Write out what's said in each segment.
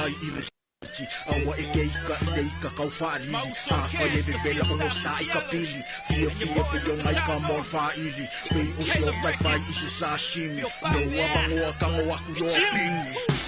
ai iris awa e keika kau whaari a whae me pela o sa i ka pili fia pe o ngai ka mon whairi pe o si o pai i se sashimi no amangoa ka ngoa ku o pingi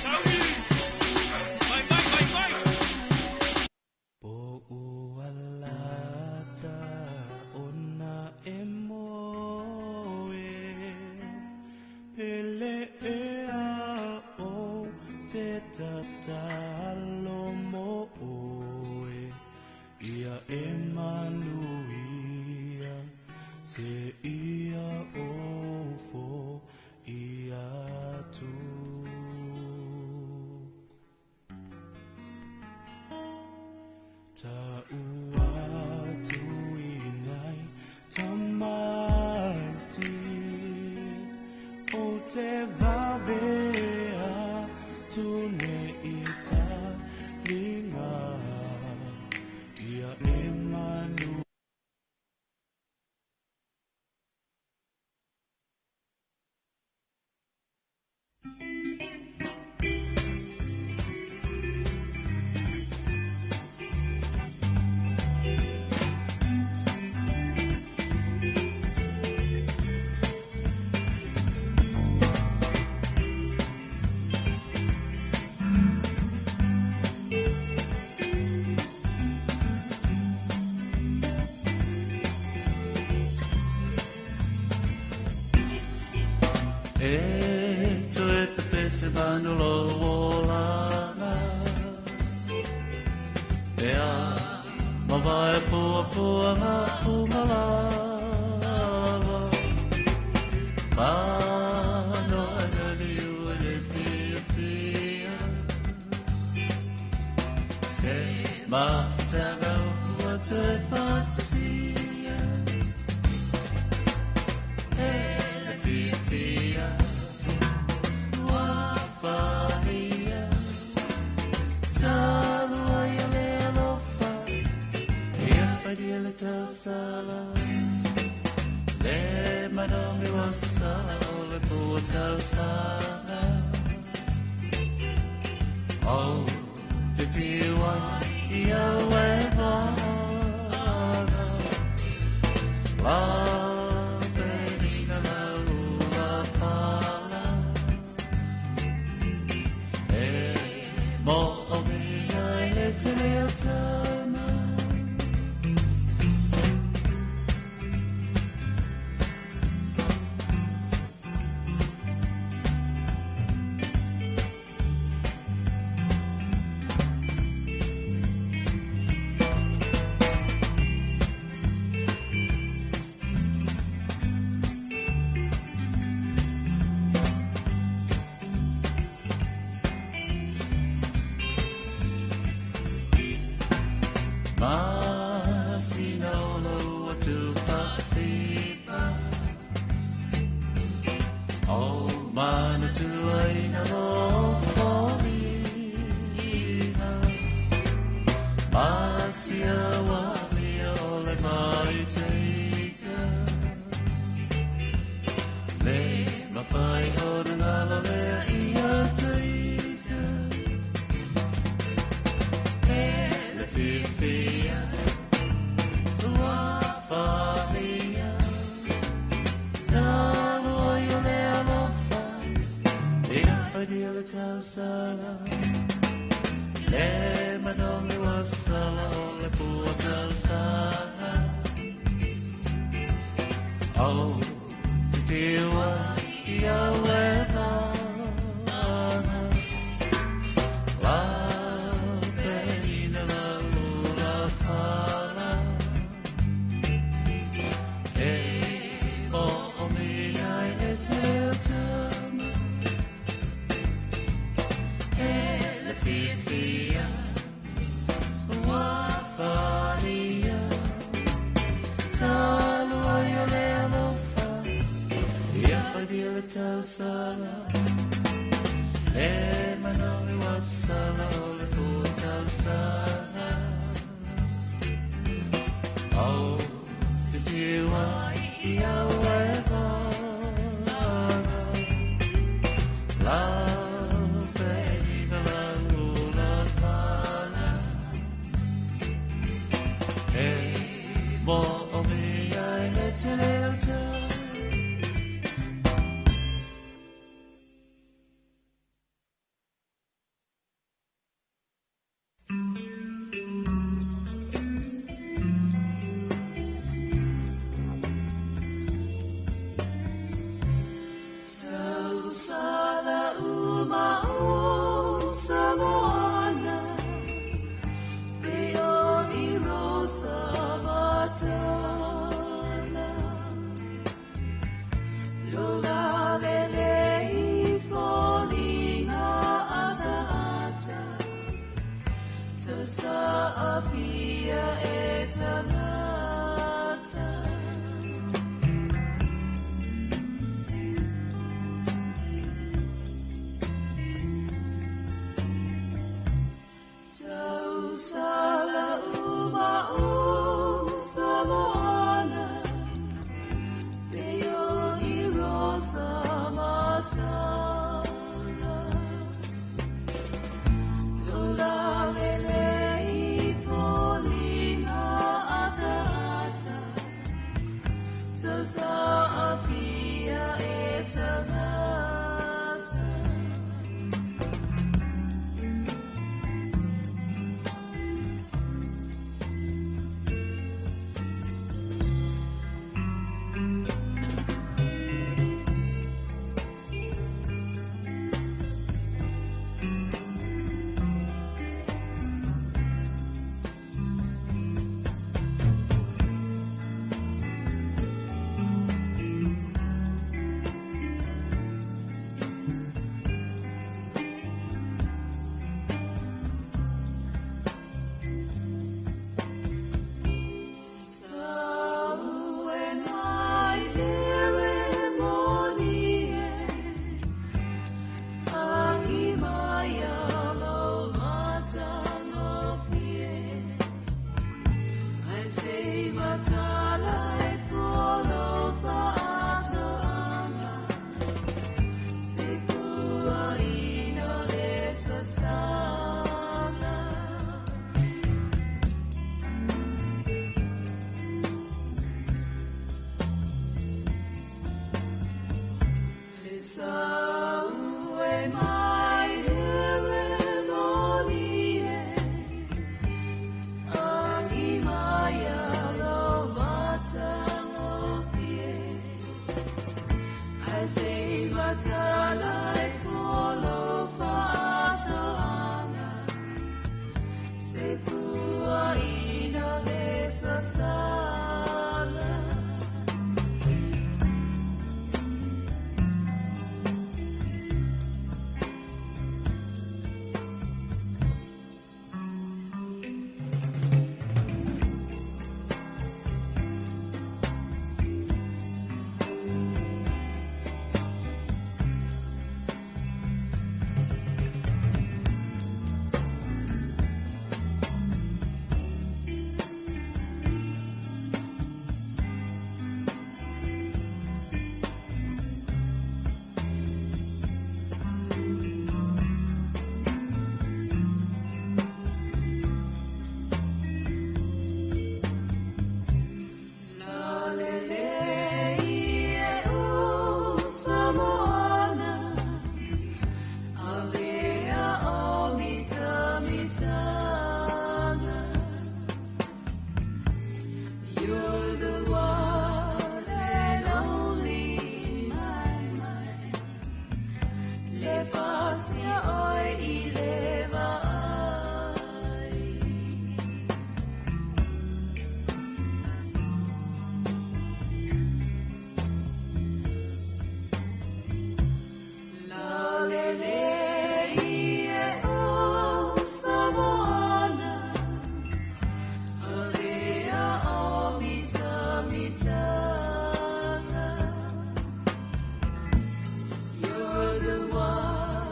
You're the one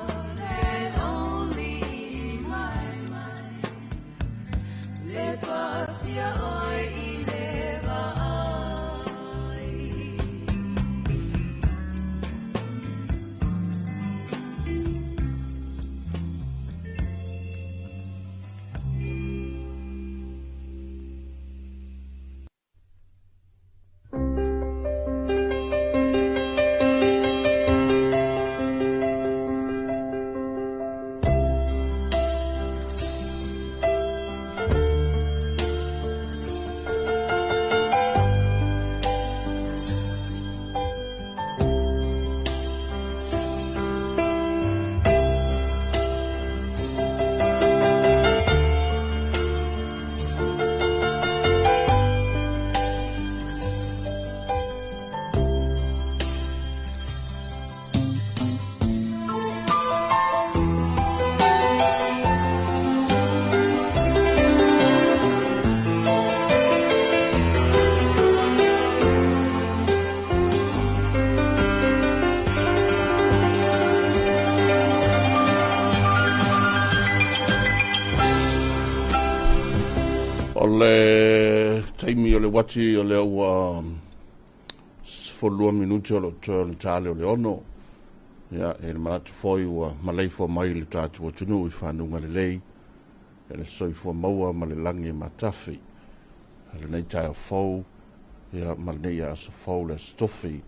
o le taimi o le wati o le ua folua minuti o lo le tale o le ono. Ia, e le maratu foi ua malei fua mai le tātu o tunu i whanunga le lei. E le soi fua maua ma le langi e matafi. Le nei tai o fau, ia ma le nei a sa fau le stofi.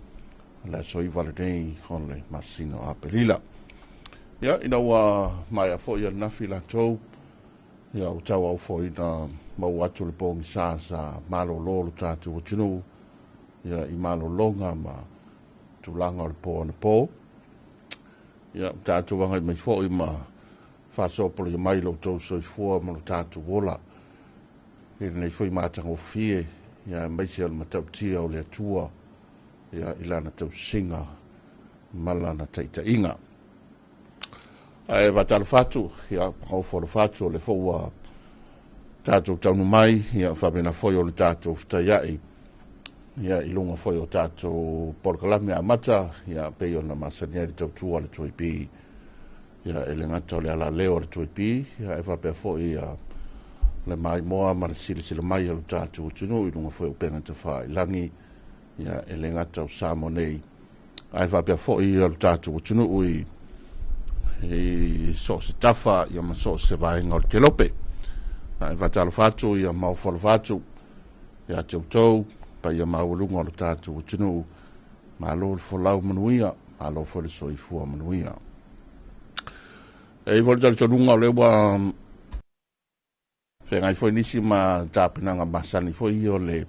Le soi vale nei on le masino a pelila. Ia, ina ua mai a foi al nafi la tau. Ia, o tau au foi na mau atu le pongi sa malo lolo tātu o tunu. Ia, I malo longa ma tulanga o le po ana po. Ia, tātu wanga I mai foi ma whasopolo I mai lo tau soi fua ma lo tātu wola. Ia, nei foi mātanga o fie. Ia, mai se al matau tia o le atua. Ia, ilana tau singa malana taita inga. E vatala fatu, ia, pangau folo fatu o le foua tātou taunu mai, ia, whabena foi o le tātou whtaiai. Ia, ilunga foi o tātou polokalame a mata, ia, pei o na masaniari tau tua le tuipi. Ia, ele ngata o le ala leo le tuipi, ia, e whapea foi, ia, le mai moa, ma le sila mai o le tātou tunu, ilunga foi o penga te whai langi, ia, ele ngata o Samonei. Ai whapea foi o le tātou tunu ui, e so se tafa ia ma so se vai ngol kelope na va talo fatu ia ma fol fatu ia tau pa ia ma ulunga o tatu tunu ma lo folau manuia ma lo fol so I fu manuia e vol dal tunga le wa fe ngai foi nisi ma tapina nga masani foi io le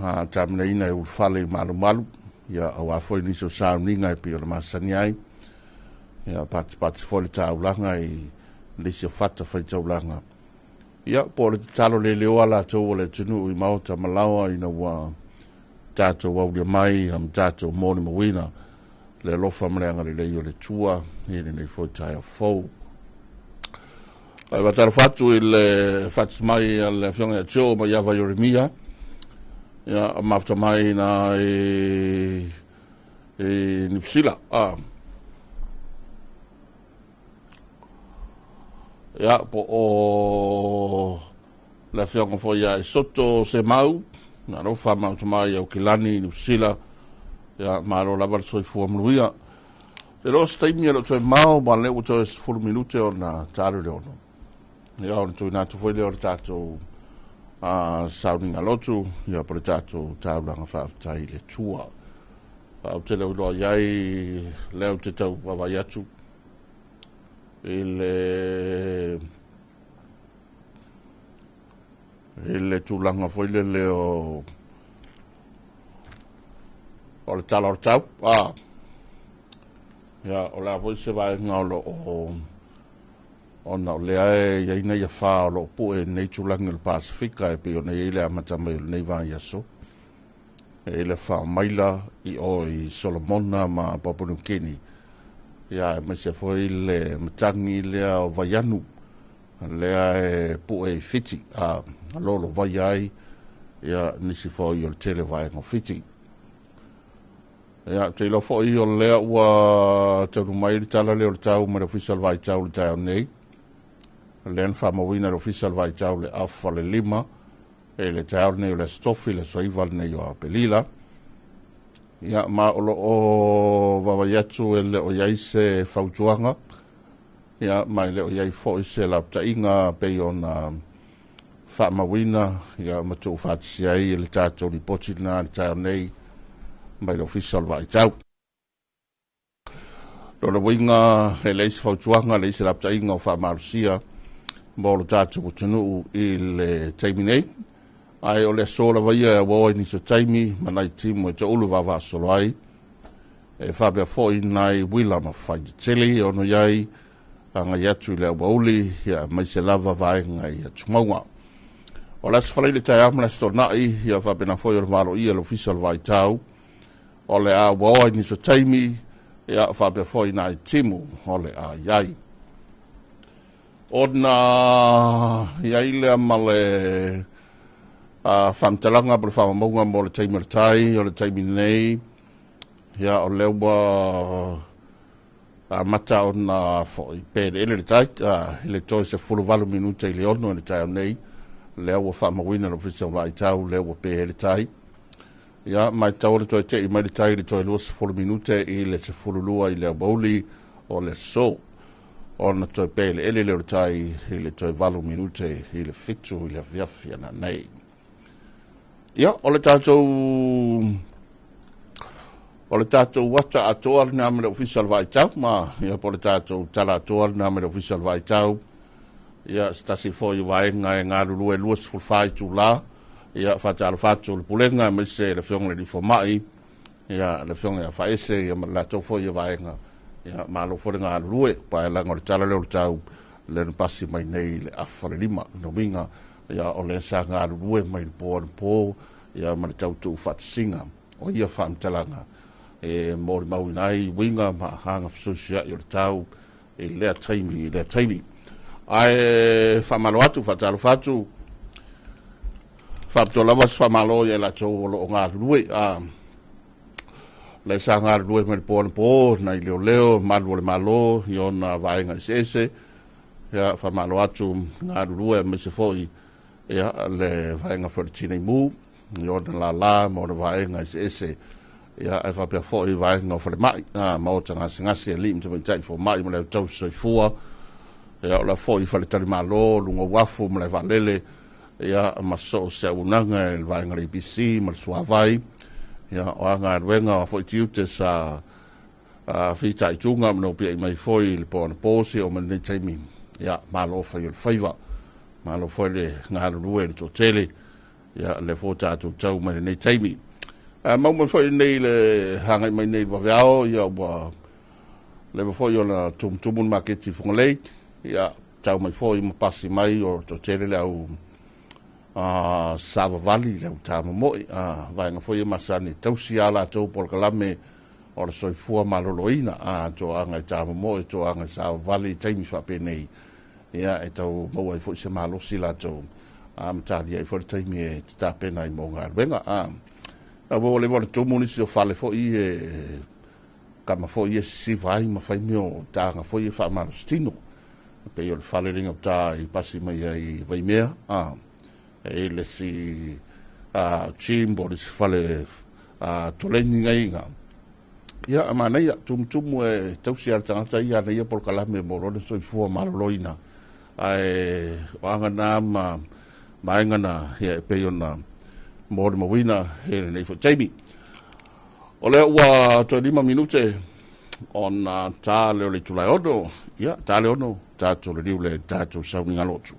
ha tamna ina u fale malu ia o foi nisi sa ninga e pio masani ai ia pati fole taulanga I lisi o fata fai taulanga. Ia po le talo le leo ala tau o le tunu I mauta malawa ina wa tato waulia mai am tato moni mawina le lofa mleanga le leo le tua hini nei fo tai o fau. Ai watara fatu I le fatu mai al fionga ya tio ma yava yorimia ia mafta mai na nipsila ia po o la fionga fo ia soto se mau na ro fa mau mai o kilani ni sila ia maro la bar soi fu amluia pero stai mi lo to mau ba le uto es fu minute o na taro le ono ia on to na to foi le ortato a sounding a lotu ia por tato tabla nga fa tai le tua pa o te lo iai le te tau va yatu ele tulanga foi le leo o le talo tau ia o la foi se vai ngalo o na le ai ia ina ia fa lo po e nei tulanga il Pasifika e pe o nei le amata mai nei va ia so ele fa maila I o I Solomona ma Papua New Guinea ia me se foi le matangi le o vaianu le po e fiti lolo vai ai ia nisi foi o tele vai no fiti ia te lo foi o le ua te mai tala le o tau ma official vai tau le tau nei le fa mo wina official vai tau le afa le lima e le tau nei le stofi le soival nei o pelila ia ma o vavaiatu ele o iaise fautuanga ia mai le o iai foi se la tainga pe ona whamawina ia matu fatsi ai le tato li potina le tau nei mai le official vai tau lo winga e le fautuanga le se la tainga o whamarusia mo le tato utunu I le taiminei ai o le sola vaia o ni so taimi manai timu e te ulu vava solai e fabia foi nai wila ma fai tele ono yai anga yatu le wauli ya mai se lava vai ngai tumaua o las fai le tai amla stornai ya fabia na foi o valo I le official vai tau o le a o ni so taimi ya fabia foi nai timu o le a yai ona yai le male famtalanga por fama monga mo le taimertai o le taiminei ia o lewa mata ona foi pe ele tai le toi se fulu valu minuta I le ono le tai nei le ua whamawina no whisa mai tau le ua pēle tai. Ia, mai tau le toi te i mai le tai le toi lua se 4 minute i le se fululua i le bauli o le so. Ona toi pēle ele le tai i le toi 8 minute i le fitu i le viafi ana nei. Ia, o le tātou wata atoa le nāmere official vai tau, ma ia po le tātou tala atoa le nāmere official vai tau. Ia, stasi fo i vaenga e ngā rurue luas fulfai tu la. Ia, whatalo whatu le pulenga, me se le whionga le fomai. Ia, le whionga a whaese, ia la tau fo i vaenga. Ia, malo fo le ngā rurue, pa e langa le tala leo le tau, le pasi mai nei le afare lima, no winga. Ia, o le sa ngā rurue mai le po, ia ma le tau tu whatsinga. O ia whamtalanga. E mori mau nai winga ma hanga fsusia i le tau e lea taimi. Ai whamalo atu, whatalo whatu. Whapto lawas whamalo i la tau o ngā rurue. Le sa ngā rurue me le po, na i leo, malu o le malo, i ona vaenga ese. Ia whamalo atu ngā rurue me se foi. Ia le vaenga wharetina i mu. I ona la, mo le vaenga ese. Ia e whapea fo i vaenga o whare mai. Maota ngasi e lim te mai tai fo mai mo le tau soifua. Ia o la fo i whare tari malo, lunga wafu mo le valele. Ia maso se unanga e vaenga le BC, mo le suavai. Ia o anga ruenga fo i tiute sa whita i tunga mno pia i mai fo i le pōna pōsi o mani taimi. Ia malo fai o le whaiva. Malo fai le ngā rue le tōtele. Ia le fo tātou tau mani nei taimi. Mau mai fai nei le hanga i mai nei waweao. Ia le fai o na tumutumun maketi fungalei. Ia tau mai fai ma pasi mai o tōtele le au Sava Valley le au tāma moi. Vaenga fai e masani tausi ala tau polkalame o le soifua maloloina. Tō anga i tāma moi, tō anga i Sava Valley taimi whape nei. Ia e tau maua i fai se malosi la tau. Matalia i fai taimi e tāpena i mo ngā ruenga. Wo le wale tumuni si o fale fo i kama fo i si vai ma fai meo tanga fo i fa marostino. Pe yo le fale ringa ta i pasi mai ai vai mea. E le si chimbo le si fale toleni ngai nga. Ia ama nei tumtumu e tausi al tangata ia nei e por kalame morone so i fua maroloina. Ai wanga na mainga na ia pe yo na mori mawina he nei fo taimi. O lea ua 5 minute on tā leo le tulai ono. Ia, tā leo ono, tātou le riu le tātou sauni ngalotu.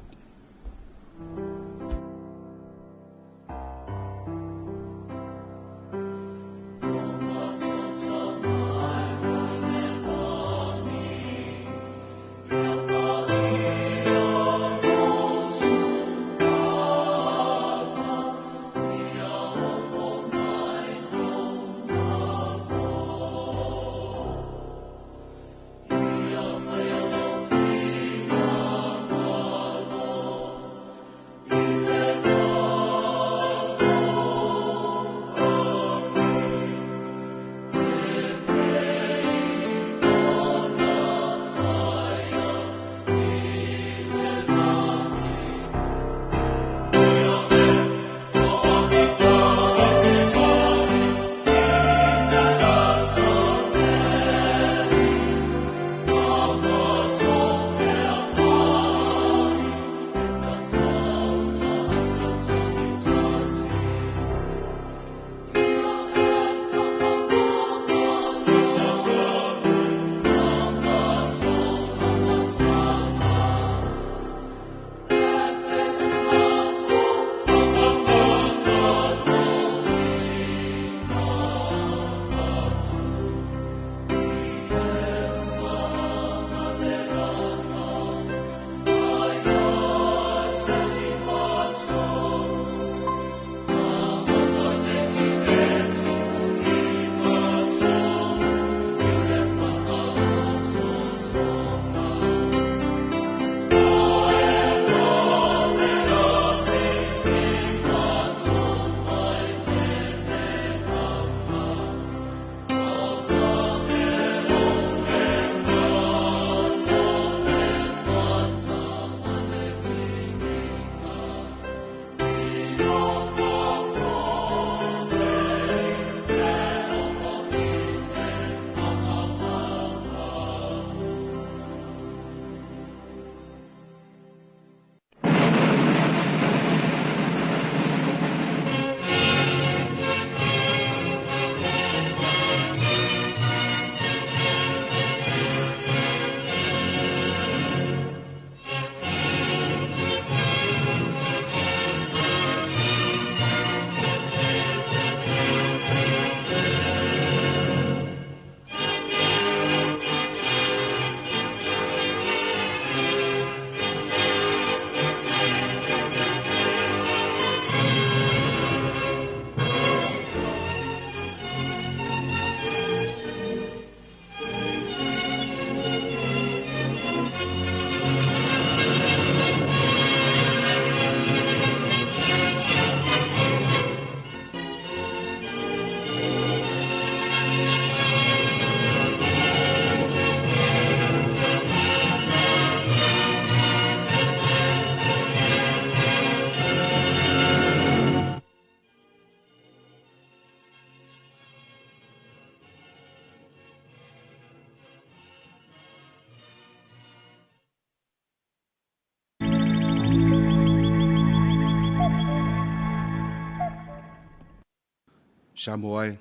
Samoai.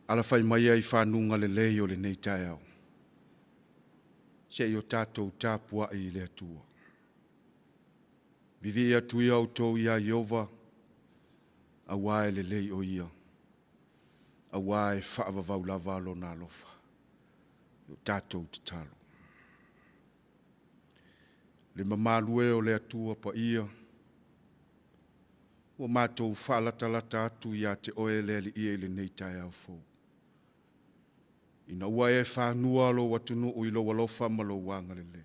Ala fai mai ai whanunga le leo le nei tai au. Se i o tātou tāpua i le atua. Vivi atu i au tō ia Iova, a wae le lei o ia. A wae whaavavau lava alo nā lofa. I o tātou te talo. Le mamalue o le atua pa ia. Ua mātou whaalatalata atu ia te oe le li ia le nei tai au fōu. Ina ua e whanua lo watunu o ilo walofa ma lo wanga le.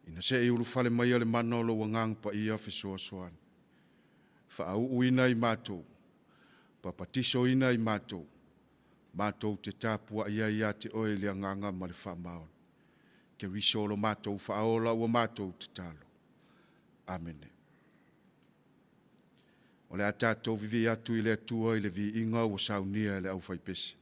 Ina se e ulu fale mai ale mana o lo wangang pa ia fisoa soan. Wha au uina i mātou. Papatiso ina i mātou. Mātou te tāpua ia te oe le anganga ma le whamaon. Ke riso lo mātou whaola ua mātou te talo. Amene. O le a tātou vivi atu i le atua i le vi inga o saunia le au whaipesi.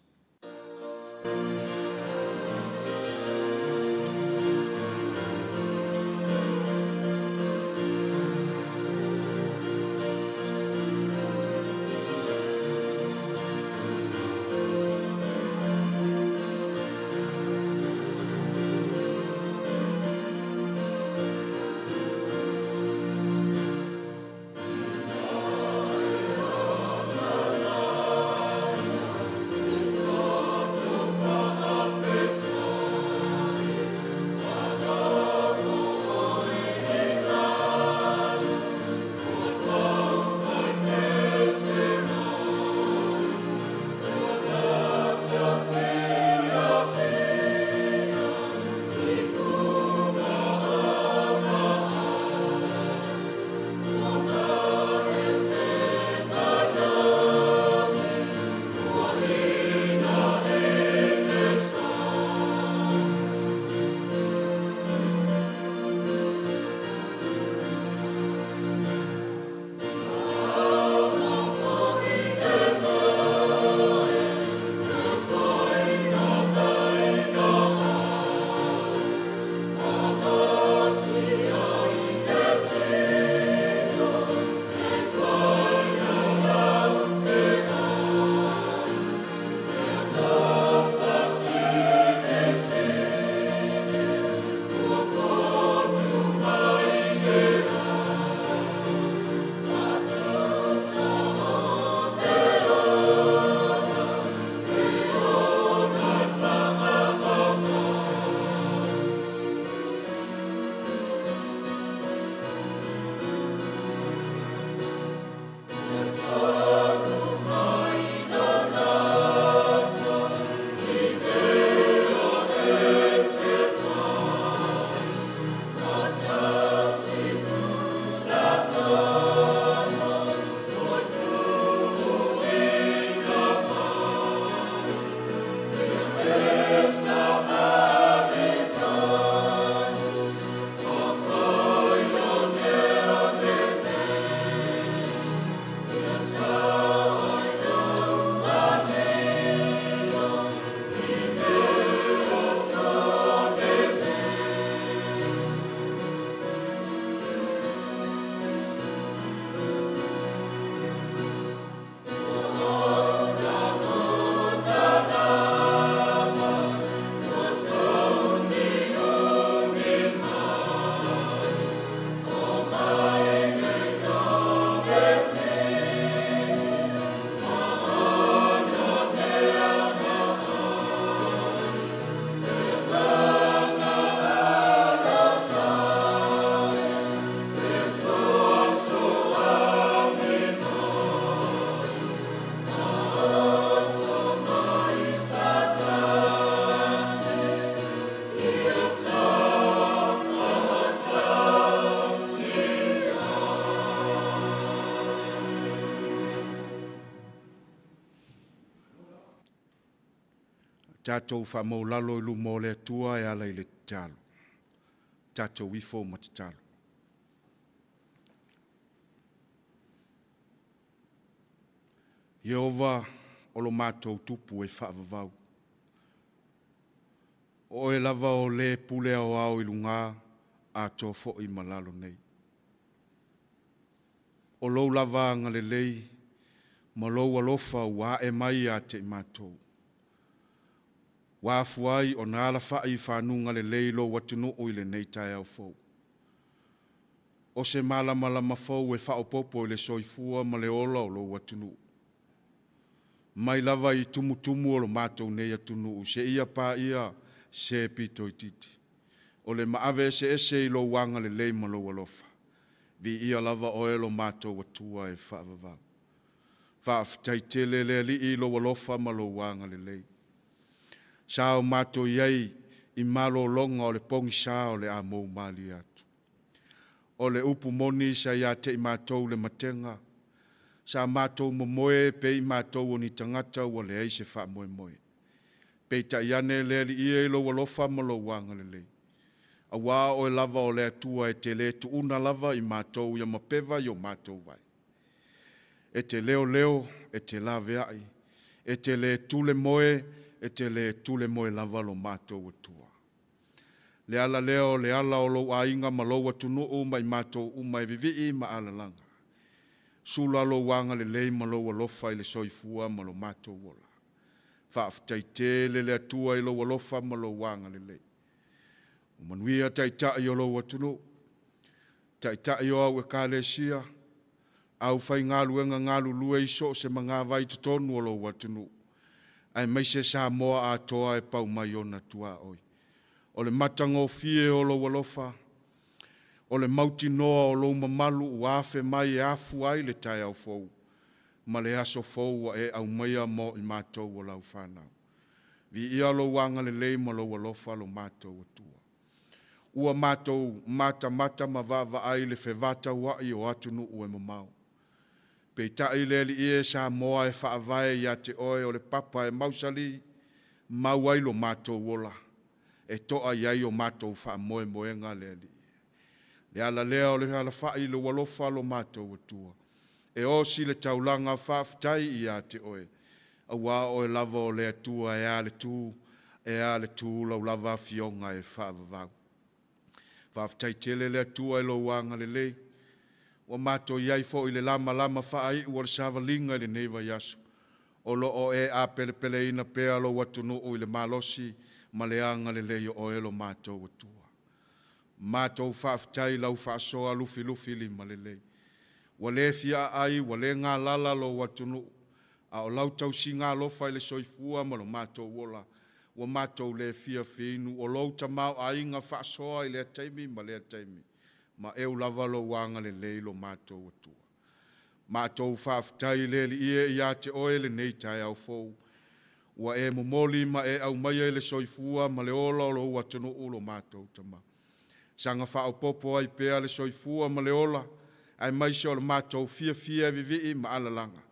Tātou whamau lalo i lumo le atua e ala i le talo. Tātou wifo ma te talo. Iova o lo mātou tupu e whaavavau. O e lava o le pule au au i lunga a tō fo i malalo nei. o lou lava ngalelei, ma lou alofa ua e mai a te mātou. Wa fuai o nā ala whai whanunga le leilo watunu o ile nei tai au fau. O se malama fau e whaopopo le soifua ma le ola o lo watunu. Mai lava i tumutumu o lo mātou nei atunu se ia pā ia se pito i titi. O le maave se ese i lo wanga le lei ma lo alofa. Vi ia lava o e lo mātou watua e whaavavau. Whaaftaitele le li i lo alofa ma lo wanga le lei. Sao mātou iei i malo longa o le pongi sa o le amou mali atu. O le upu moni sa ia te i mātou le matenga. Sa mātou momoe pe i mātou o ni tangata o le eise wha moe moe. Pe ta iane le li i lo walofa ma lo wanga le lei. A wā o e lava o le atua e te le tu una lava i mātou ia mapeva i o mātou vai. E te leo, e te lave ai. E te le tule moe, e te le tule moe lava lo mātou atua. Le ala leo, le ala o lo ainga ma lo atunu o mai mātou umai vivi ma ala langa. Sula lo wanga le lei ma lo alofa i le soifua ma lo mātou wola. Whaaftai le atua i lo alofa ma lo wanga le lei. Umanuia taitai o lo atunu. Taitai o au e kālesia. Au whai ngalu lue iso se mga vai tutonu o lo atunu. Ai mai se sa moa a toa e pau mai ona tua oi. O le matango fie o lo alofa. O le mauti noa o lo mamalu ua afe mai e afu ai le tai au fou. Ma le aso fou e au maia mo i mātou o lau whanau. Vi ia lo wanga le lei ma lo alofa lo mātou atua. Ua mātou mata ma vava ai le whewata wai o atunu ue mamau. Pei tai le li e sa moa e whaavae ia te oe o le papa e mausali mau ai lo mātou wola. E toa iai o mātou wha moe moenga le li. Le ala lea o le ala whai le walofa lo mātou atua. E osi le taulanga whaaftai ia te oe. A wā o e lava o le atua e ale tū lau lava fionga e whaavavau. Whaaftai tele le atua e lo wanga le lei. Wa mātou iai fo i le lama whaai ua le savalinga le neiva yasu. O lo o e a pele ina pea lo watunu o i le malosi ma le anga le lei o e lo mātou atua. Mātou whaaftai lau whaasoa lufi li ma le lei. Wa le fia ai, wa le ngā lala lo watunu. A o lau tau si ngā lofa i le soifua ma lo mātou wola. Wa mātou le fia whinu. O lau tamau a inga whaasoa i le ataimi ma le ataimi. Ma eu lava lo wanga le lei lo mātou atua. Mātou whaaftai le li i a te oe le nei tai au fou. Wa e momoli ma e au maia i le soifua ma le ola o lo watunu o lo mātou tama. Sanga whaopopo ai pea le soifua ma le ola. Ai maise o le mātou fia vivi ma alalanga.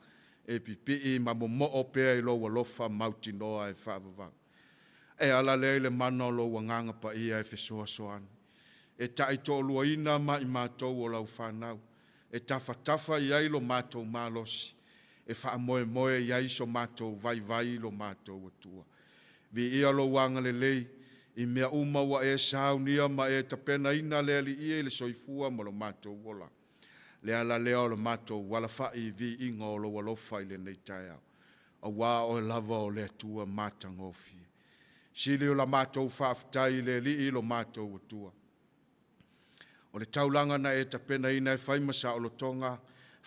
E pipi ma mo o pea i lo walofa mauti noa e whaavavang. E ala le mana o lo wanganga pa ia e fesoa soan. E tai to luaina ma i mātou o lau whanau. E tafa i ai lo mātou malosi. E wha moe i ai so mātou vai lo mātou atua. Vi ia lo wanga le lei. I mea uma wa e saunia ma e tapena ina le ali i le soifua ma lo mātou wola. Le ala lea o lo mātou wala whai vi inga o lo walofa i le nei tai au. A wā o e lava o le atua mātangofi. Sili o la mātou whaaftai le li i lo mātou atua. O le taulanga na e tapena ina e whaima sa o lo tonga,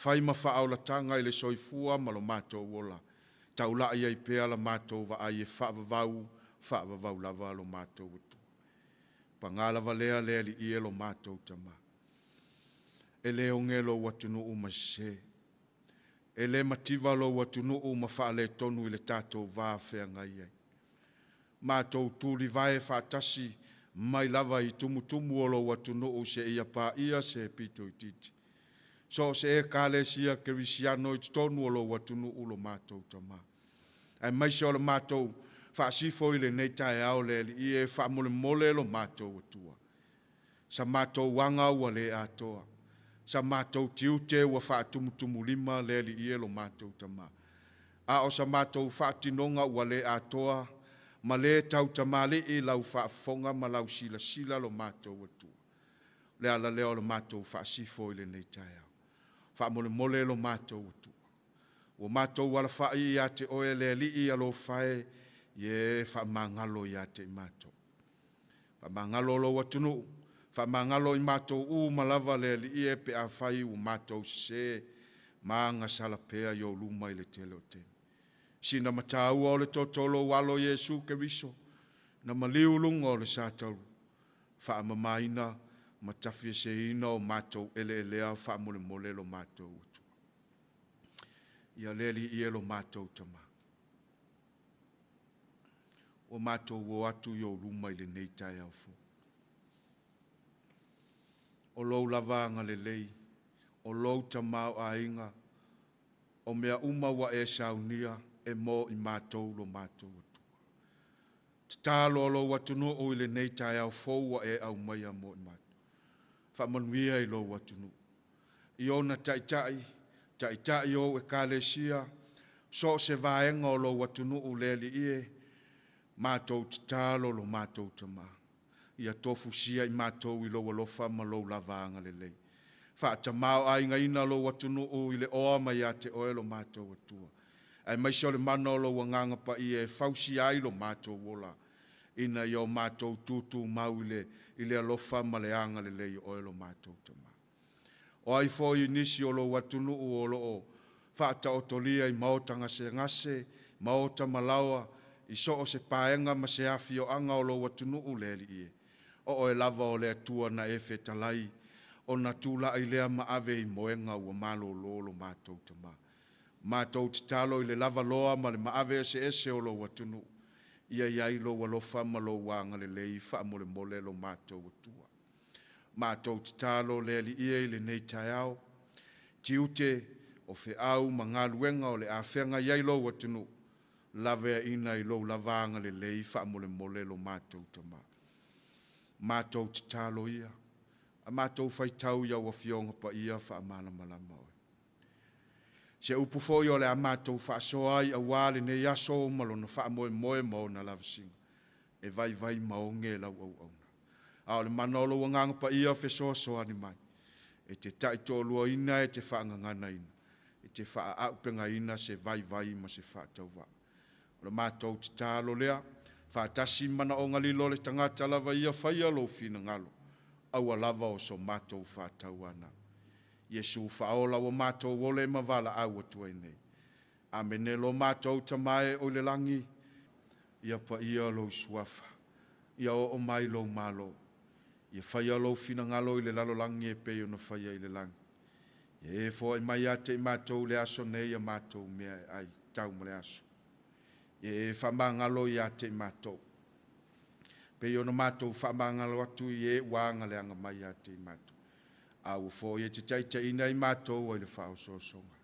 whaima whaaulatanga i le soifua ma lo mātou wola. Taula i ai pea la mātou wa ai e whaavavau lava lo mātou atua. Pangalawa lea li i e lo mātou tama. E le o ngelo watunu u masise. E le mativa lo watunu u mawhaale tonu i le tātou vāwhea ngai ai. Mātou tūri vai whātasi mai lava i tumutumu o lo watunu u se ia pā ia se pito i titi. So se e kālesia kerisiano i tonu o lo watunu u lo mātou tama. Ai mai se o lo mātou whaasifo i le nei tae au le i e whaamole lo mātou atua. Sa mātou wanga ua le atoa. Sa mātou tiute ua whaatumutumu lima le i e lo mātou tama. A o sa mātou whaatinonga ua le atoa, ma le tau tamale i lau whaafonga ma lau sila lo mātou atua. Le ala leo lo mātou whaasifo i le nei tae au. whaamole lo mātou atu. O mātou wala whai ia te oe le li i alo whae, ye whaamangalo ia te mātou. Whaamangalo lo watunu, whaamangalo i mātou u malawa le li i e pe a whai u mātou se, maanga sala pea i o luma i le tele o tene. Sina matau o le totolo walo Yesu Keriso, na maliulunga o le sātaru, whaamamaina, matawhi se ina o mātou ele elea whaamole mole lo mātou utu. Ia leli i elo mātou tama. O mātou o atu i o luma i le neitai au fu. O lou lavanga le lei, o lou tamau a inga, o mea uma wa e saunia e mo i mātou lo mātou atu. Tālo o lou atunu o i le neitai au fou wa e au mai a mo i mātou. Whamanuia i lou atunu. I ona taitai o e kālesia, so se vaenga o lou atunu o leli ie, mātou tālo lo mātou tama. Ia tofu sia i mātou i lou alofa ma lou lavanga le lei. Whaatamau a inga ina lou atunu o i le oa mai a te oe lo mātou atua. Ai mai sio le mana o lou anganga pa i e fausi ai lo mātou wola. Ina i o mātou tutu mau i le alofa ma le anga le lei oe lo mātou tama. O ai fo i nisi o lou atunu o lo o whaata o tolia i maota ngase, maota malawa, i so o se paenga ma se afi o anga o lou atunu o leli ie. O e lava o le atua na e whetalai, o na tula i lea ma ave i moenga ua malo lo mātou tama. Mātou te talo i le lava loa ma le ma ave ese o lou atunu. Ia iai lo alofa ma lo wanga le lei whaamole mole lo mātou atua. Mātou te talo le li ia i le nei tai au. Tiute o whi au ma ngā luenga o le a whenga iai lo atunu. Lavea ina i lo lavanga le lei whaamole mole lo mātou tama. Mātou te talo ia. A mātou whaitau ia wa whionga pa ia whaamana malama oe. Se upu foi o le a mātou whaasoai a wale ne yaso malo na whaamoe moe mo na lavasinga. E vai maonge lau au. A le manolo wa nganga pa ia whesoa ni mai. E te taito lua ina e te whaangangana ina. E te wha aupenga ina se vai ma se whaatau wa. O le mātou te tālo lea, whaatasi mana o ngalilo le tangata lava ia whaia lo fina ngalo. Aua lava o so mātou whaatau ana. Yesu whaola wa mātou wole mavala au atua nei. Amene lo mātou tamae o le langi, ia pa ia lo suafa. Ia o mai lo malo. Ia whaia lo fina ngalo i le lalo langi e peo na whaia i le langi. Ia e fo i mai ate i mātou le aso nei a mātou mea ai tau ma le aso. Ia e whamangalo i ate i mātou. Peo na mātou whamangalo atu i e wanga le anga mai ate i mātou. Au fo i te taita ina i mātou ai le whao sosonga.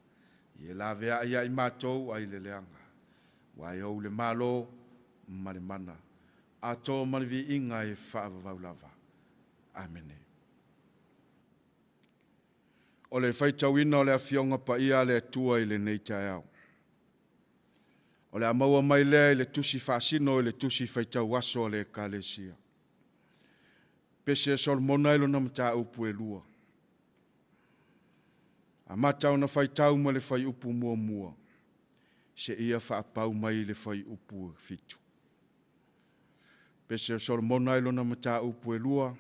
Ia la vea ia i mātou ai le leanga. Wai au le malo ma le mana. A tō mani vi inga e whaavavau lava. Amene. O le whaitawina o le awhionga pa ia le atua i le neitai au. O le amaua mai lea i le tusi whaasino i le tusi whaitau aso le kālesia. Pese Solomona ilo na mata upu e lua. A matau na whaitau ma le whai upu mua. Se ia whaapau mai le whai upu fitu. Pese Solomona ilo na mata upu e lua.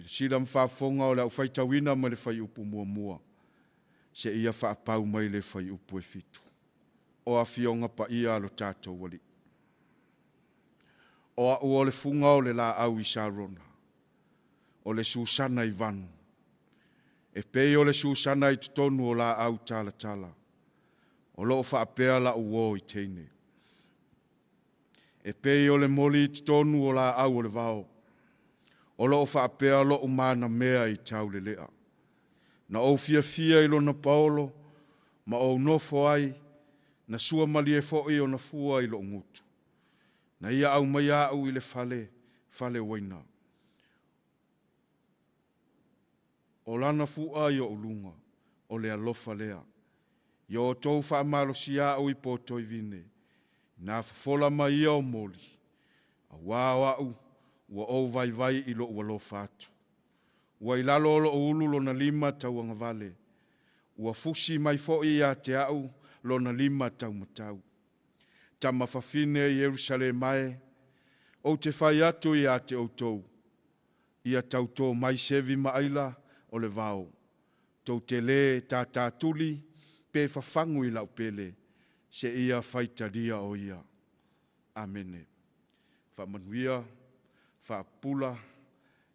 Sila mwhaafonga o le au whaitawina ma le whai upu mua. Se ia whaapau mai le whai upu e fitu. O a whionga pa ia alo tātou wali. O a ua le funga o le la au i Sarona. O le Susana i vanu. E pei o le Susana i tutonu o la au tala. O loo whaapea la uo i teine. E pei o le moli i tutonu o la au o le vao. O loo whaapea lo umana mea i tau le lea. Na o fia ilo na Paolo, ma o nofo ai, na sua mali e fo i o na fua i lo ngutu. Na ia au mai au i le fale waina. O lana fua i o ulunga, o le alofa lea. I o tau wha amalo si au i poto i vine. Na fola mai o moli. A wā ua o vai i lo ua lo fatu. Ua i lalo o ulu lo na lima tau anga vale. ua fusi mai fo'i ia te au lona 5 taumatau. Tama whawhine i Jerusalem ai, o te whai atu ia te outou. Ia tautou mai sevi maaila o le vau. Tau te le tā tuli, pe whawhangu i lau pele, se ia whaitaria o ia. Amene. Whamanuia, whapula,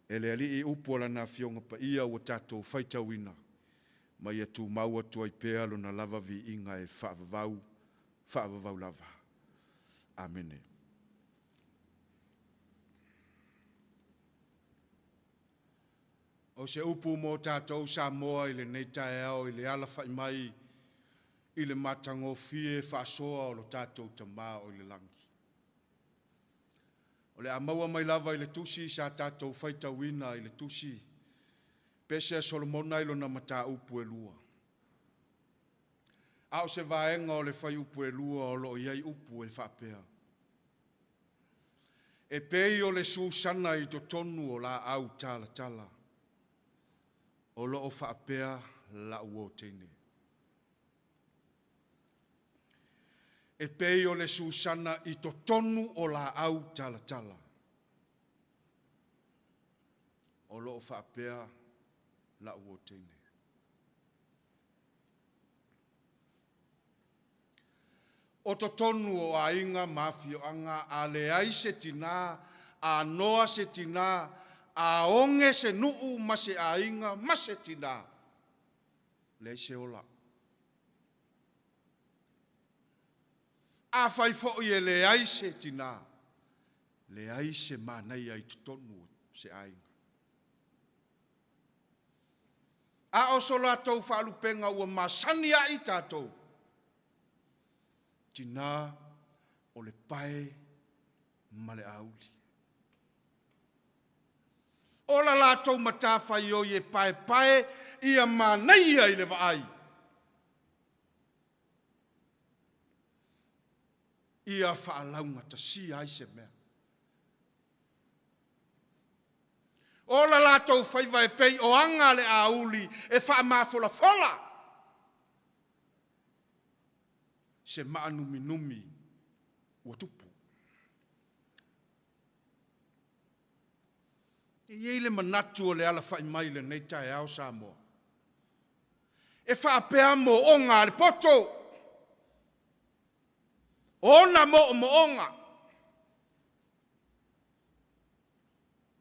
ele ali i upola na fionga pa ia o tātou whaitawina. Mai atu maua tua i pēa lo na lava vi inga e whaavavau lava. Amene. O se upu mo tātou sa moa i le neitae au i le ala whai mai i le matango fie whaasoa o lo tātou tamā o i le langi. O le amaua mai lava i le tusi sa tātou whaitawina i le tusi. Pese Solomona ilo na mata upu e lua. Ao se vaenga o le whai upu e lua o lo iai upu e whapea. E pei o le susana i to tonu o la au tala tala. O lo o whapea la uo teine. E pei o le susana i to tonu o la au tala tala. O lo o whapea la ua teine. O to tonu o a inga mafio anga a le ai se tina, a noa se tina, a onge se nuu ma se a inga ma se tina. Le se ola. A fai fo i le ai se tina, le ai se manai ai to tonu se a inga. A o so lātou whaalupenga ua masani a i tātou. Tina o le pae ma le auli. O la lātou matawhai o i e pae ia manai ai le vaai. Ia whaalaunga ta si ai se mea. O la lātou whaiva e pei o anga le auli e wha mafola fola. Se maanumi numi ua tupu. E iei le manatu o le ala whai mai le nei tae au Samoa. E wha pea mo onga le poto. Ona mo onga.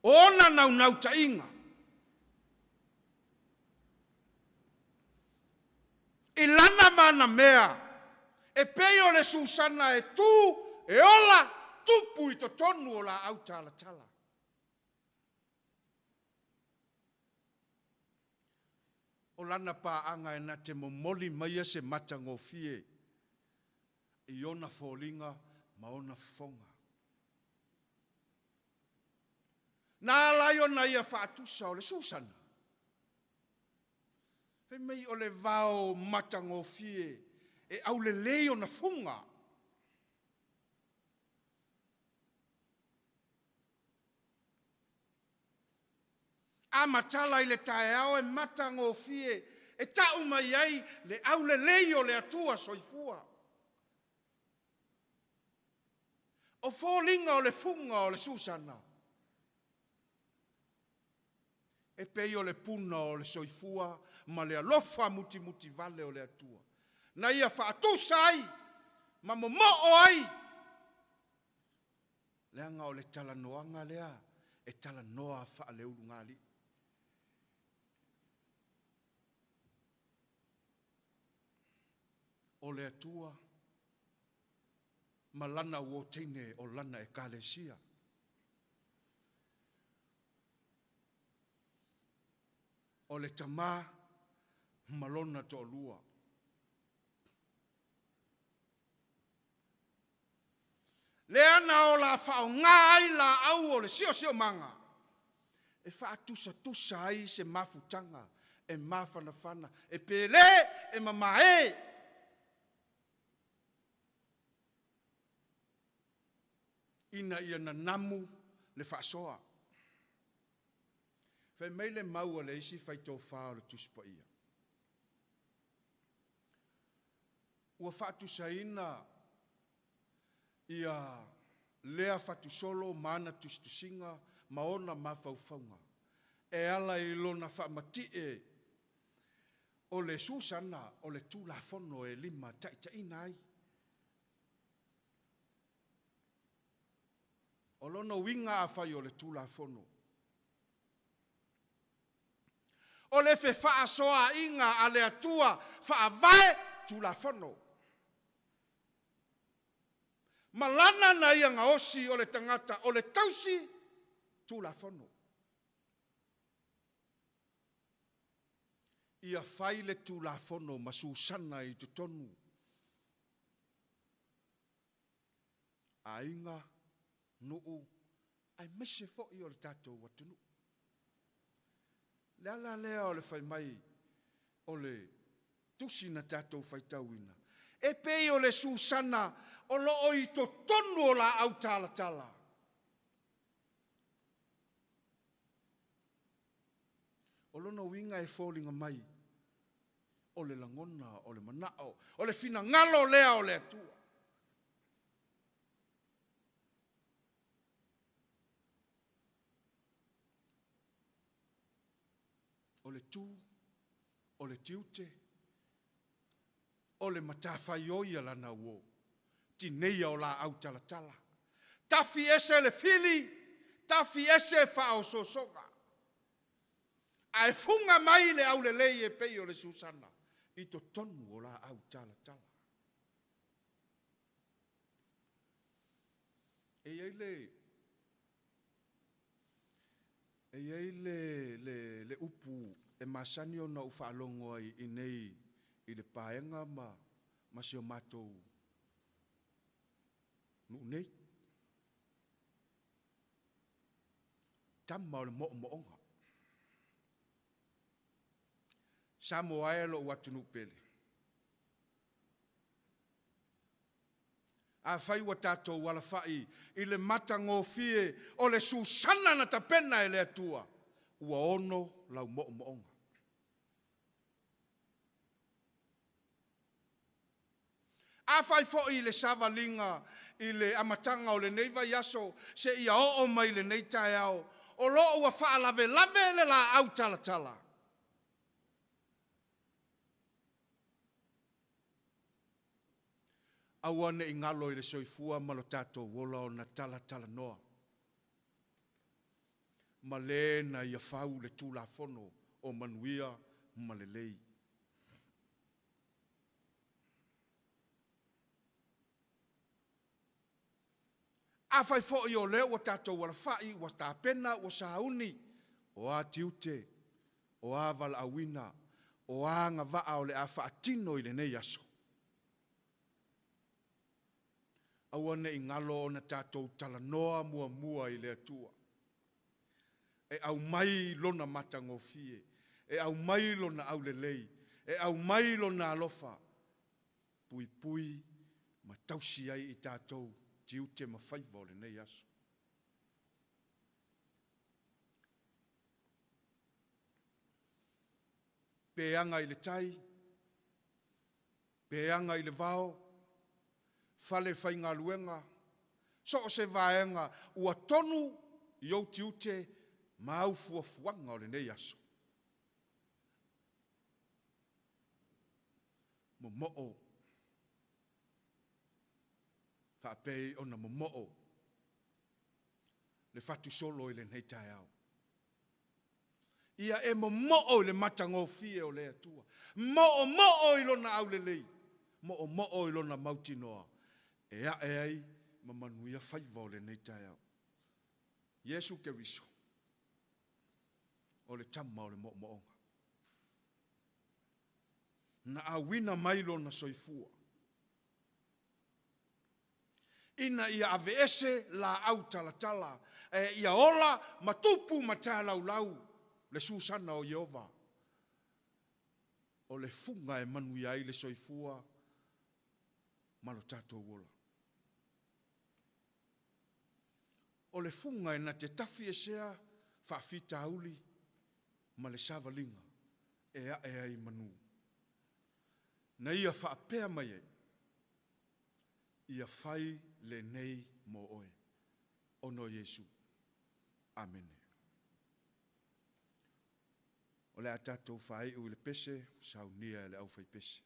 Ona nau ta inga. I lana mana mea. E peo le susana e tu, e ola, tupu i to tonu o la au tala tala. O lana pa anga e na te momoli maia se matango fie. I ona fōlinga, ma ona fonga. Nā lai o na ia whaatusa o le susana. He mei o le vao matango fie, e au le leo na funga. A matala i le tae au e matango fie, e tau mai ai le au le leo le atua soifua. O fōlinga o le funga o le susana. E pei o le puna o le soifua, ma le alofa muti muti vale o le atua. Na ia whaatusa ai, ma mo ai. Leanga o le tala noanga lea, e tala noa wha le uru ngali. O le atua, ma lana uo teine o lana e kalesia. O le tamā, malona to lua. Le ana o la whao ngai la au o le sio manga. E wha tusa ai se mafutanga, e mawhanawhana, e pele, e mamae. Ina ia na namu le whaasoa. Whai mei le maua le isi whai tō whao le tuspa ia. ua faatusaina ia lea fatusolo mana tustusinga maona mafaufauga e ala i lona faamatie o le susana o le tulafono e lima taʻitaʻina ai. O lona uiga afai o le tulafono. O le fe faasoaʻiga a le atua faavae tulafono. Malana na ia ngaosi o le tangata o le tausi tulafono. Ia fai le tulafono masusana i tutonu. Ainga nuu ai mese foʻi o le tatou atunuu. Le ala lea o le fai mai o le tusi na tatou faitauina. E pei o le susana o loo i totonu o la au talatala. O lona uiga e fōlinga mai o le langona, o le manao, o le finagalo lea o le atua. O le tū, o le tiute, o le matawhai oia lana uo, tineia o la au talatala. Tafi ese le fili, tafi ese whao sosoga. Ai funga mai le au le lei e pei o le susana, i to tonu o la au talatala. E ei le upu e masani o na ufaalongo ai i nei i le paenga ma sio matou nu nei. Tama o le moʻomoʻoga. Sa mo ae lo watunu pele. A fai wa tatou wala fai i le mata ngofie o le susana na tapena e le atua. Ua ono lau moʻomoʻoga. A fai fo i le savalinga i le amatanga o le neiva yaso se ia o mai le nei tae au. O lo ua faa lave le la au talatala. Awane ingalo i le soifua malo tatou wola o na talatala noa. Ma le na ia fau le tulafono o manuia ma le lei. A fai fo i o leo o tatou wala fai, wa tāpena, wa sauni, o a tiute, o a vala awina, o a nga vaa o le a faatino i le nei aso. Awane i ngalo o na tatou talanoa mua i le atua. E au mai lona mata ngofie, e au mai lona au le lei, e au mai lona alofa, pui, ma tausi ai i tatou, tiute ma faiva o le nei aso. Peanga i le tai, peanga i le vao, fale fai ngā luenga, so se vaenga, ua tonu i au tiute ma au fuafuanga o le nei aso. Momo'o, whaapei ona momo'o, le fatu solo i le nei tae au. Ia e momo'o i le matangofie o le atua. Mo'o i lona au le lei. Mo'o i lona mautinoa. E ai, ma manuia faiva o le nei tae au. Yesu ke riso. O le tama o le mo'omo'onga. Na awina mailo na soifua. Ina ia ave ese la au talatala. Ia ola matupu mataa lau. Le susana o Jehova. O le funga e manuia ai le soifua. Malo tatou wola. O le funga e na te tafi e sea whaafita auli ma le savalinga e ai manu. Na ia whaapea mai e ia fai le nei mo oe. Ono Yesu. Amen. O le atatou fai u le pese, saunia le au fai pese.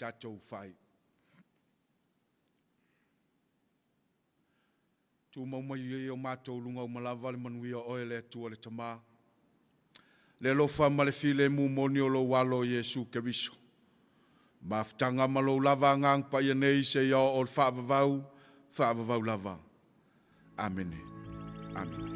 Tatou fai. Tu mau mai o mātou lunga o malawa le manuia oe le atua le tamā. Le lofa ma le file mu moni o lo walo Yesu Keriso. Maftanga ma lo lava ngang pa ia nei se ia o whaavavau lava. Amen. Amen.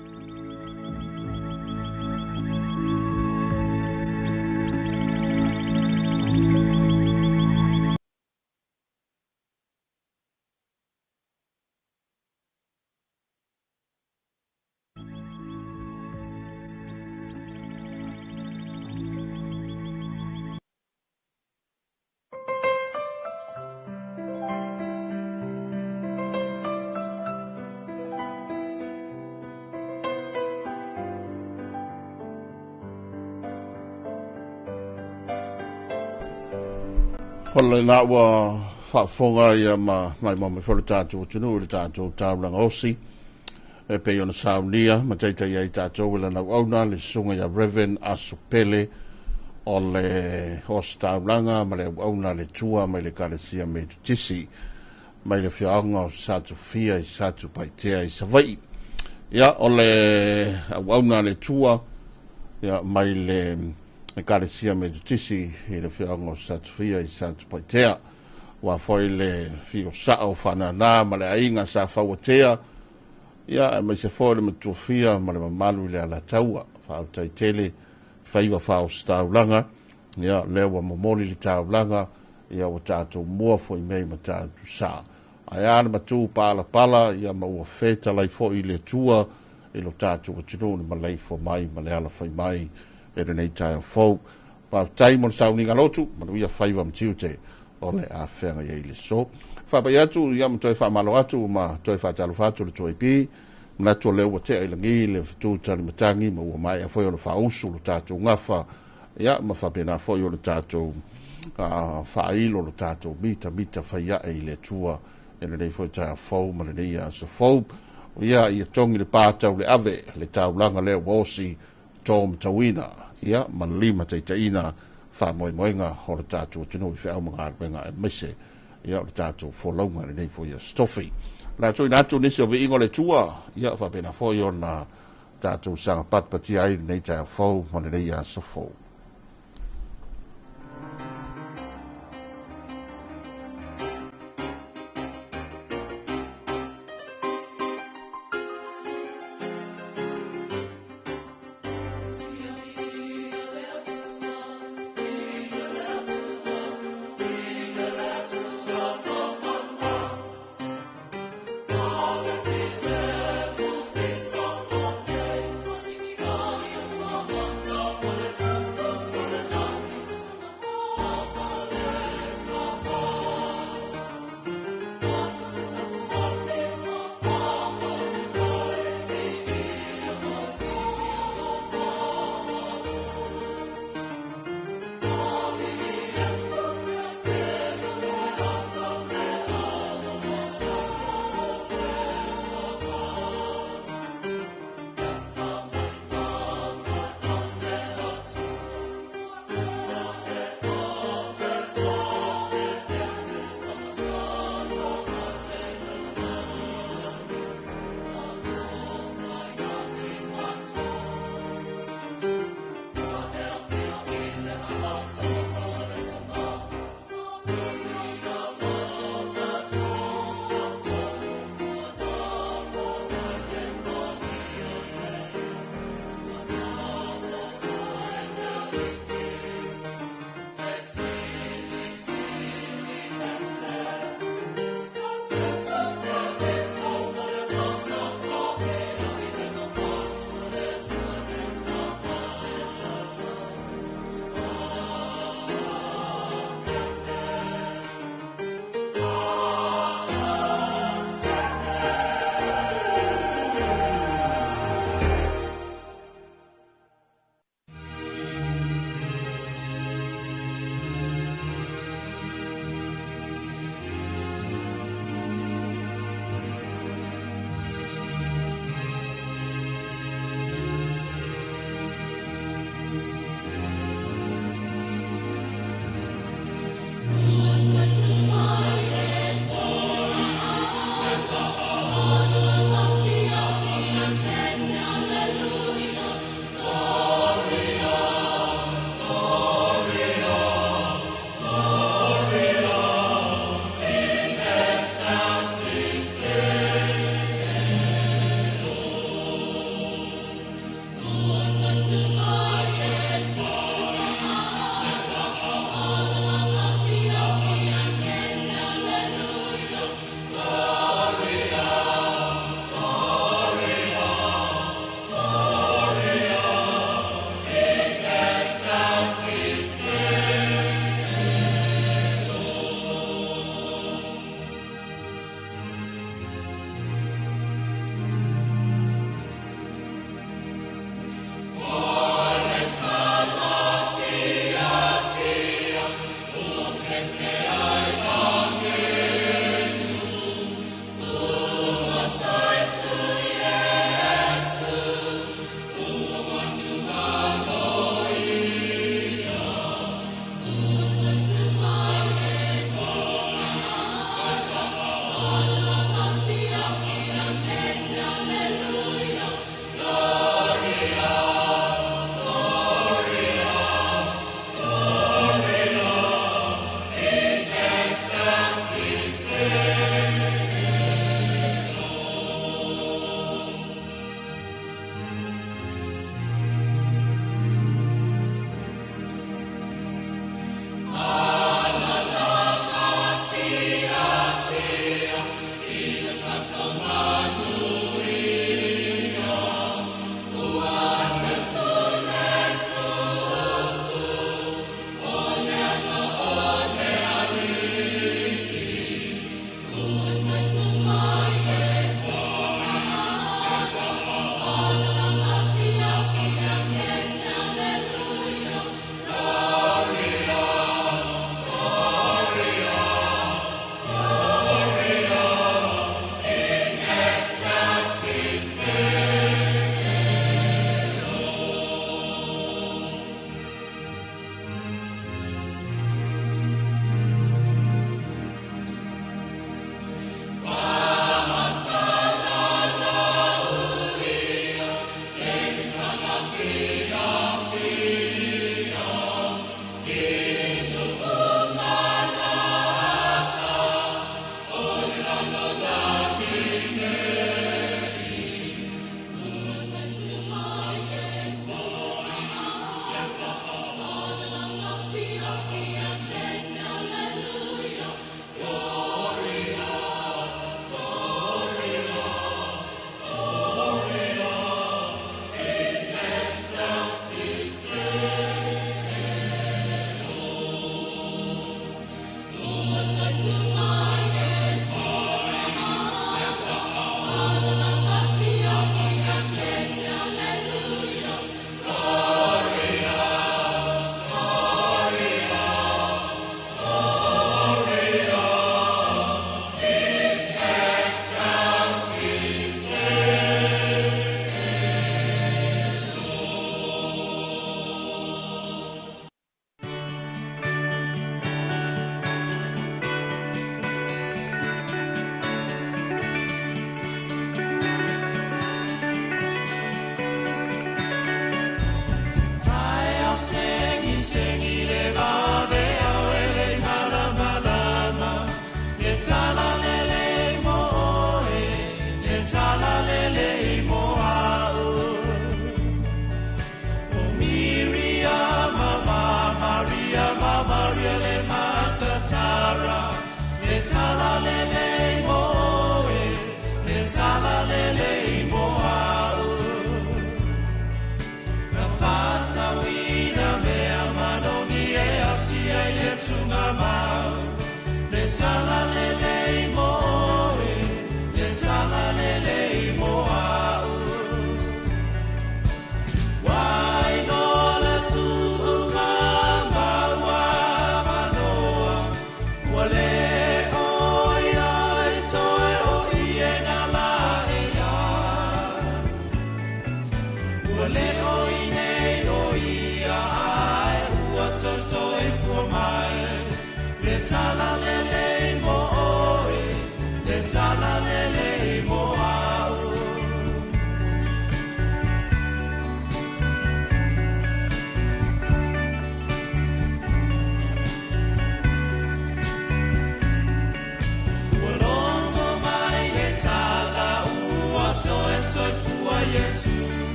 Hola na wa whaafonga ia mai whare tātou tunu le tātou tāuranga osi. E pe ona saunia, ma teitai ai tātou wila nau auna le sunga ia Reverend Asupele o le host tāuranga, ma le auna le tua mai le kalesia me tutisi, mai le whiaonga o sātu fia i sātu paitea i savai. Ia o le auna le tua, ia mai le ekalesia me tutisi i le whiaonga o Satufia i Santa Paitea wa foi le fio sao fanana ma le ainga sa fawatea ia mai se foi le matufia ma le mamalu le ala taua fa tai tele faiva fa o staulanga ia le wa momoli le taulanga ia o tato mua foi mei ma tato sa ai ana matu pala ia ma ua feta lai foi le tua e lo tato o tino ma lai fo mai ma le ala fai mai e le nei tai fo pa tai mon sauninga lotu ma ia faiva mtiute o le a whenga i le so. Whapai atu, ia ma toi whamalo atu, ma toi whatalo whatu le toi pi, na to leo wa te ailangi, le whatu tani matangi, ma ua mai a whai o le whausu, le tātou ngafa, ia ma whapena whai o le tātou whailo, le tātou mita whaia e le tua, e le nei whai tai a whau, ma le nei a sa whau, ia i a tongi le pātau le ave, le taulanga leo wosi, tōm tawina, ia ma lima teitaina, fa moi moinga ho le tātou tino i whao mga arbenga e mise ia le tātou wholaunga le nei fo ia stofi. La tui natu nisi o ingo le tua ia fa pena fo i o na tātou sanga patpati ai nei tai a whau ma le nei a sofo. le makatara, le tala le moe, le tala le moa. Na pata wina mea manongi e asia le tunga mau, le tala le moe, le tala le moa.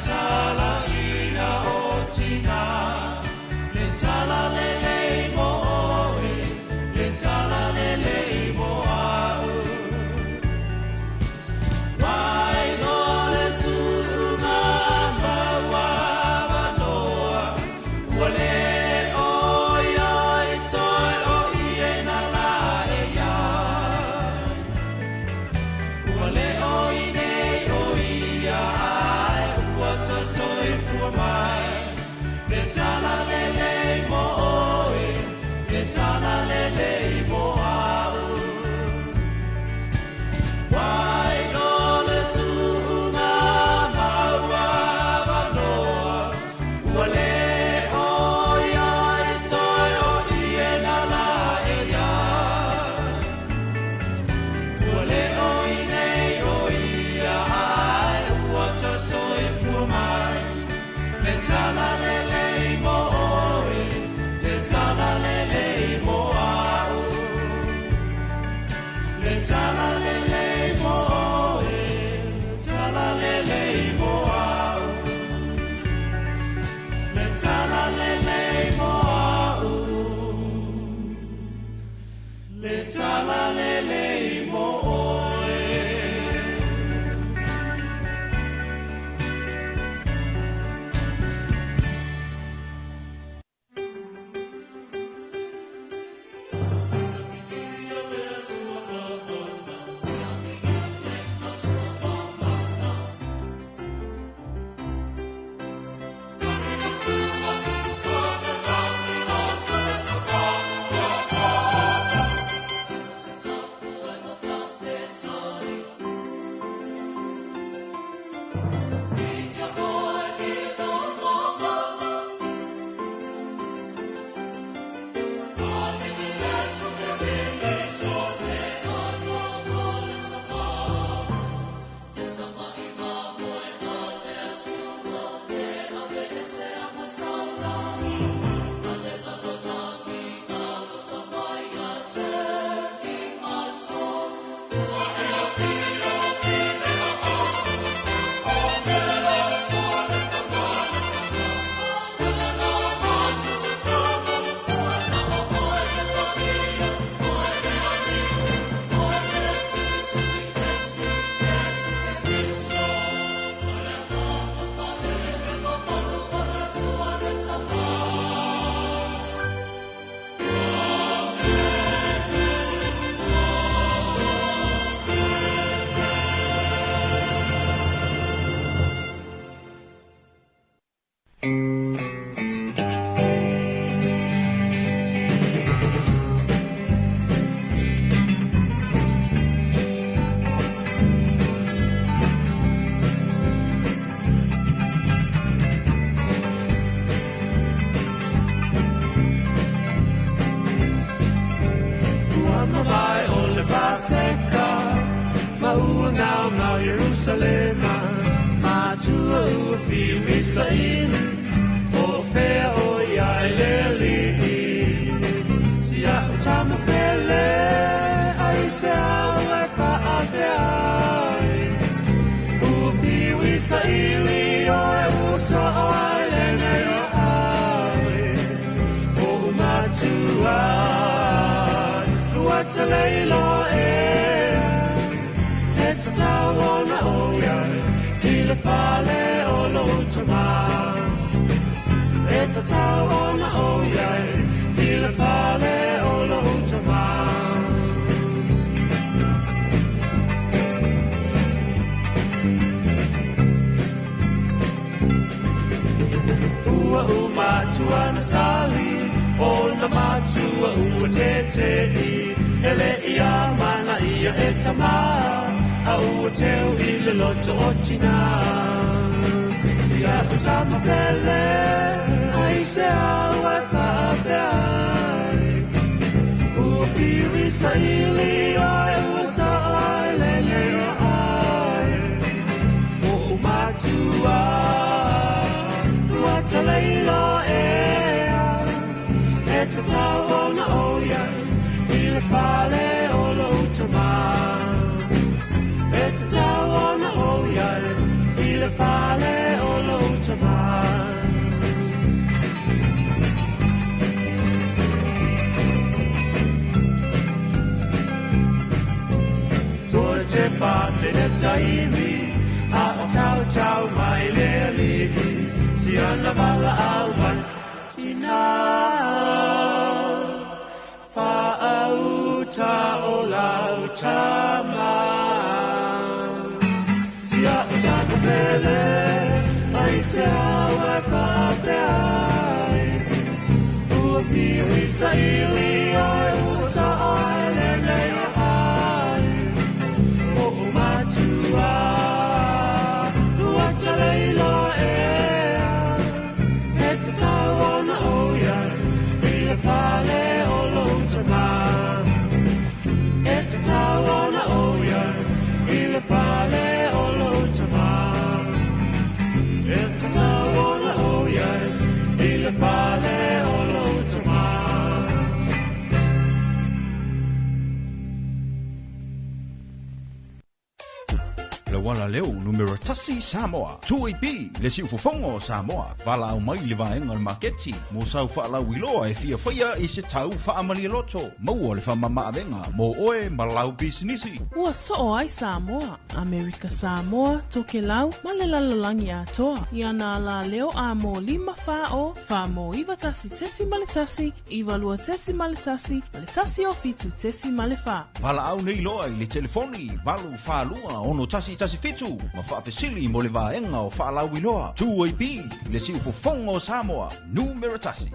Tala ina otina, le tala le moe, le tala le moa. Wai no le tuna mawa manoa, wale oia e toi o iena la e ya. Wale oine oia. Soy for my, le tala le moe, le tala le moa. Why no le tuna mawa manoa, wale oia e toi o iena la e ya. Wale oine oia ai uata soy for my. Le tala le moe, le tala le moa. Le tala le moe, le tala le moa. Le tala le moa. Le tala le moe. now, now Jerusalem, matua ufi misain, o fea o ia leli, sia utama pele, ai se au leilo e te tau ona oia i le whale o lo utama e te tau ona oia i le whale o lo utama ua matua na tali o na matua ua tetei ele ia mana ia e tama a ua teo i le loto o tina ia o tama pele ai se au e whapeai ua piri sa ili ai ua sa ai lele o ai o matua ua te leilo e te tau ona oia i le whale o lo utama e te tau ona oia i le whale o lo utama Toi te pate ne taimi a o tau tau mai le alihi si ana wala awan tina Fa'auta o lautama Sia utama pele Ai se awa whapeai Ua piri sa ili ai usa ai lele ai O matua Ua te leilo e te tau ona oia I le whale o e te tau ona oia I le whale o lo tama e te tau ona oia I le whale o lo tama Le wala leo numero tasi Samoa. Tui pi le si ufofongo Samoa. Vala au mai le vaenga le maketi. Mo sau whaala wiloa e fia whaia I se tau whaamali loto. Maua le whamama avenga. Mo oe malau bisinisi. Ua so ai Samoa. Amerika Samoa, toke lau, ma le lalolangi a toa. Iana la leo a mo 5 whao. Wha mo iwa tasi tesi male tasi. Iwa lua tesi male tasi. Male tasi o fitu tesi male wha. Vala au nei loa I le telefoni. Valu whalua ono tasi fitu ma whaafesili mo le vaenga o whaalau iloa. Tui pi le si ufofongo Samoa. Numero tasi.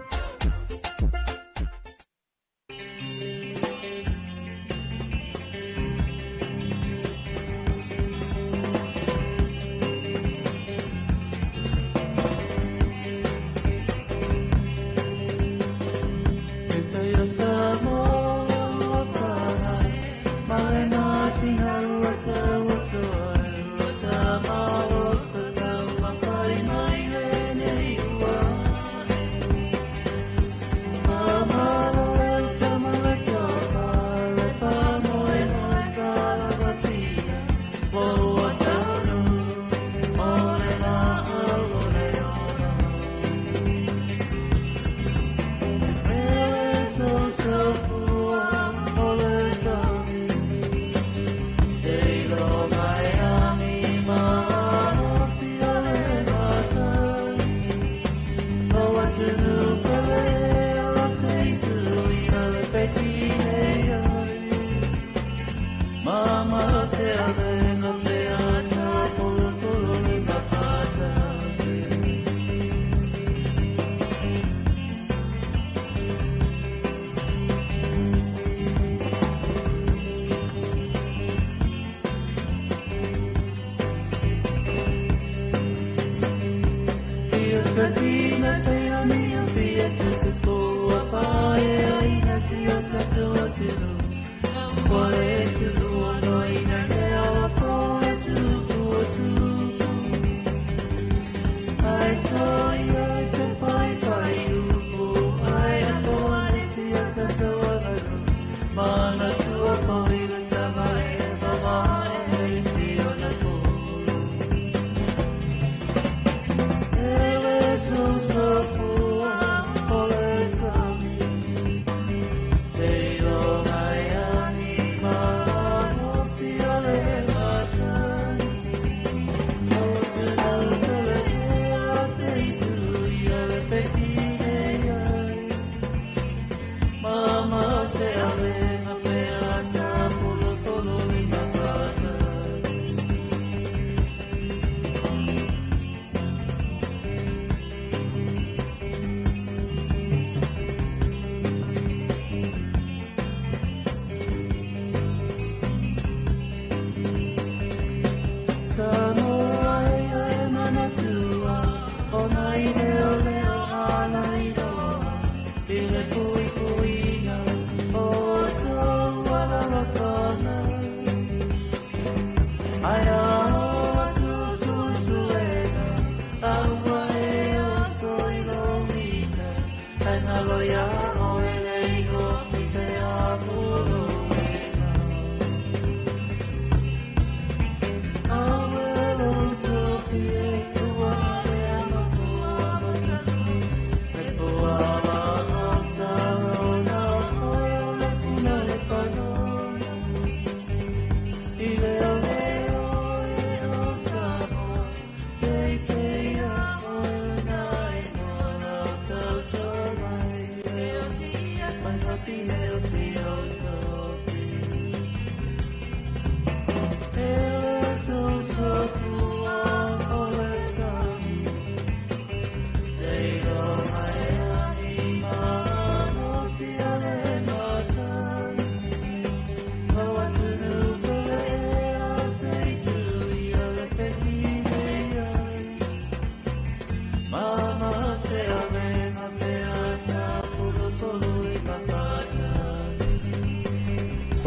They go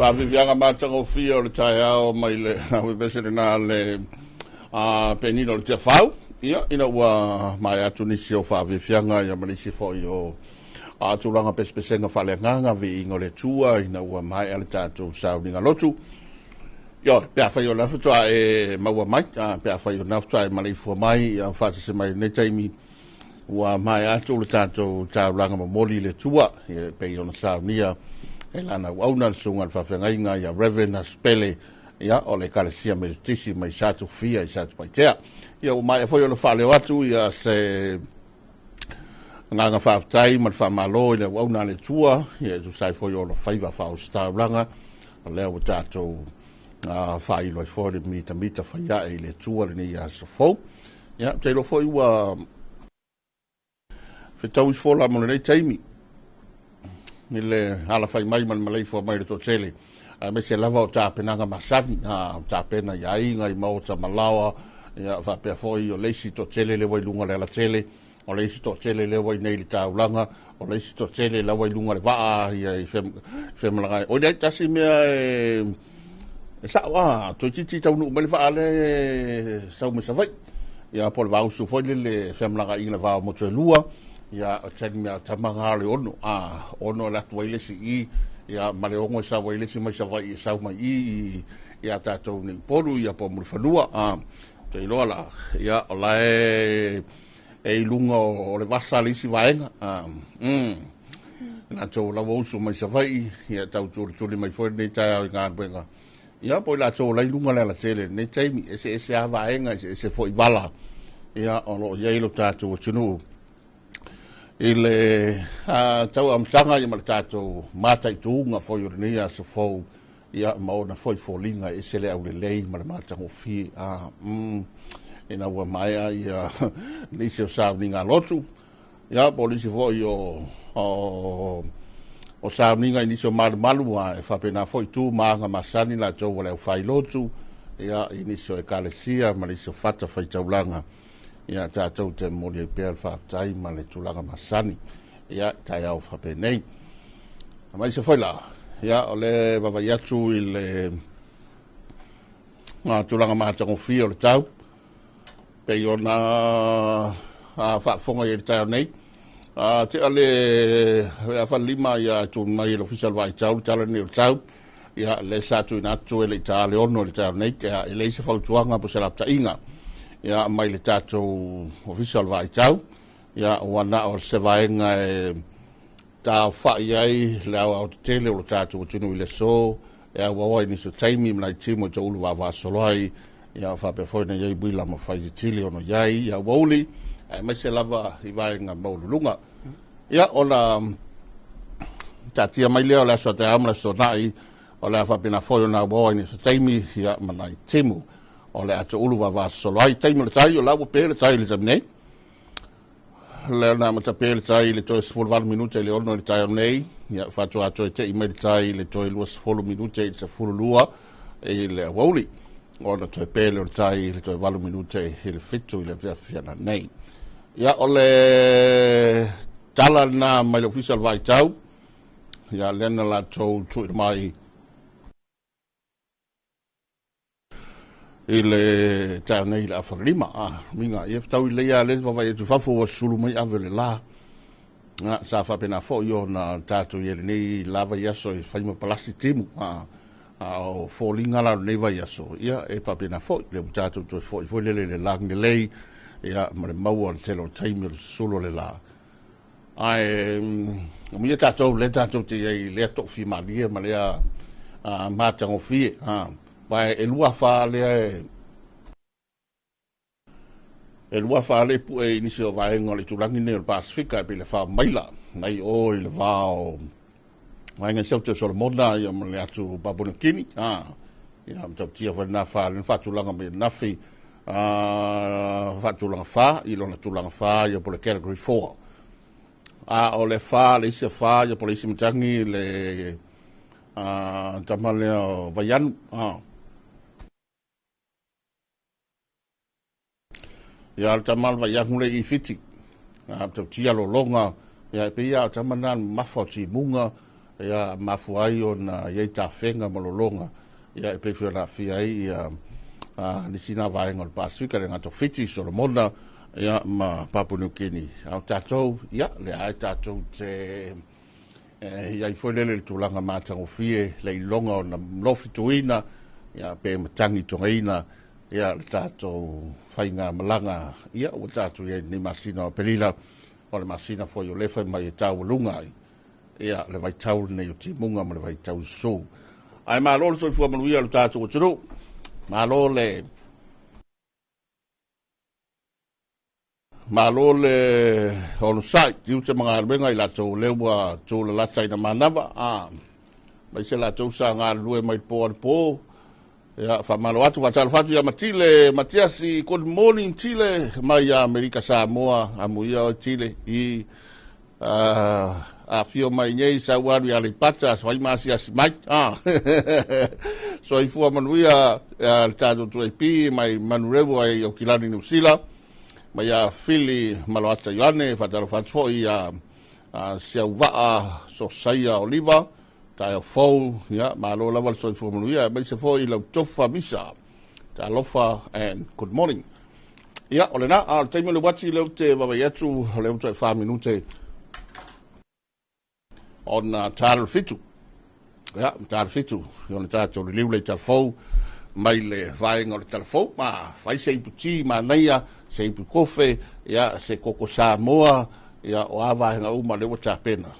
Whawiwianga mātango fia o le tai ao mai le hawe besere nā le penino le te whau. Ia, ina ua mai atu nisi o whawiwianga ia manisi fo i o aturanga pespesenga whale nganga vi ingo le tua, ina ua mai ale tātou sauninga lotu. Ia, pia whai o laftua e maua mai, pia whai o laftua e malifua mai, ia whatase mai ne taimi ua mai atu le tātou tauranga mamoli le tua, ia pei ona saunia. E lana wauna le sunga le whawhengainga ia Reverend Spele ia o le kalesia me tisi mai satu fia i satu paitea. Ia o mai e foi o le whale watu ia se nganga whawtai ma le whamalo i le wauna le tua ia tu sai foi o le whaiva whao stauranga o leo o tātou whailo i foi le mita whaia i le tua le ni a sa fau. Ia te lo foi ua whetau i fola mo le taimi ni le hala fai mai man malai fo mai to tele me se lava o tapenanga masani tapena ya inga i mauta malawa ya fa pe fo i o leisi to tele le wailunga le la tele o leisi to tele le wai nei taulanga o leisi to tele le wailunga le va ya i fem la o le tasi me sa wa to titi tau no me fa ale sa me sa vai ya por va su fo le fem la i le va mo lua ia o tani mea tamanga le ono la tuaile si i ia male ongo sa waile si mai sa vai i sa mai i ia tātou ni poru ia po murfanua te iloa la ia o la e ilunga o le vasa le isi vaenga na tau la wausu mai sa vai ia tau turi mai fwere nei tai au i ngā buenga ia po la tau la ilunga le la tele nei taimi ese a vaenga ese fo i vala ia o lo ia ilo tātou o tunu ile tau amtanga i maltato mata i tuunga foi urnia se fou ia maona foi folinga e se le au le lei ma mata o fi ina ua mai ia nisi o sauninga lotu ia polisi foi o sauninga i nisi o malu e whapena foi tu maanga masani la tau wale au fai lotu ia i nisi o e kalesia ma nisi o fata fai taulanga ia tātou te mori e pēr whātai ma le tūlanga masani ia tai au whapenei a mai se whai la ia o le wawai atu i le tūlanga mātango fi o le tau pei o na whaafonga i le tau nei te ale a whalima ia tūn mai i le official vai tau tala ni o tau ia le sātu ina atu e le tā le ono le tau nei ia e le isa whautuanga po se lapta inga ia mai le tātou official vai tau ia wana o se vaenga e tā whai ai le au te tele o le tātou o tunu i le so ia wawai ni so taimi mnai timo te ulu wa soloi ia whape fwoi iai buila ma whai tili ono iai ia wauli mai se lava i vaenga maululunga ia o la tātia mai leo le aso te amla so nai o le whapena fwoi ona wawai ni so taimi ia mnai timo o le ato ulu wa solo ai taimi le tai o lawa pele tai le tamnei le na mata pele tai le toi 4 minuta le ono le tai nei ia fatu ato te i mai tai le toi 4 minuta se lua e le woli o le toi pele le tai le toi 4 minuta e le fitu le fiana nei ia o le tala na mai le official vai tau ia le na la tau tu mai ile ta nei la farima minga e tau le ya le va e tu fa fo sulu mai avele la na sa fa pena fo yo na tatu ye nei lava ya so fa mo palasi timu o fo linga la nei va ya so ya e fa pena fo le tatu to fo le lang de lei ya ma le mau al telo time sulu le la ai mi tatu le tatu ti le to fi malia ma le mata o fi vai e lua fa le pu e inisio vai ngol tu langi ne Pacifica pe le fa maila nei o le va vai ngai sautu Solomona ia mo le atu Babonakini ia mta tia fa na fa le fa tu langa me na fi fa tu langa fa i lona tu langa fa ia po le category 4 o le fa le se fa ia po le simtangi le tamale vayan ia tamal va ia mule I fiti tau tia lo longa ia pe ia tamana mafoti munga ia mafuai o na iei tafenga malolonga ia e pefio la fia ia ni sina vaenga o Pasifika le ngato Fiji Solomona ia ma Papua New Guinea au tatou ia le ai tatou te ia i foi lele tulanga matango fie le ilonga o na lofi tuina ia pe matangi tongaina ia le tatou whainga malanga ia o tatou ia ni masina o pelila o le masina foi o lefa mai tau lunga ia le vai tau nei o timunga ma le vai tau so ai malo le soifua manuia le tatou o tunu malo le ono sai tiu te mga albenga i latou leua tō la lata ina manava mai se latou sa ngā lue mai po al po ia whamalo atu watala fatu ia matile Matiasi good morning Chile mai a Amerika Samoa amuia o Chile i a fio mai nei sa waru ya le pata so i masi as mai so i fu manuia al tado tu pi mai manurevo ai o kilani New Zealand mai a fili maloata Ioane fatalo fatfo i a sia uva so saia oliva ta fo ya malo lava so i fu manuia mai se fo i la tofa misa ta lofa and good morning ya olena al time le wati le te baba yatu le te 5 minute on tal fitu ya tal fitu yon tato le liule tal fo mai le vai ngor tal fo ma fai sei puti ma naia sei pu kofe ya se koko Samoa ya o ava nga uma le wata pena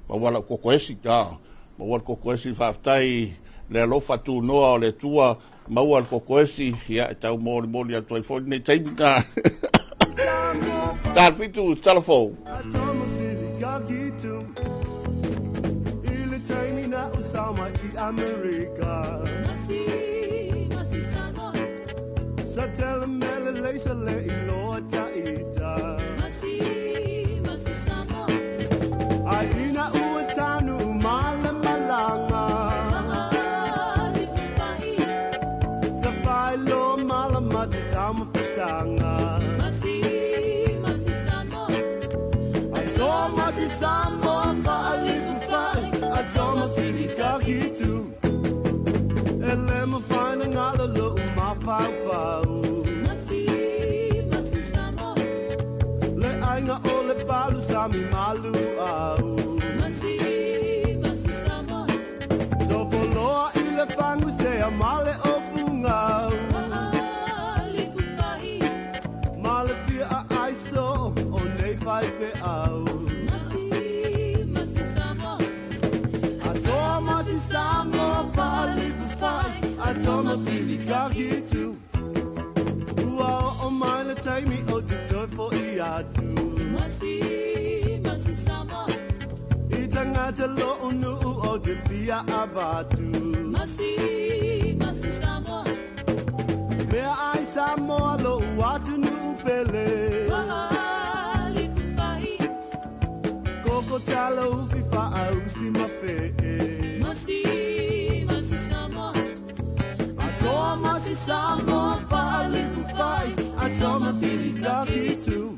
ma wala koko esi ya ma wala koko esi faftai le lofa tu noa le tua ma wala koko esi ya tau mori mori a toi fo ne taimika tal fitu telefone Taimina usama i Amerika Masi Samoa Satele mele leisa le iloa taita Masi Samoa Aina ua tanu male malanga Whaali fufai Safai lo mala mati tama fitanga Masi Samoa Ato Masi Samoa whaali fufai Atoma pilika gitu Ele me find ngalo lo ma fau Masi Samoa Le ainga ole balu sami malu au Masi Samoa Tofoloa ile fangu se amale ofunga Ali fufai Male fia a aiso o nei fai fe au Masi Samoa fali fufai Atoma pilika gitu Ua o maile taimi o te tofo I atu Masi Samoa I tangata lo unu o te fia abatu Masi Samoa Mea ai Samoa lo uatu nu pele Wahali fufai Koko tala ufi fa ausi mafe Masi Samoa Atoa Masi Samoa fali fufai Atoma pilika gitu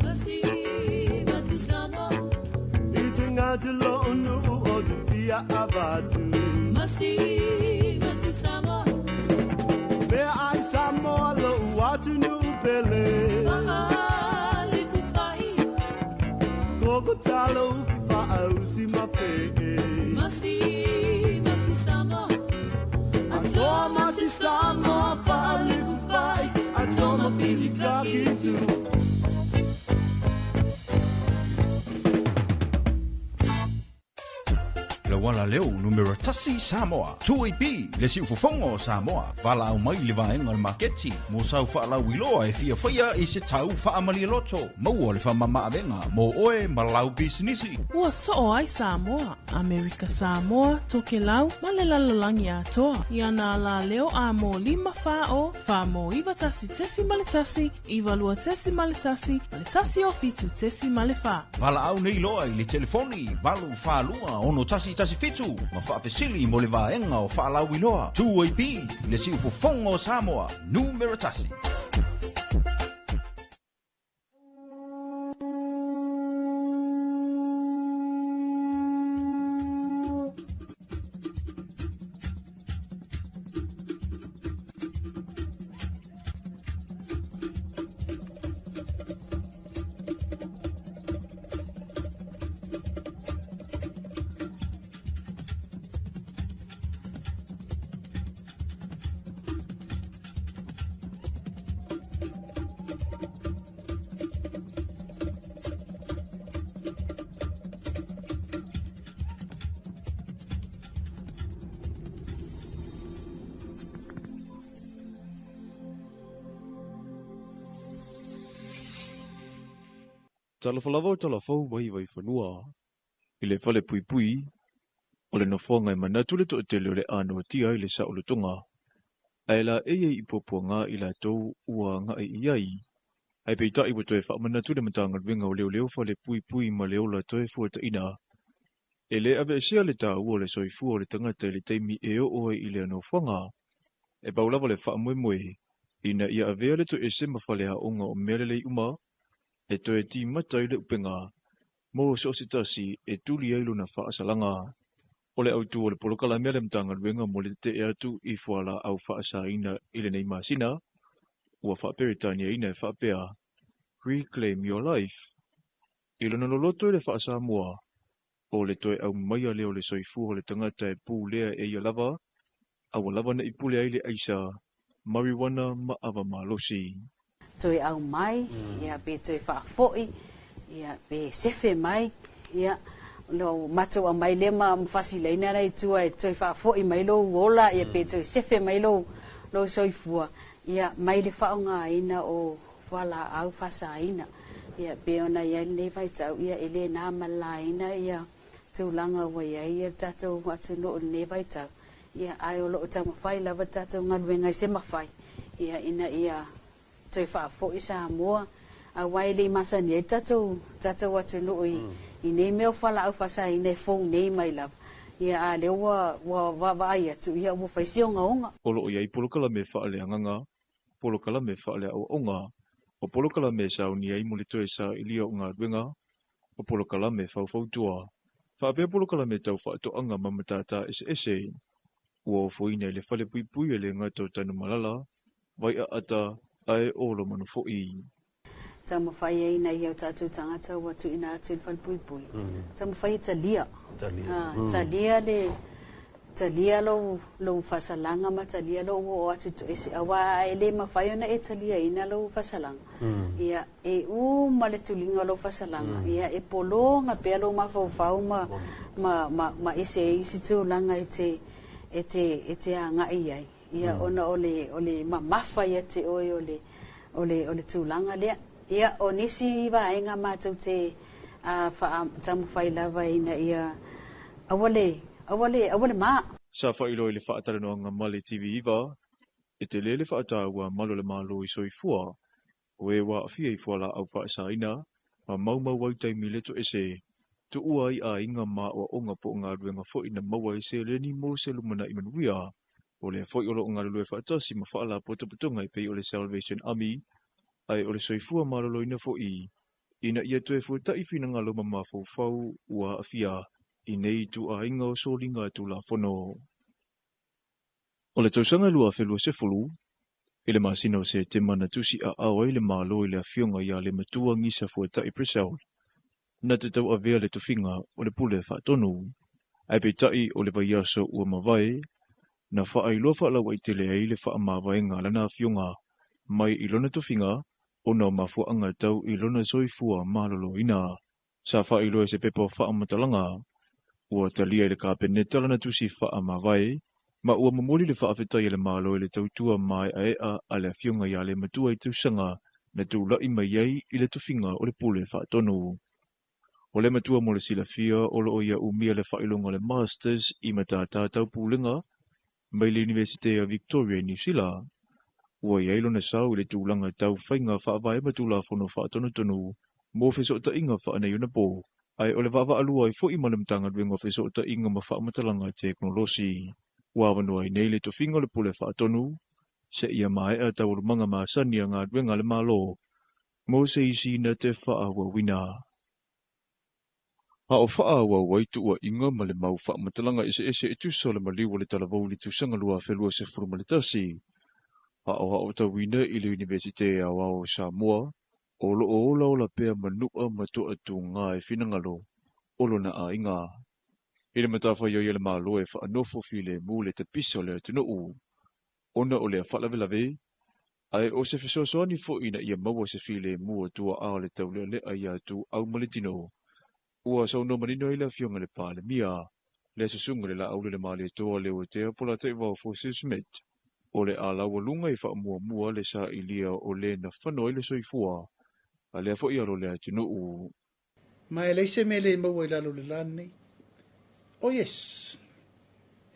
Masi Samoa Itungati lo unu o te fia abatu Masi Samoa Mea ai Samoa lo uatu nu pele Wahali fufai Koko talo ufifa ausi mafe Masi Samoa Atoa Masi Samoa fali fufai Atoma pilika gitu Le wala leo numero tasi Samoa. Tuipi le si ufofongo Samoa. Vala au mai le vaenga le marketi. Mo sau fa la wiloa e fia faya e se tau fa amali loto. Mo le fa mama avenga. Mo oe malau businessi. Ua so ai Samoa, Amerika Samoa, toke lau, malelalolangi atoa. Iana la leo a mo lima fao, fa mo iwa tasi tesi maletasi, iwa lua tesi maletasi, maletasi o fitu tesi malefa. Vala au nei loa i le telefoni. Valu fa lua ono tasi fitu. Ma fa fesili mo le vaenga o fa la wiloa. Tuipi le si ufofongo Samoa. Numero tasi. Talafalava o talafau wai whanua. I le whale pui pui, o le nofonga i manatu le toetele o le ano tia i le sa o le tonga. Ai la e ipopua ngā i la tau ua ngā i iai. Ai peita i watoe wha manatu le matanga winga o leo whale pui pui ma leo la toe fuata ina. E le ave sea le tā ua le soifua o le tangata i le teimi e o oe i le anofonga. E baulava le wha mwe ina ia avea le to e se mawhale ha onga o mele le uma. E toe ti mata i le upenga, mo se ositasi e tuli ailu na whaasalanga. O le autu o le polokala mea le mtanga ruenga mo le te e atu i fuala au whaasa ina i le nei masina, ua whaaperitania ina e whaapea, Reclaim Your Life. I lona loloto i le whaasa mua, o le toe au maia leo le soifu o le tangata e pū lea e ia lava, au lava na i pule ai le aisa, marijuana ma ava malosi. Toi au mai, ia pe toi whaafoi, ia pe sefe mai, ia lo matou a mai lema mfasi leina rai tua e toi whaafoi mai lo wola, ia pe toi sefe mai lo soifua, ia mai le whaonga ina o wala au whasa ina, ia pe ona ia nei vai tau, ia ele nā mala ina, ia tūlanga wai ia tatou atu no nei vai tau, ia ai o lo tau mawhai lava tatou ngaluenga se mawhai, ia ina ia toi whaafo i Samoa, a waile i masa ni e tatou atu no i nei meo whala au whasa i nei fōu nei mai lava. Ia a leo wa ai atu, ia ua whaisio ngā onga. Olo ia i polokala me whaale anganga, polokala me whaale au onga, o polokala me sau ni ai mole toe sa i lia o ngā ruenga, o polokala me whau tua. Whaapea polokala me tau whaatoanga mamatata ese, ua o foina i le whale pui pui e le ngato tanu malala, vai a ata, ai olo manu fo'i. Ta mawhai e ina i au tātou tangata watu ina atu i whale pui pui. Ta mawhai ta lia. Ta lia lo whasalanga ma ta lia lo o atu to ese. Awa e le mawhai ona e ta lia ina lo whasalanga. Ia e ma le tulinga lo whasalanga. Ia e polo ngā pea lo mawhau ma isi tūlanga e te a ngā iai. Ia ona ole mamafa ia te oi ole tūlanga lea. Ia o nisi vaenga mātou te tamu whai lava ina ia awale maa. Sa whailo i le whaataranoa ngā male TV iwa, e te lele whaataua malo le malo i soifua, o e wa awhia i fuala au whaasaina, ma maumau waitaimi leto ese, tu ua i a inga maa o onga po ngā ruenga fo ina maua i se leni mo se lumana i manuia, o le foi olo ngā lulue whaatasi ma whaala potaputonga i pei o le Salvation Army, ai o le soifua malolo ina foi, ina ia toe fuata i whina ngā loma ma fau ua awhia, i nei tu a inga o solinga tu la fono. O le tausanga lua whelua sefulu, i le masina o se te mana tusi a awa i le malo i le awhionga i a le matua ngisa fuata i Presel. Na te tau a vea le tuwhinga o le pule whaatonu, ai pe tai o le vaiaso ua mawai, na wha ai loa whaalawa i te le ai le wha mawai ngā lana awhionga, mai i lona tuwhinga, o na mafua anga tau i lona soifua malolo ina. Sa wha i loa se pepa wha amatalanga, Ua talia le kapene tala na tusi wha amawai, ma ua mamoli le whaafetai le malo le tautua mai a ale fionga ia le matua I tausanga na tūla I mai ai I le tufinga o le pule whaatonu. O le matua mo le silafia o lo ia umia le whailonga le Masters I matata tau pulenga mai le University of Victoria New Zealand. Ua ia ilo na sau le tūlanga tau whainga whaavai matula whono whaatonu mo feso ta inga whaanei una po. Ai o le wawa alua I fo I malamtanga duenga feso ta inga ma whaamatalanga teknolosi. Ua wanua I nei le tofinga le pule whaatonu, se ia mai a tau manga maasani a ngā duenga le malo, mo se isi na te whaawa wina. Ha o whaawa waitu ua inga ma le mau whaamatalanga ese tuso le maliwa le talavau li tusanga lua whelua se furumalitasi. Ha o ta wina I le Universite a wao Samoa, o lo o la pea manua matua tu ngā finangalo, olo na a inga. Ile matafa yo le malo e whaanofo file mu le te piso le tunu u. Ona o le whalawelawe, ai o se fisosoani fo ina ia maua se file mu tua a le taule le aia tu au maletino. Ua sauno manino ila fionga le pa le mia, le sasunga le la au le male toa le o tea pola te wau fo sismet. O le ala walunga I wha le sa ilia o le na whanoi le soifua. A lea fo ia lo lea tunu u. Mai leise me le maua I lalo le lani. O yes,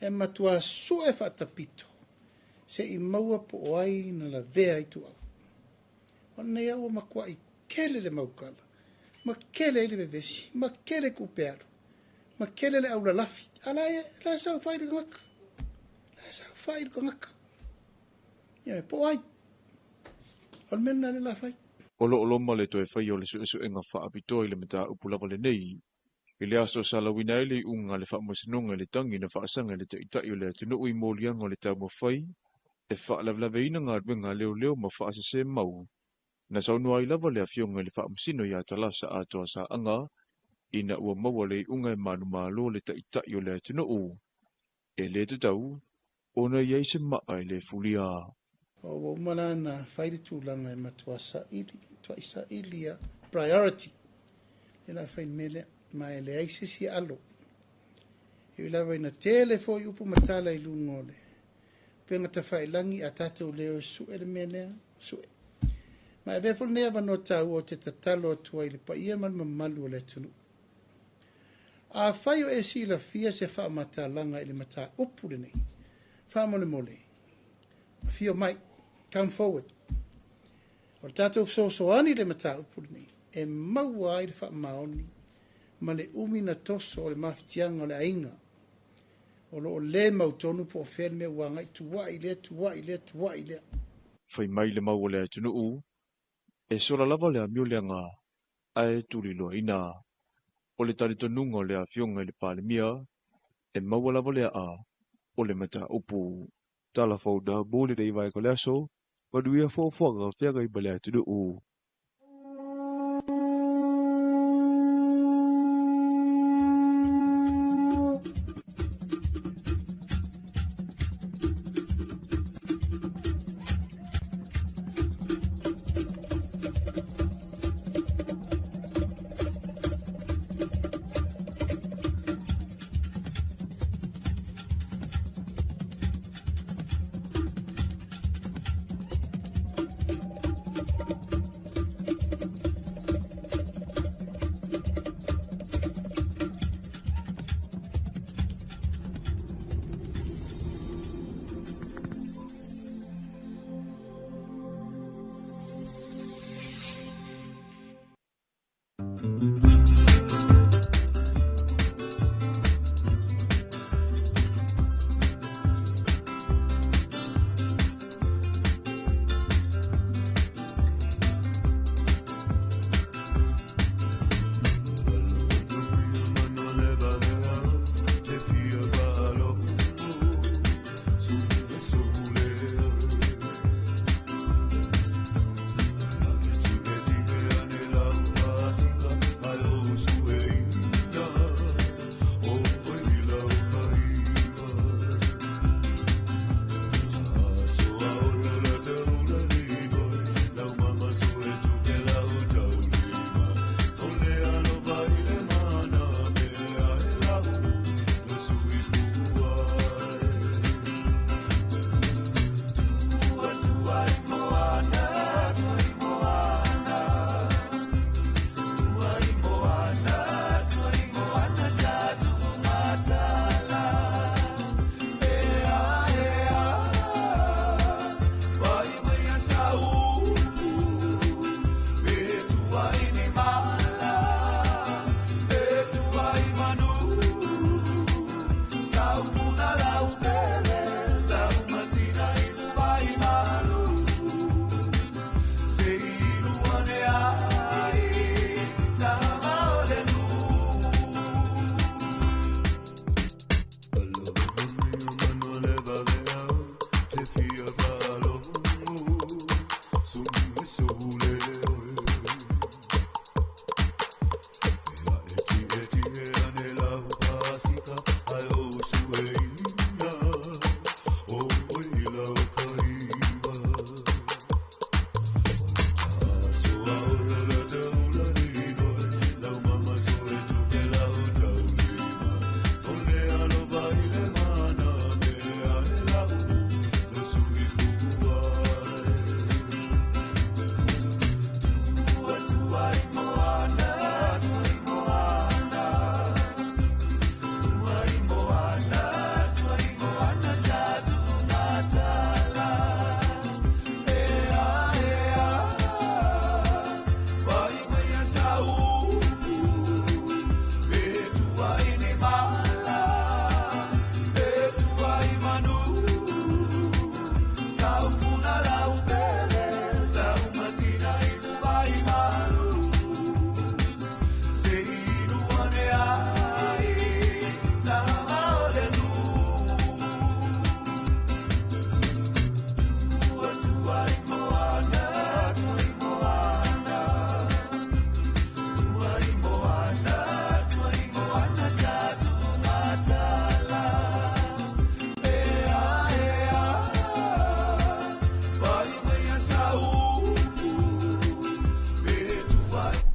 e matua su e whatapito. Se I maua po oai na la vea I tu au. O nei au makua I kele le maukala. Ma kele le vevesi, ma kele kupearu. Ma kele le au la lafi. Ala e, la sau whai le ngaka. La sau whai le ngaka. Ia po oai. O mena le la whai. Olo oloma le toe whai o le su enga whaapito I le meta upulava le nei. I le aso salawina le unga le whaamosinonga le tangi na whaasanga le te itai o le tunu ui mōlianga le tau mawhai. E whaalawlaweina ngā ruenga leo ma whaasase mau. Na saunua I lava le afionga le whaamosino ia talasa atoa sa anga. Ina ua maua le unga e manu malo le te itai o le tunu u. E le tutau, ona iei se maa le fulia. O umana na whaire tūlanga e matua sa ili, tua isa ili a priority. E la whain mele, ma e le aise si alo. E la whaina tele fo I upu matala I lungole. Penga ta whailangi a tatou leo su e le menea, su e. Ma e vefo nea wano tau o te tatalo atua I le pa ia man mamalu o le tunu. A whaio e si la fia se wha matalanga I le mata upu le nei. Wha mole mole. A fio mai. Come forward. O tatou soani le mata upuri nei. E maua ai le wha maoni. Ma le umi na toso o le mafitianga o le ainga. O lo le mautonu po o me wanga I tuwa I le. Whai mai le mau o le tunu u. E sola lava le amio le ngā. Ae turi loa ina. O le tari tonunga o le afionga I le palemia. E maua lava le a. O le mata upu. Tala fauda bole de vai ko le aso. Waduia fo whanga whianga I balea tunu u.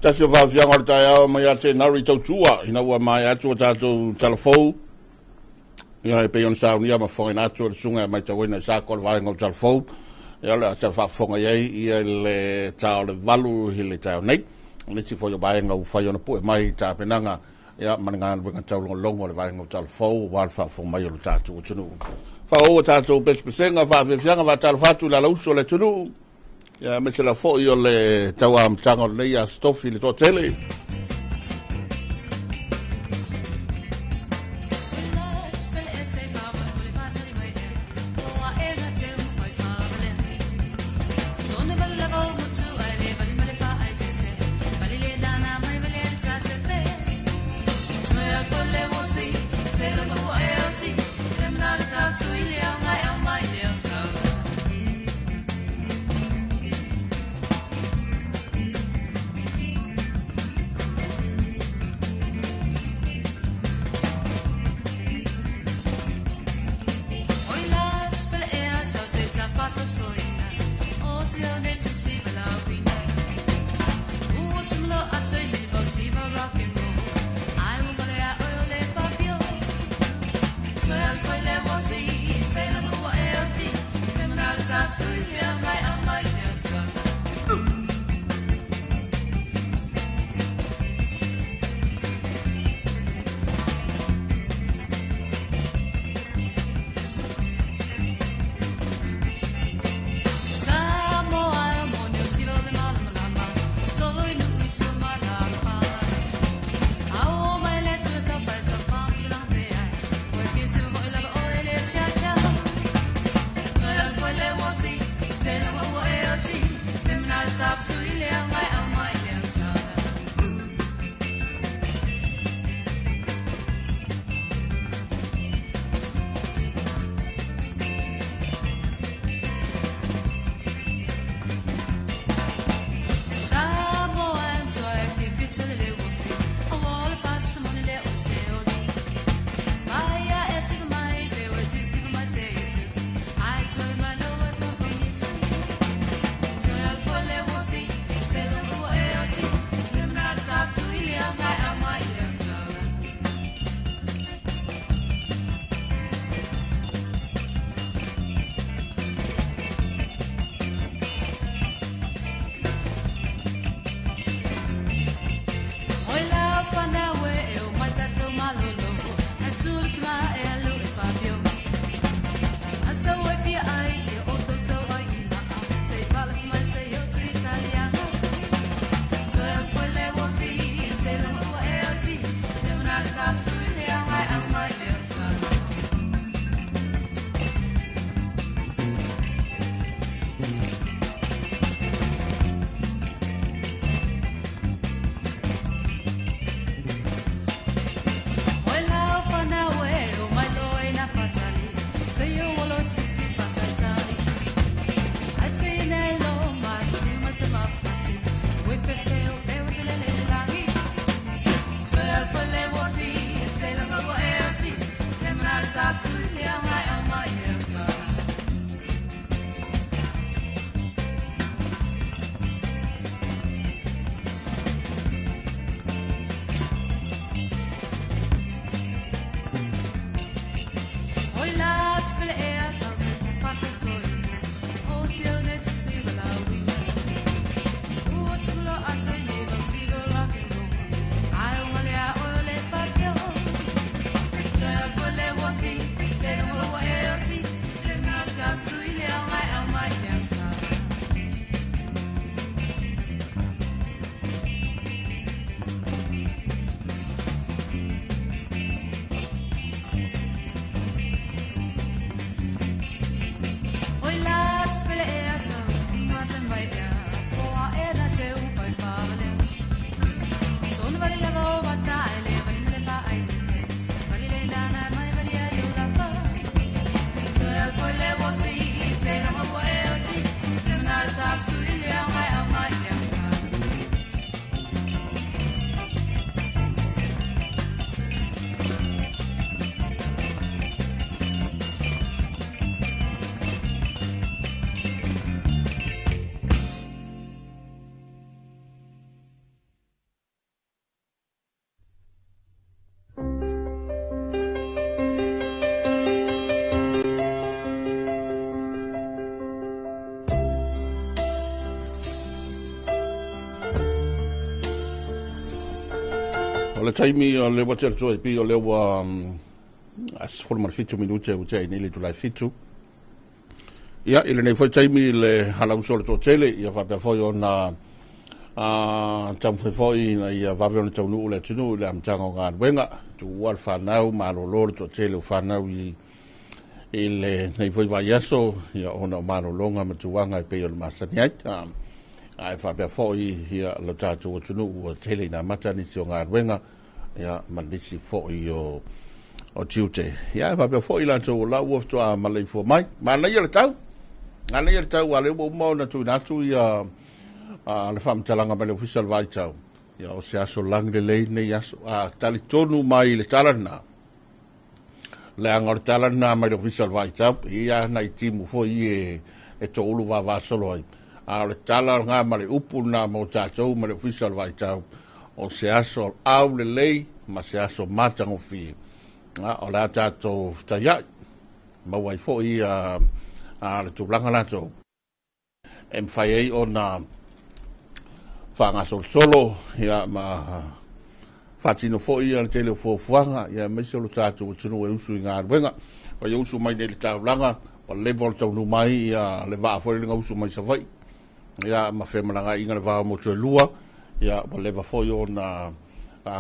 Tasi o whawhianga o le tai au mai a te nari tau tua, ina ua mai atu o tātou talafou. Ia e pei on saunia ma whangai nātu o le sunga mai tau ina sa ko le vaenga o talafou. Ia le a te whawhonga iei, ia le tau le valu hi le tau nei. Nisi fo yo vaenga u whai ona pu e mai tā penanga. Ia manangana wenga tau longo le vaenga o talafou, wal whawhonga mai o le tātou o tunu. Whao o tātou pespesenga, whawhianga wa talafatu la lauso le tunu. Ia me se la fo i o le tau amtanga o le nei a stofi le tō tele. Say O le taimi o le wate atua pi o le wa asfol mar fitu minute o te ni le tulai fitu. Ia ile nei foi taimi le hala usole to tele ia va pe foi ona tam foi na ia va ve tau nu le tunu le am tanga ga wenga tu wal fa nau ma lo lo to tele fa nau i ile nei foi va yaso ia ona ma lo longa ma tuanga pe o masaniai ai fa pe foi ia lo tatu o tunu o tele na matani si o ga wenga ia mandisi foi o tiute ia fa pe foi la to la wo to a malai fo mai ma na ia tau ana ia tau ale mo mo na tu ia le fam talanga ma le official vai tau ia o se aso lang le nei aso tali tonu mai le talana le angor talana ma le official vai tau ia na timu fo e to ulu va solo ai le talanga ma le upu na mo tau ma le official vai tau o se aso au le lei ma se aso matango fi o la tato taya ma wai fo ia le tublanga la to em fai ona fanga solo ya ma fatino fo ia le tele fo fuanga ya me solo tatu tunu e usu nga wenga o yo usu mai le tublanga o le vol tonu mai ya le va fo le usu mai sa vai ya ma fe malanga inga le va mo to lua ya o le va fo yo na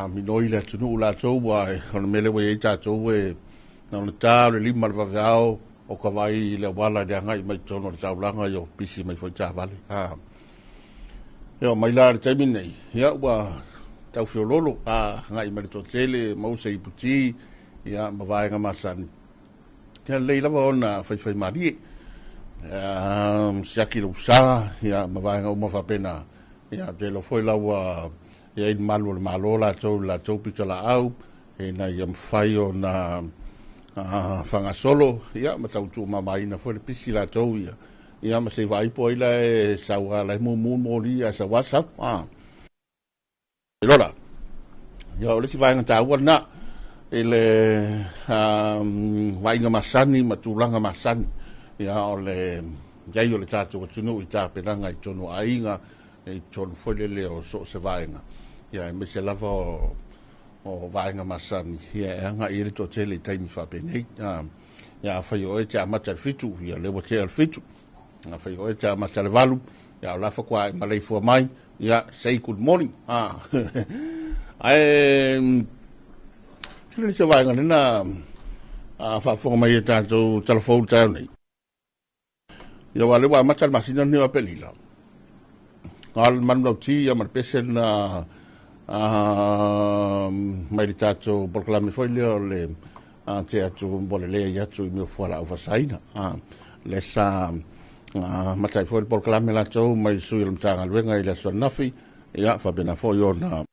minoi le tunu la to wa on mele we tatu we na le tau le lima le va o ka vai le wala de ngai mai tono tau langa yo pisi mai foi ta vale yo mai la te minei ya wa tau fiololo ngai mai to tele mo se iputi ya ma vai nga masani te le la ona fai mari sia ki lo sa ya ma vai nga mo fa pena ya te lo foi la wa ya in malo la to pitola au e na yam fai ona fanga solo ia ma tau tu mai na foi pisi la tau ia ma se vai po ila e sa wala mo ri sa whatsapp lola ia ole si vai na tau na ele vai nga masani ma tulanga masani ia ole ia yo le tatu tunu i ta penanga i tonu ainga e tonu foi le o so se vai nga ia me se lava o vainga masani ia nga ile to tele taimi fa penei ya fai o te amata fitu ia le bote al fitu na fai o te amata le valu ya la fa kwa malai fo mai ia say good morning tele se vainga na fa fo mai ta to telefone ta nei ia wale wa mata masina ni apelila al man lo ti ya mar pesen mai tato proclame foi le te atu bole le ya tu mi fuala o fasaina le sa matai foi proclame la to mai sui le tanga luenga ile so nafi ya fa bena foi ona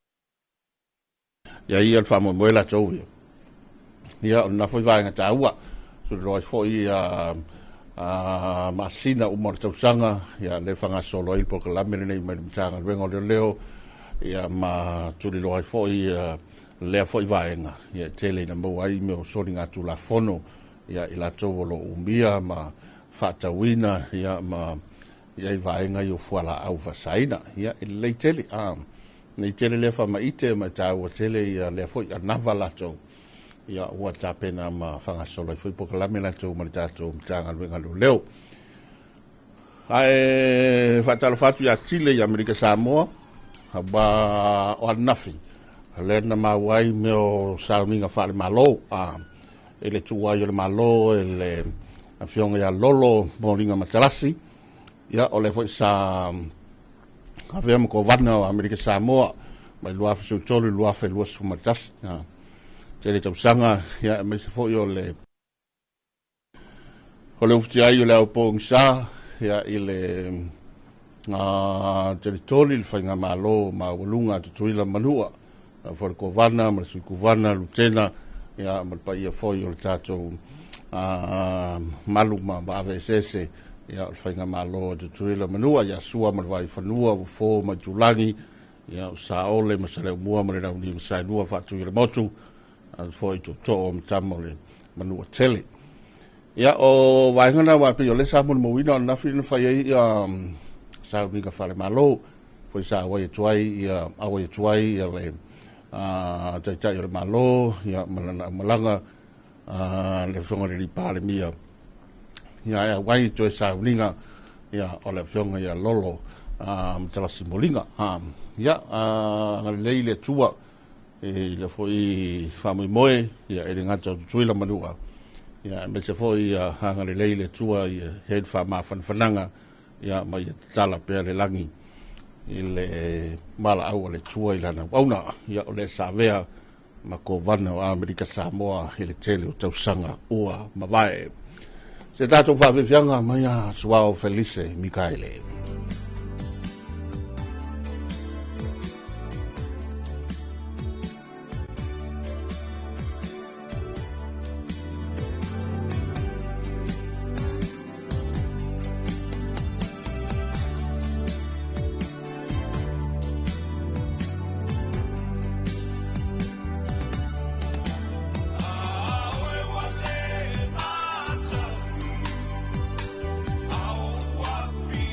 ya ia famo moela to ya na foi vai nga taua so lo foi masina o morto sanga ya le fanga solo il proclame nei mai tanga luenga le leo ia ma tuli loai foi lea foi vaenga ia tele na mo ai me o sori ngatu la fono ia ila tolo umbia ma fatawina ia ma ia vaenga yo fuala au fasaina ia le tele nei tele le fa ma ite ma tau tele ia le foi navala to ia ua tapena ma fanga solo foi pokalame la to ma tato mtanga luenga leo ai fatalo fatu ya Chile ya Amerika Samoa ba o nafi le na mawai me o sauninga fale malo ele tua yo le malo ele afionga ya lolo moringa matarasi ya ole foi sa avem ko vana Amerika Samoa mai lua fu tolu lua fe lua su matas tele tau sanga ya me se foi ole uti ai le opong sa ya ile toli il fainga malo ma walunga tuila manua for kovana ma su kovana lutena ya ma pa ia foi o tato maluma ba vss ya fainga malo tuila manua ya sua ma vai fanua fo ma tulangi ya sa ole ma sale mua ma na ni sa lua fa tu ile motu foi to tamole manua tele ya o vai ngana wa pe le sa mo wina na fin fa ya sa mi ka fale malo foi sa wa tuai ia awa tuai ia le tai o le malo, ia malanga, le whonga le pāle mia. Ia ea wai toi sa uninga, ia o le whonga ia lolo, tala simolinga. Ia, ngalei le tua, le foi whamui moe, ia e le ngata tuila manua. Ia, me se foi ngalei le tua, ia head whama whananga, ia mai tala pēr le langi. I le mala au le tua i lana wauna, ia o le savea, ma ko vana o Amerika Samoa, i le tele o tausanga ua mawae. Se tātou whawewhianga mai a Suao Felice Mikaele. Awe wale mata, au wapi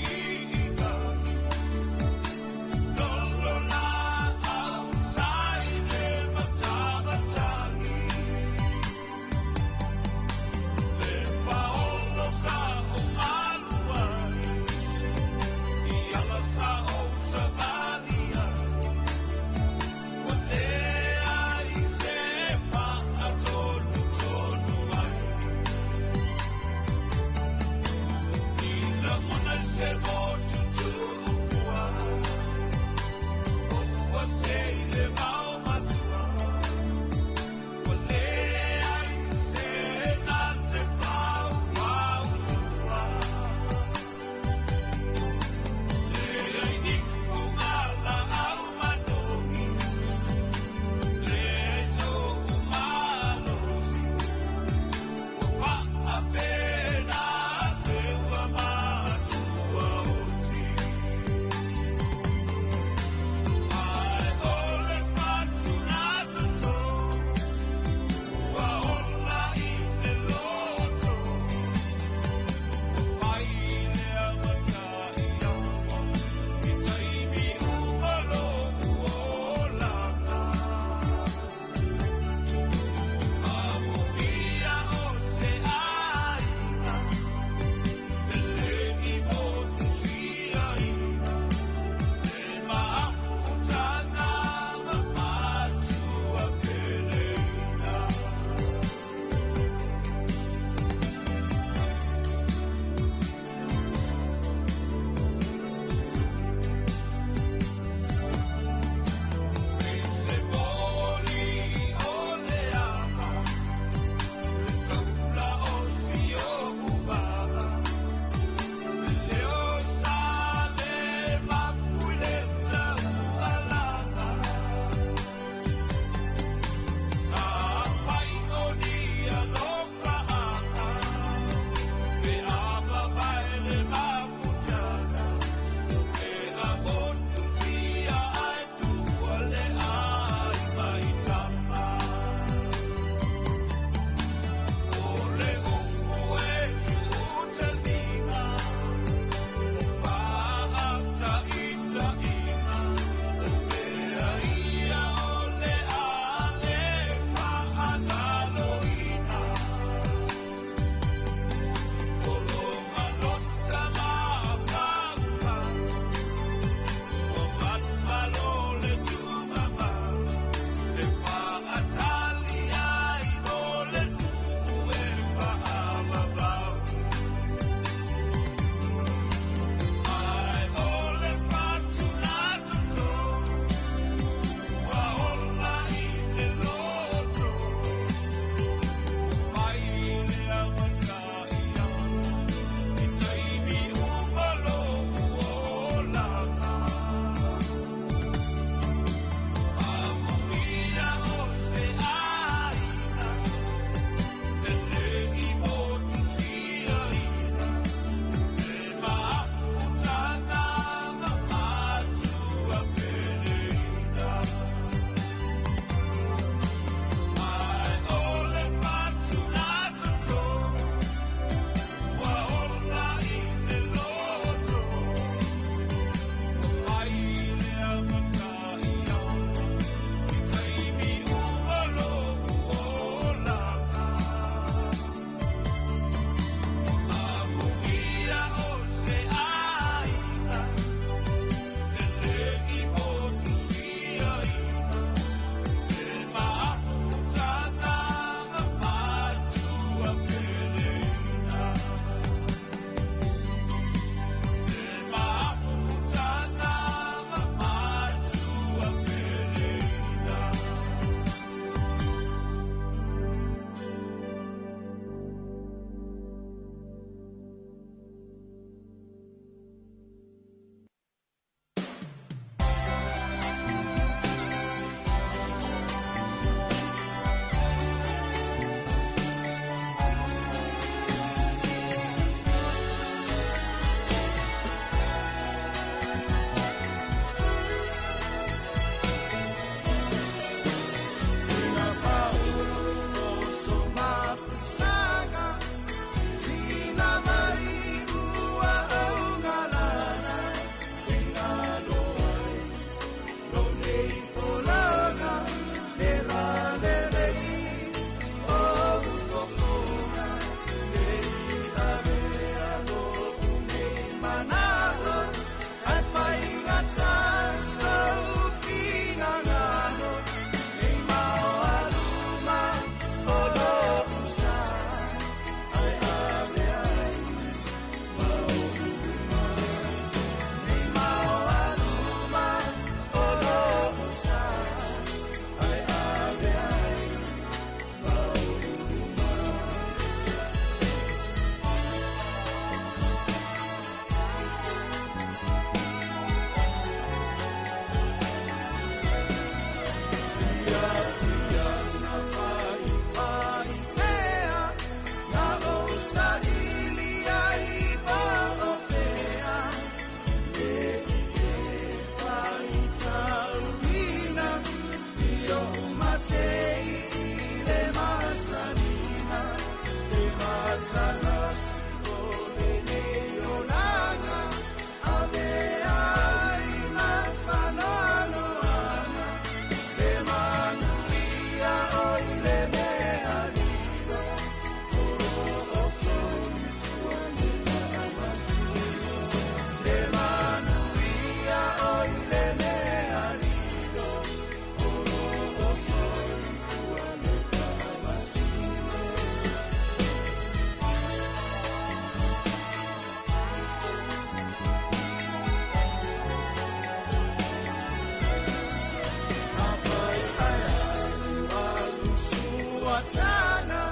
Tuatana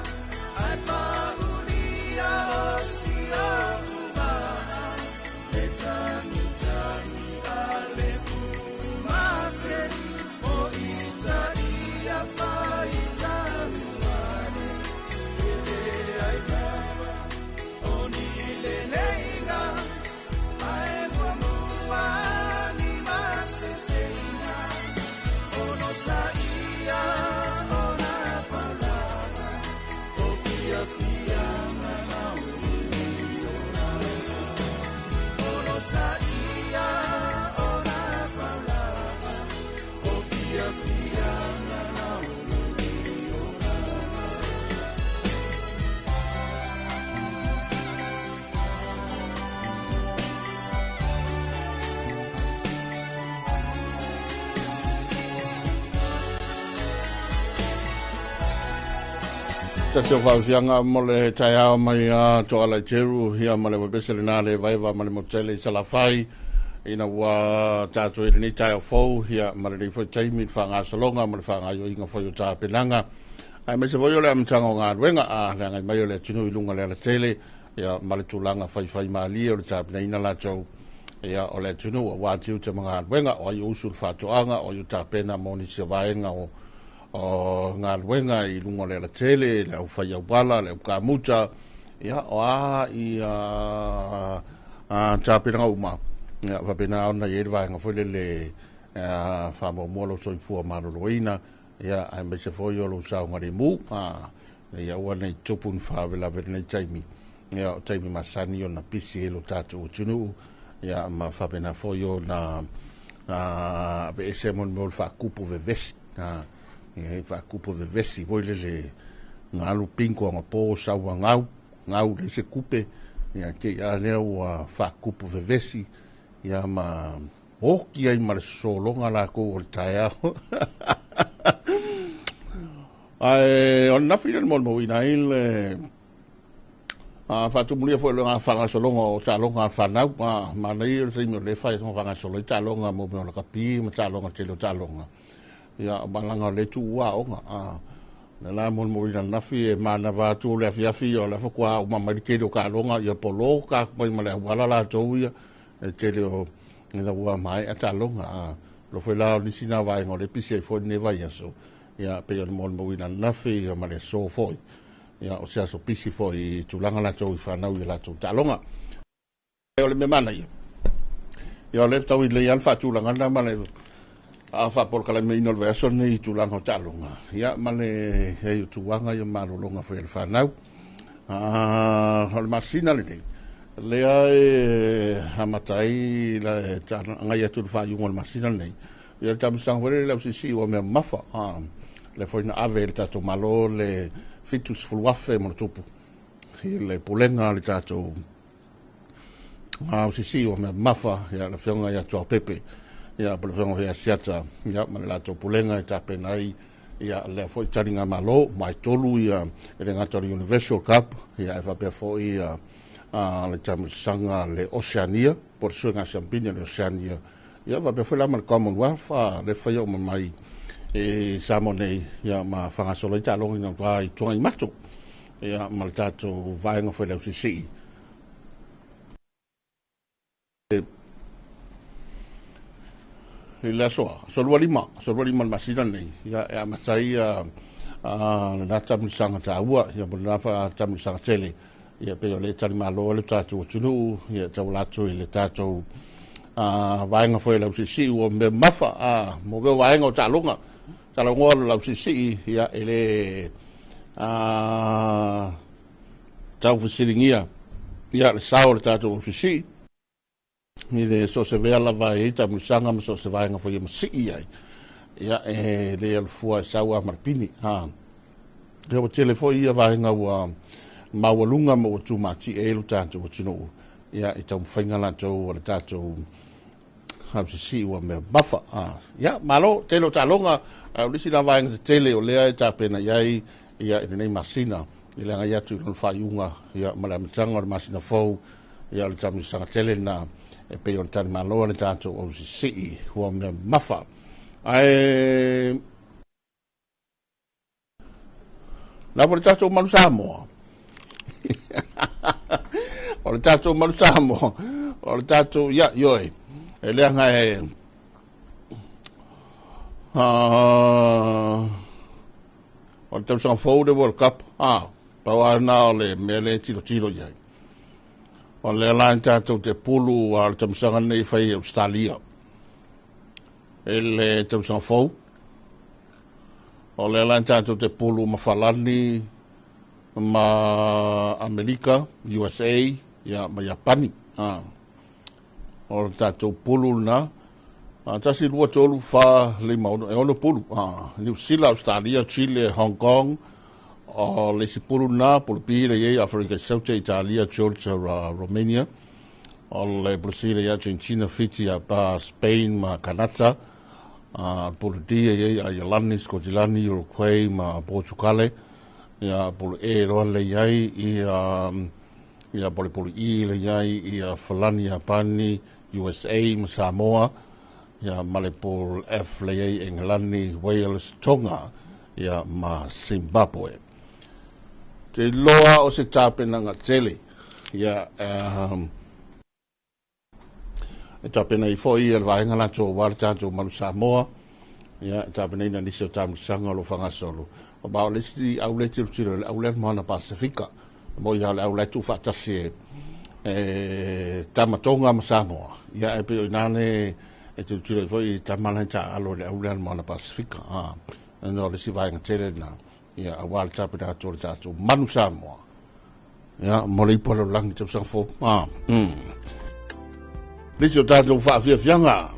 ai paulia sia umana letani tani ale kumate o italia faita umane ele ai baba oni le leiga ai pomua ni masesina ono saia ona palabra o fia fia na uniona ono saia ona palabra o fia fia na uniona. Tasio whawhianga mole tai ao mai a toala teru hia male wa besele nā le vaiva male motele sa la whai ina wa tātou ere ni tai o fau hia male rei fwoi taimi whanga salonga male whanga yo inga fwoi o tā penanga ai me se voi ole amtanga o ngā ruenga a ngai mai ole tunu ilunga le ala tele ia male tūlanga whai maali o le tā pena ina la tau ia ole tunu o wātiu te mga ruenga o ai usul whātoanga o yu tā pena moni se vaenga o ngā luenga i lunga le la tele, le au whai au bala, le au kāmuta, ia o i tāpena uma. Ia whapena auna i erwa ngā whele le whamau molo soi fua maroloina, ia ai mai se fwoi o lo sao ngare mu, ia ua nei tupun whawela vere nei taimi. Ia o taimi masani o na pisi e lo tātou o tunu, ia ma whapena fwoi o na be ese mon mol whakupu ve vesi, e fa kupo de vesi voile le ngalu pinko nga po sa wa ngau le se kupe ya ke ya le wa fa kupo de vesi ya ma oki ai mar solo ngala ko voltaia ai on na fina mo ina il fa tu mulia fo le fa solo o ta longa fa na ma nei se mi le fa so fa solo ta longa mo me la kapi ma ta longa te lo ta longa ia balanga le tu wa o na la mon mo ina nafi e mana va tu le afi o la fo o mama ke do ka longa ia polo ka mai mala wala la to ia e te le o ina wa mai ata longa lo foi la ni sina va ngo le pisi fo ne va ia so ia pe o mon mo ina nafi o male so foi ia o sea so pisi foi tu langa la to fa na ia la to ta longa e o le me mana ia le tau i le alfa tu langa na male a fa por kala me inol verso nei tu lang hotalunga ya male he tu wanga yo maru longa fe el fanau hol masina le ai hamatai la nga ya tu fa yo ngol masina nei ya tam sang vere la si o me mafa le foi na ave ta to malo le fitus fulwafe mo tupu le pulenga le tato si o me mafa ya la fionga ya to pepe ia por vengo ya siata ia mala to pulenga ta penai ia le foi taringa malo mai tolu ia le ngatori universal cup ia fa pe foi le tam sanga le oceania por su nga champigna le oceania ia va pe foi la mal commonwealth le foi o mai e samone ia ma fanga solo ta lo ina vai tuai mato ia mal tato vai nga foi le si la soa solo lima masina nei ya matai na tam sanga taua ya bona fa tam sanga tele ya pe le tali malo le tatu tunu ya tawla tu le tatu vainga foi la si o me mafa mo ve vainga talonga la si ya ele tau fisiringia ya le saur tatu si ni le so se vea la vai ta musanga mo so se vai nga foi mo si ai ya le al fua sawa marpini le o telefoni ia vai nga wa mawalunga mo tu mati e lu tanto o tino ya ita mfinga la to o tato ha si wa me bafa ya malo telo talonga o si la vai nga tele o le ta pena yai ya nei masina ile nga ya tu no faiunga ya mala mtanga o masina fo ya le tamu sanga tele na e pe on tan malo le tato o si ho me mafa ai Na po le tātou manu Samoa. O le tātou manu Samoa. O le tātou ia ioi. E lea ngai o le tausanga fou le World Cup. Pawa na o le mele tilo iai. O le alain tātou te pulu a le tamusanga nei whai Australia. E le tausanga fou. O le alain tātou te pulu ma Falani, ma Amerika, USA, ia ma Japani. O le tātou pulu na. Tasi lua tolu wha lima e ono pulu. New Zealand, Australia, Chile, Hong Kong. O le si pulu na, pulu pire ye, Afrika Sauta, Italia, Georgia, Romania. O le Brazil, Argentina, Fiji, Spain, ma Canada. Pulu dia ye, Iolani, Scotland, Uruguay, ma Portugal. Ia pulu e roa le iai, ia pulu i le iai, ia Falani, Japani, USA, ma Samoa. Ia Malepol F le iai, Englani, Wales, Tonga, ia ma Zimbabwe. Te loa o se tāpena ngā tele. Ia, e tāpena I fōi e wahenga la tō wāre tātou manu Samoa. Ia, e tāpena ina nisi o tāmu sanga lo whangasolo. O bao lesi au le tiru tiro, au le moana Pasifika. Mo ia le au le tu whatasi e tamatonga ma Samoa. Ia, e pio inane e tiru tiro I fōi tamana ta alo le au le moana Pasifika. No lesi wahenga tele na. Ia awal tapi dah tu manu Samoa. Ya mulai polo lang tu sang fo. Lesi o tātou whaafia fianga.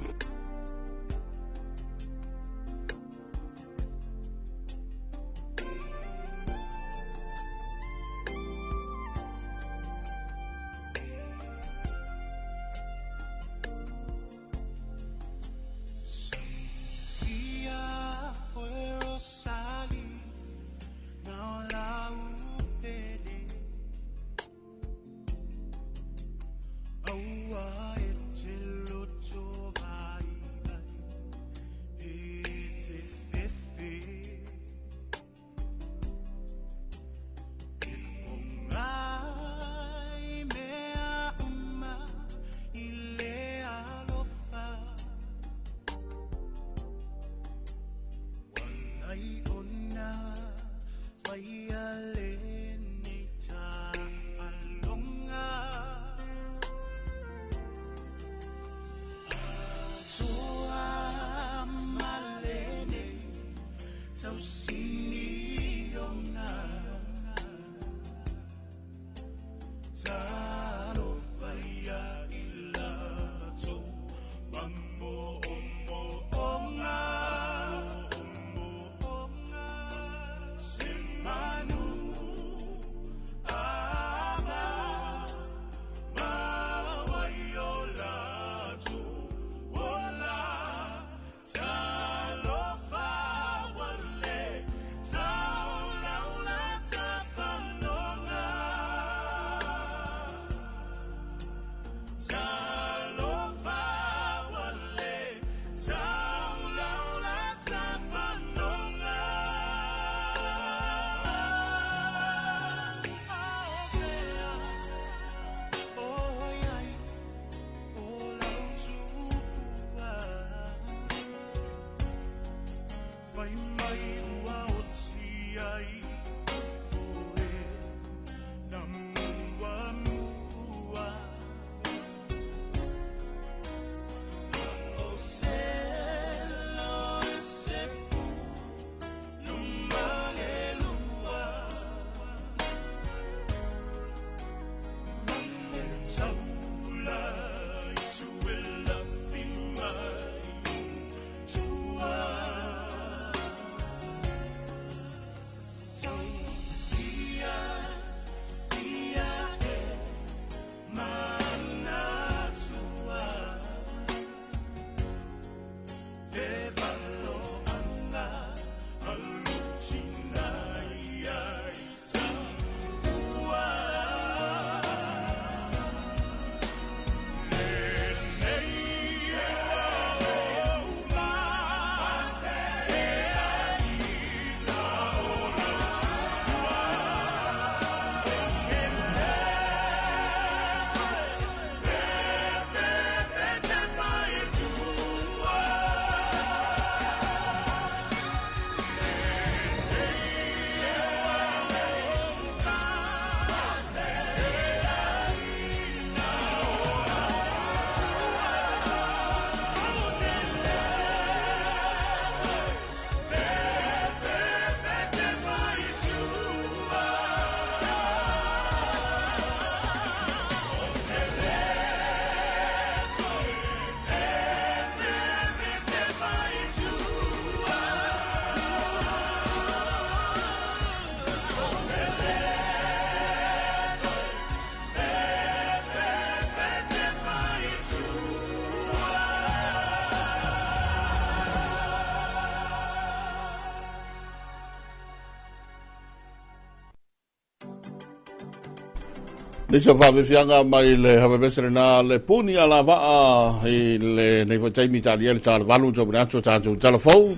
Le sa fa fianga mai le have besere na le puni ala va le nei fa taimi italiani tal valu jo bracho tanto telefone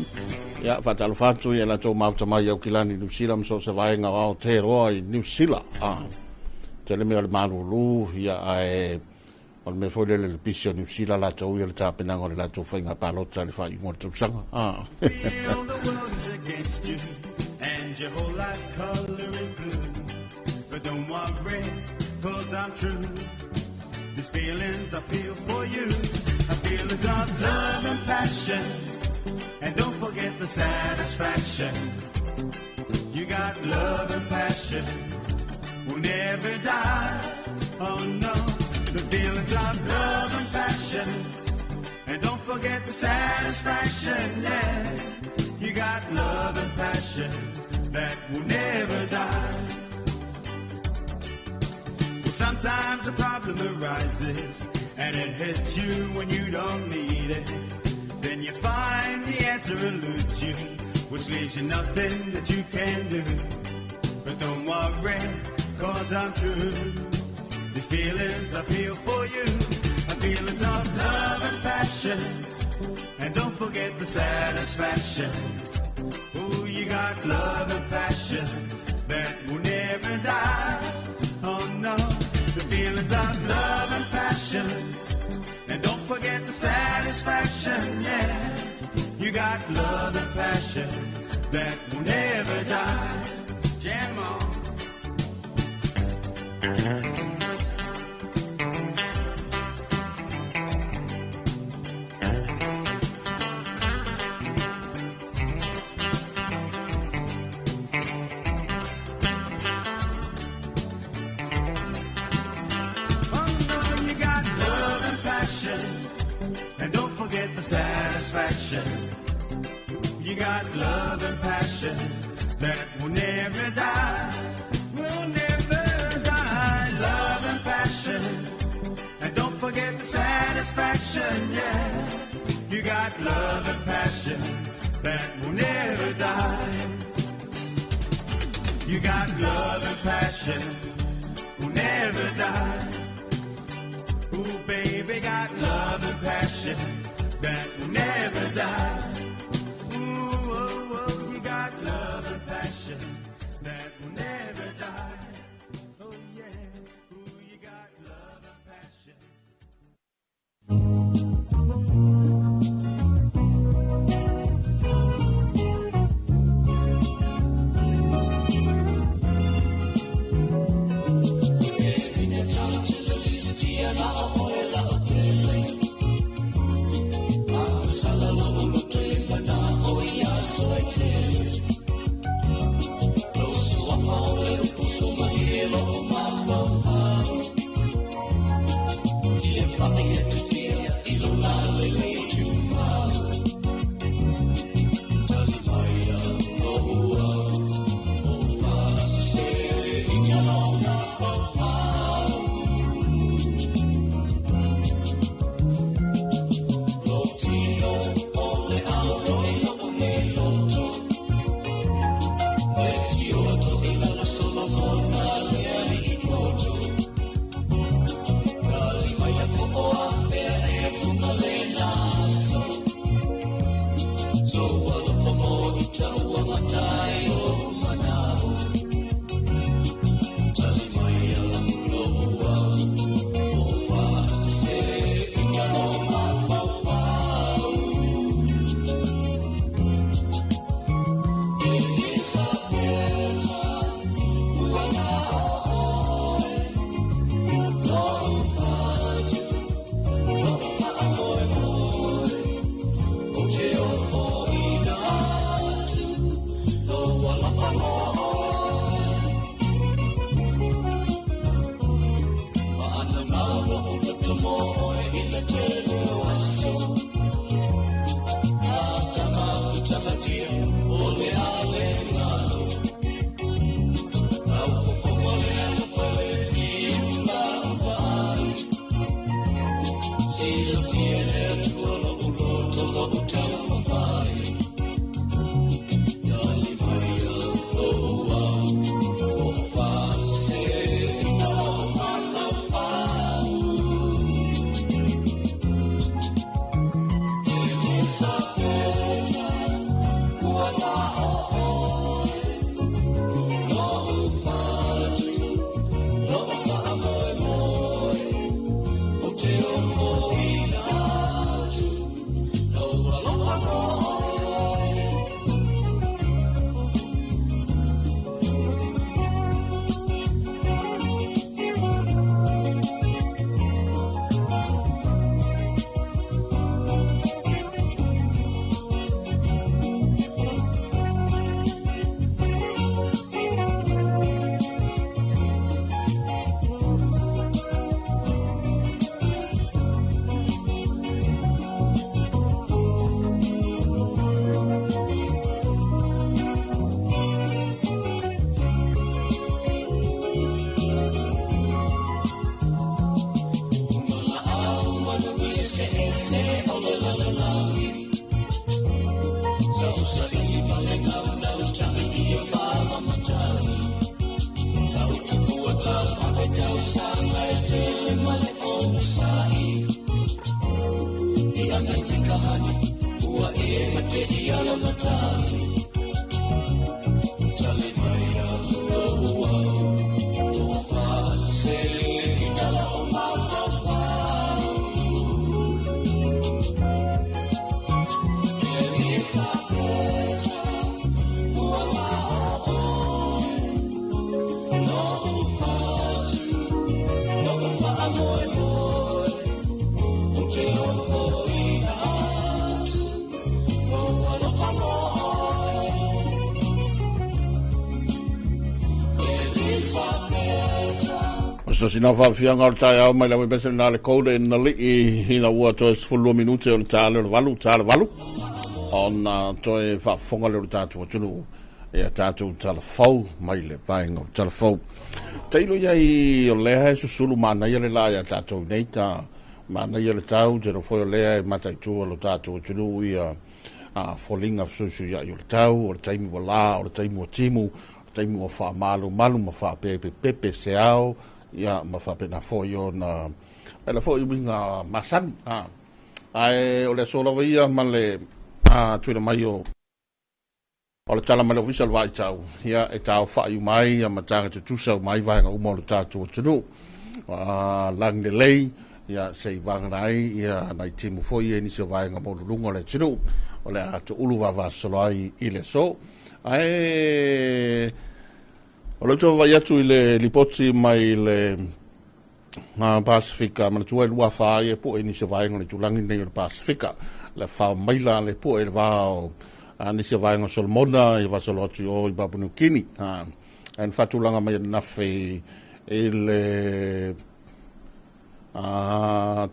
ya fa telefono ya la to mauta mai au kilani New Zealand so se vai nga o te roi New Zealand tele me al malulu ya ai on me foi le pisio New Zealand la to ya ta pena ngore la to fa nga palo tale fa i mo to sanga and your whole life color is blue, but don't worry, 'cause I'm true. These feelings I feel for you, I feel a of love and passion, and don't forget the satisfaction. You got love and passion, will never die. Oh no, the feelings of love and passion, and don't forget the satisfaction. Yeah, you got love and passion that will never die. Sometimes a problem arises and it hits you when you don't need it. Then you find the answer eludes you, which leaves you nothing that you can do. But don't worry, 'cause I'm true. These feelings I feel for you, feelings of love and passion, and don't forget the satisfaction. Oh, you got love and passion that will never die. Oh no, the feelings of love and passion, and don't forget the satisfaction. Yeah, you got love and passion that will never die. Jam on. Satisfaction. You got love and passion that will never die, will never die. Love and passion, and don't forget the satisfaction. Yeah, you got love and passion that will never die. You got love and passion will never die. Ooh, baby, got love and passion that will never die. Ooh, oh, oh, you got love and passion that will never die. Oh yeah, ooh, you got love and passion. Oh, So sina fa fianga o tai au mai la bese na le kole na li I na ua to fullo minute o tale valu on to e fa fonga le tatu tunu e tatu tala fau mai le vainga tala fau tailo ia o le ha sulu mana ia le la ia tatu neita mana ia le tau je no foi le mata tu o tatu tunu ia a falling of so ia o tau o taimi wala o taimi o timu taimi o fa malu ma fa pepe se au ia ma fa pena foi ona ela foi winga masan ai o le solo via ma le tu mai o le tala ma le visual vai tau ia e tau fa yu mai ia ma tanga tu so mai vai nga umo le tatu tu lang de lei ia sei vang rai ia nai timu foi e ni so vai nga mo lungo le tu o le atu ulu va solo ai ile so ai o le tō vai atu I le lipoti mai le Pasifika, mana tua lua whae po e nisi vaenga le tulangi nei o le Pasifika. Le whao maila le po e le vao nisi vaenga Solomona, I vasolo atu o I Papua New Guinea. En whatulanga mai nafe e le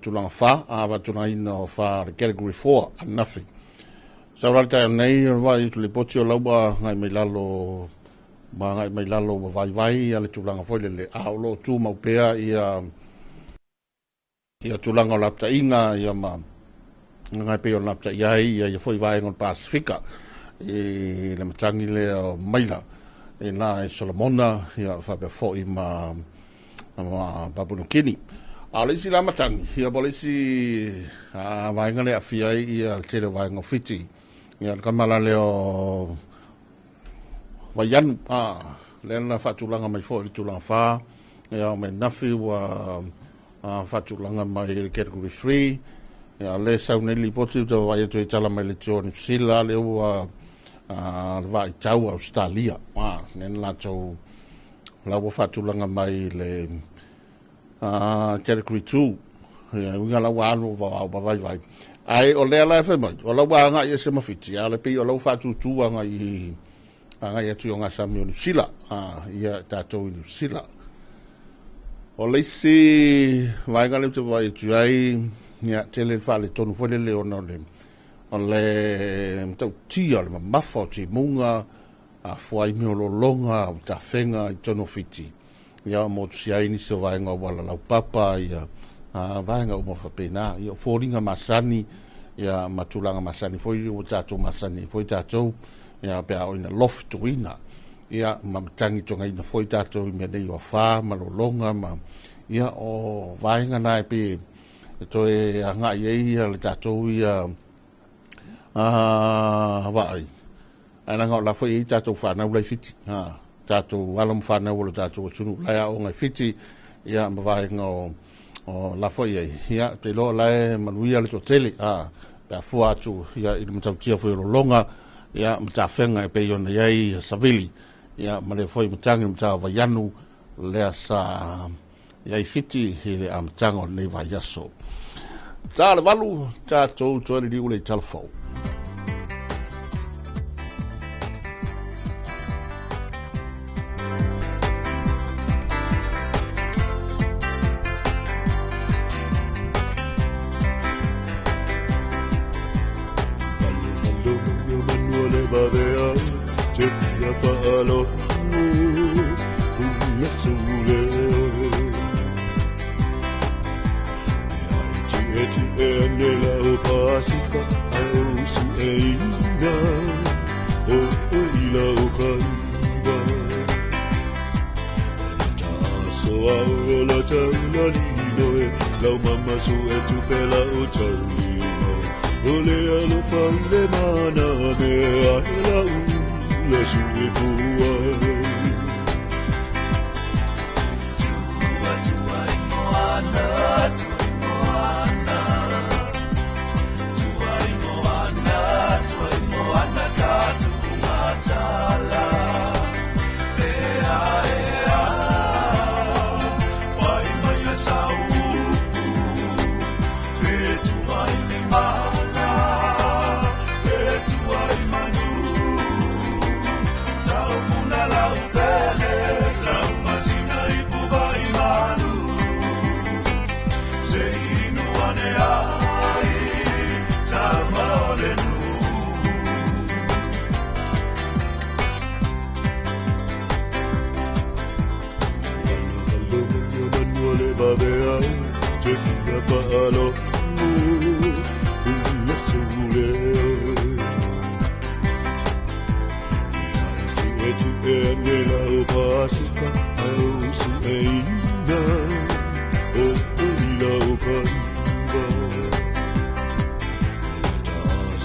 tulanga wha, watulanga ina o wha le category 4, nafe. Sa rata nei, vai tu lipoti o laua ngai mai lalo ma mai lalo vai ale tulanga foi le aulo tu mau pea ia tulanga lapta inga ia ma ngai pe lapta ia foi vai on Pasifika e le matangi le maila e na Solomona ia fa be foi ma Papua New Guinea ale si la matangi ia polisi vai ngale afia ia tele vai ngofiti ia kamala leo Waianu, lena whatulanga mai fo tulanga wha, ia me nafi wa whatulanga mai category 3, ia le sauneli poti ta vai atu I tala mai le tio New Zealand, le ua vai tau Australia, nena la tau la ua whatulanga mai le category 2, ia winga la ua anu wa vai. Ai o lea la e mai, o la ua anga ia se mawhiti, ale pe o la ua whatutua anga I ngai atu o ngā sami o New Zealand, ia tātou I New Zealand. O leisi, vai ngā leu te vai atu ai, ia tele whale tonu whalele o le tau tia, le mawha o te munga, a fuai mi o longa, o ta whenga I tono fiti. Ia o motu si ai nisi o vai ngā wala lau papa, ia vai ngā umofa pēnā, ia o fōringa masani, ia matulanga masani, foi o tātou masani, foi tātou, ia pe o ina loft to ina ia mamtangi tonga ina foi tato me nei o fa malolonga ma ia o vainga nai pe to e anga ia le tato ia vai ana nga la foi tato fa na ula fiti tato walam fa na ula tato tunu la o nga fiti ia ma vainga o la foi ia te lo la manuia le totele pe fu atu ia I mtautia foi longa ia mtafenga e pe yona yai savili ia male foi mtangi mta vayanu le sa yai fiti ile amtango le vayaso tale valu tato to le ule talfo ole alo faile mana me aela le sui puai tua imoana tatu kumatala Fa'alo fulla sole tu e la opasika au su eina o ila ukaiba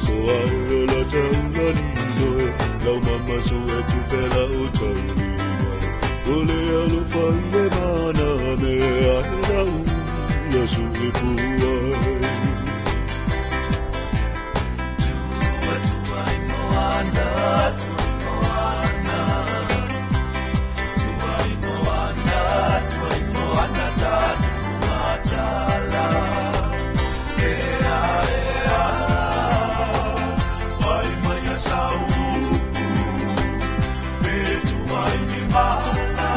so au la taunganino la mama so tu pela o taunina ole alo faile mana me aela la sui puai tua imoana tatu kumatala vai maya sau me tua imana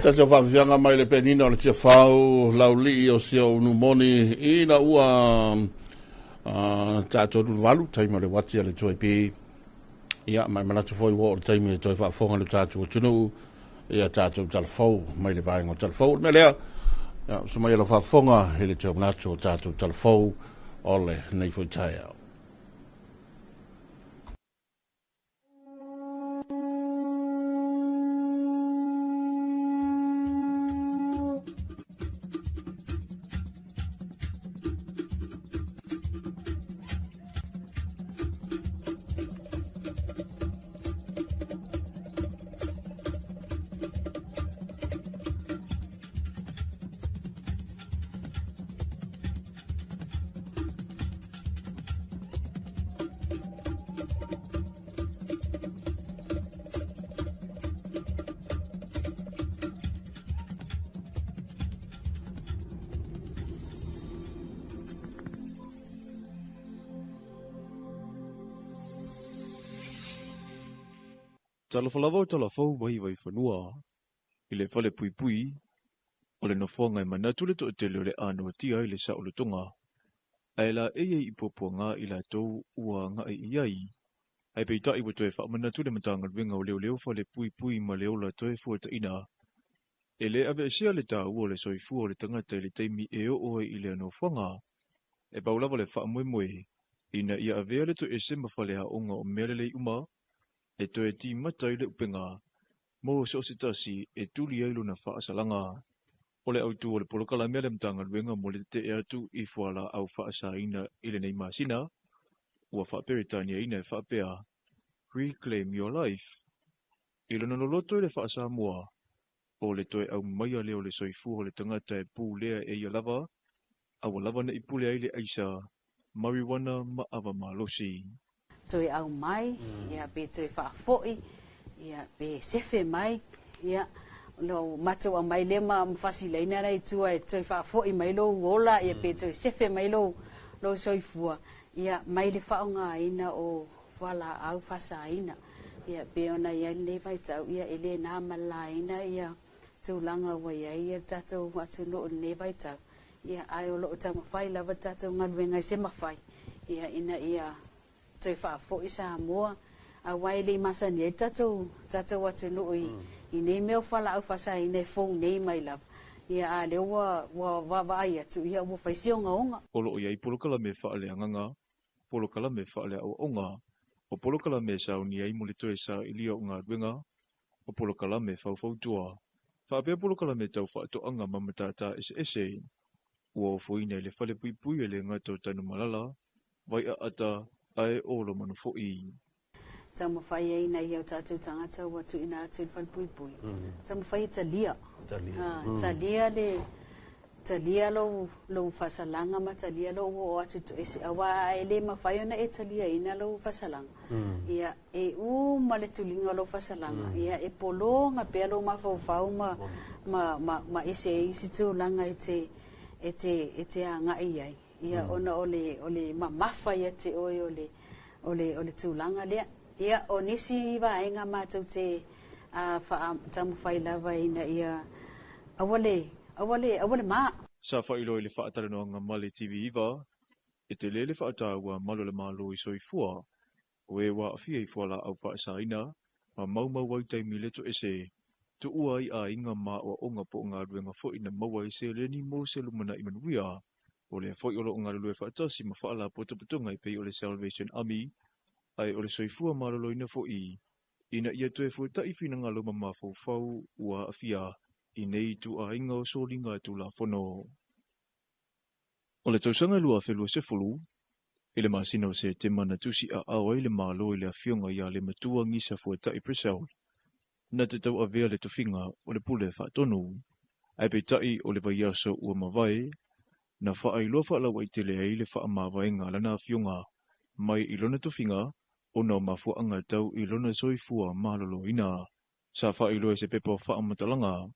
ta se whawhianga mai le penina o le tia whau lauli o sia unu moni ina ua tātou walu taima le wati a le toi pi ia mai manatu foi wo o le taimi e toi whaafonga le tātou o tunu ia tātou talafou mai le vaenga o talafou me lea so mai ala whaafonga he le toi manatu o tātou talafou o le nei foi tai au. Talafalava o talafau wahi wai whanua, I le whale pui pui, o le nofonga I manatu le to te leo le ano tia I le sa o le tonga. Ai la I popua ngā I la tau ua ngā iai, ai pei tai wa toe wha manatu le matanga winga o leo leo whale pui pui ma leo la toe fuata ina. E le ave sia le tā ua le soifua o le tangata I le teimi e o oe I le nofonga, e baulava le wha moe moe, ina ia avea le to e sema whale ha onga o mele le uma, e toe ti mata I le upenga, mo so se tasi e tuli ailu na wha asalanga. O le autu o le polokala mea le mtanga luenga mo le te e atu I fuala au wha asaina I le nei masina, ua wha peritania ina e wha pea, Reclaim Your Life. I lona loloto I le wha asa mua, o le toe au maia leo le soifu o le tangata e pū lea e ia lava, au lava na I pule ai le aisa, marijuana ma ava ma losi. Toi au mai, ia pe toi whaafoi, ia pe sefe mai, ia lo matou a mai lema mfasi leina rai tua e toi whaafoi mai lo wola, ia pe toi sefe mai lo soifua, ia mai le whaonga ina o wala au whasa ina, ia pe ona ia ne vai tau, ia ele nā mala ina, ia tūlanga wai ia tatou atu no ne vai tau, ia ai o lo o tama whai lava tatou ngaluenga se mawhai, ia ina ia toi whaafoi sa mua, a wai le masa ni e tatou atu no I nei meo whala au whasa I nei fong nei mai lava. Ia a leo wa vai atu, ia ua whaisio ngā onga. Olo o iai polokala me whaale anganga, polokala me whaale au onga, o polokala me sao ni ai mole toe sa ilia o ngā ruenga, o polokala me whau tua. Whaapea polokala me tau whaato anga mamatata ese, ua o fuina le whale pui pui e le ngato tanu malala, vai a ata ai olo manu fo'i. Tau mawhai e ina iau tātou tangata watu ina atu I whale pui pui. Tau mawhai talia. Talia lo whasalanga ma talia lo o atu to ese. Awa e le mawhai ona e talia ina lo whasalanga. Ia e ma le tulinga lo whasalanga. Ia e polo ngā pea lo mawhau ma ese e isi tūlanga e te a ngai ai. Ia ona ole mawhai e te oi ole tūlanga lea. Ia o nisi wa inga mātou te tamu whai lava ina ia awale maa. Sa whailo I le whaataranoa ngā male TV iwa, e te le whaataua malo le malo I soifua, o e wa awhia I fuala au whaasaina, ma mau wai taimi leto ese, tu ua I a inga maa o onga po ngā ruenga fo ina maua I se leni mo se lumana I manuia, o le fo olo ngā lue whaatasi ma whaala potopotonga I pei o le Salvation Army, ai o le soifua malolo ina fo'i, ina ia toe fuata I whina ngā loma ma fau ua awhia, I nei tu a inga o solinga tu la fono. O le tausanga lua whelua se fulu, I le masina o se te mana tusi a awa I le malo I le awhionga ia le matua ngisa fuata I Presel. Na te tau avea le tofinga o le pule whaatonu, ai pe tai o le vaiaso ua mawai, na wha ai loa whaalau ai te le ai le wha mawai ngā lana awhionga, mai I lona tofinga, ona mafua anga tau I lona soifua malolo ina. Sa wha I loa se pepa wha amatalanga,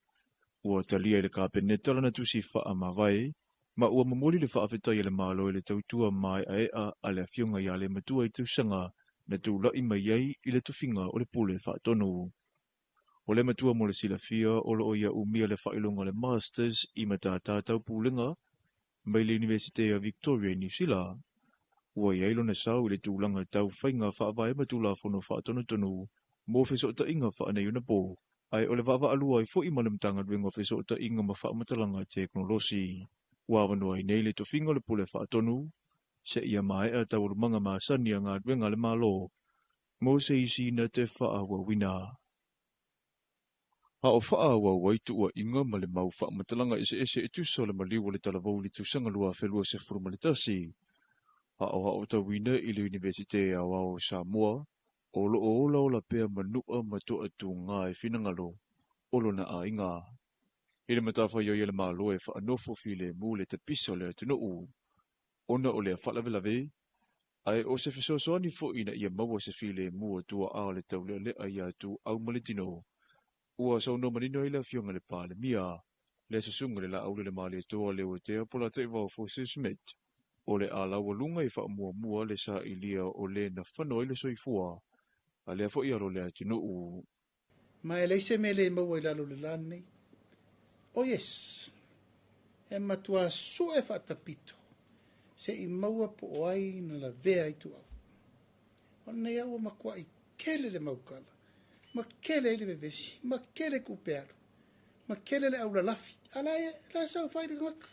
ua talia I le kāpeneta lana tusi wha amawai, ma ua mamoli le wha awhetai I le malo I le tautua mai a ea a le awhionga ia le matua I tausanga na tūlai mai ai I le tufinga o le pule wha tonu. O le matua mo le silafia o lo o ia umia le whailonga le Masters I matātātau pūlenga mai le University of Victoria New Zealand. Ua ia ilo na sau I le tūlanga tau whainga whaavae matula whono whaatonu mo wheso ta inga whaanei una pō. Ai o le vava alua I fo I malamtanga duenga wheso ta inga ma whaamatalanga teknolosi. Ua wanua I nei le tofinga le pule whaatonu, se ia mai a tau rumanga maasani a ngā duenga le malo, mo se isi na te whaahua wina. Ha o faa wa waitu ua inga ma le mau faa matalanga ese tusa le maliwa le talavau li tusanga lua whelua se furumaletasi. Ha o tawina I le Universite a wao Samoa, o lo o la o la pea manua matua tu ngā finangalo, olo na a inga. Ile matafa yo le malo faa nofo file mu le te piso le atunu u. Ona o le whalavelave, ai o se fisosoani fo ina ia maua se file mu tua a le taule le ai atu au maletino. Ua sau no manino ila fionga le pāle mia, le sasunga le la aule le mali toa le o te apola te wau fo sismet. O le ala walunga I wha mua le sa ilia o le na whanoi le soifua, a le afo I alo le atinu u. Ma e leise me le maua I lalo le lani. O yes, e matua su e whatapito, se I maua po ai na la vea I tu au. O nei au makua I kele le maukala. Ma kele le vevesi, ma kele kupearo, ma kele le aula lafi. Ala e, la sao fai le ngaka.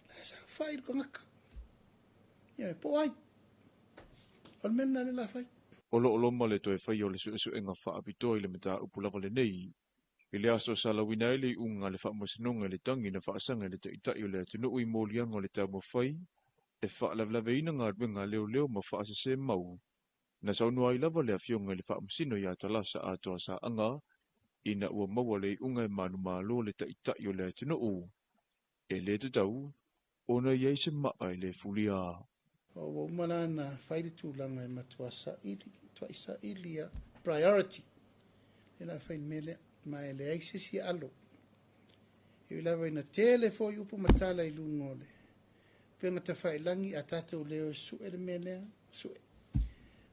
La sao fai le ngaka. Ia po ai. O mena le la fai. Olo ma le toe fai o le su enga wha apito I le meta upulava le nei. I le aso salawina I le unga le wha masinonga le tangi na wha asanga le te itai o le atunu I molianga o le tau mawhai. E wha lavlave ina ngā duenga leo ma wha asase mau. Na saunua I lava le afionga le whaamsino I atalasa atoa sa anga, ina ua maua le unga manu malo le taitai o le atunu u. E le tutau, ona iei se maa le fulia. O umana na whaire tūlanga matua sa ilia priority. Ena whain mele mai le aise si alo. E lava ina tele fo I upu matala I lungole. Penga ta whailangi a tātou leo su e le melea, su e.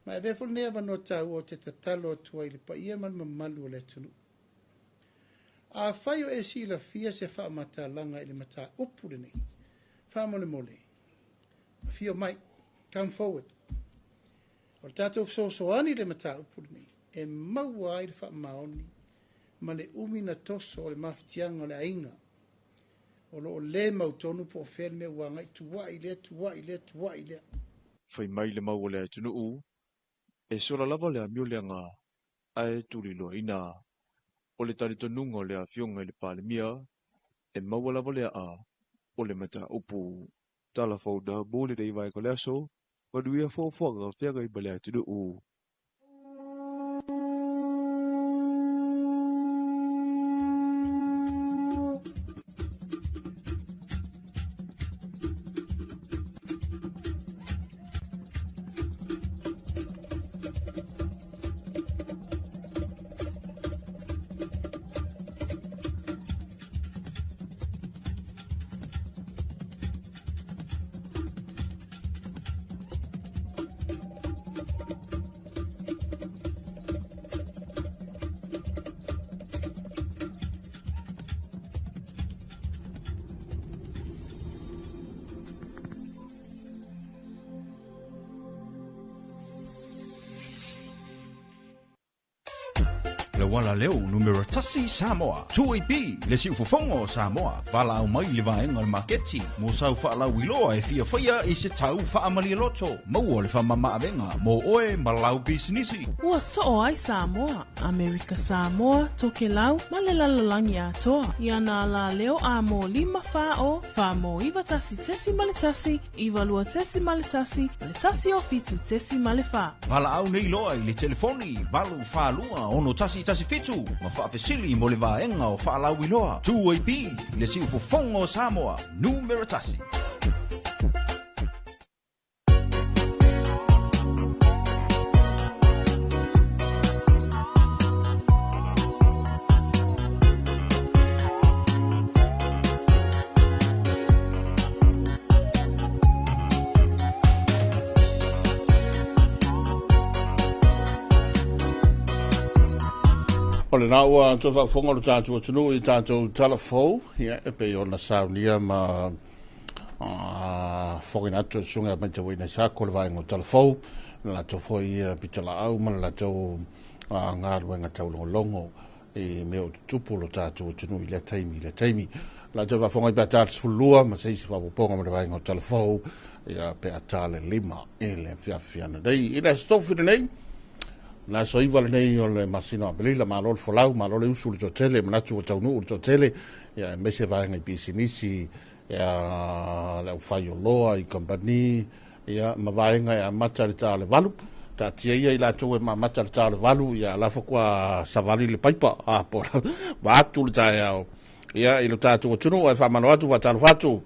Ma e vefo nea wano tau o te tatalo atua I le pa ia man mamalu o le tunu. A whaio e si la fia se wha mata langa I le mata upu le nei. Wha mole mole. A fio mai, come forward. O le tātou soani le mata upu le nei. E maua ai le wha maoni. Ma le umi na toso o le maftianga o le ainga. O lo le mautonu po fel me wanga I tuwa I le. Whai mai le mau o le atunu u. E sora lava le amio le anga, ae turi loa ina. O le tari tonunga o le a fionga I le pāle mia, e maua lava le a, o le mata upu. Tala fauda, bōle rei vai ko le aso, waduia fōwhaga whiaga I bale atunu u. Le wala leo numero tasi Samoa. Tui pi le si ufufongo Samoa. Vala au mai le vaenga le maketi. Mo sau wha la wiloa e fia whaia I se tau wha amali loto. Mau le wha mama avenga. Mo oe malau bisinisi. Ua so ai Samoa, Amerika Samoa, toke lau, male lalolangi atoa. Iana la leo a mo 5 wha mo iwa tasi tesi male tasi, iwa lua tesi male tasi o fitu tesi male wha. Vala au nei loa I le telefoni. Valu wha lua ono tasi fitu. Ma wha fesili mo le vaenga o wha lau iloa. Tui pi le si ufufongo Samoa. Numero tasi. O le nā ua tō whaafonga lo tātou atunu I tātou talafou, ia, e pe o na saunia ma whongina atu sunga mai te wina sāko le vaenga o talafou, na tō whoi pitala au, ma na tō ngā ruenga tau longo e meo tupu lo tātou atunu I le taimi. Na tō whaafonga I pia tātou fulua, ma seisi whapoponga ma le vaenga o talafou, ia pe atale 5 e le whiawhiana dei. I le stofu nei, na so iwa nei o le masino a pelila ma lol folau ma lol usu le tele ma natu o taunu o tele ya mese vaenga I bisinisi ya le fai o loa I company ya ma vaenga ya mata le tale valu ta tia ia I la tu ma mata le tale valu ya la fokua savali le paipa a por va atu le tae ya I lo tatu o tunu e fa mano atu va talo fatu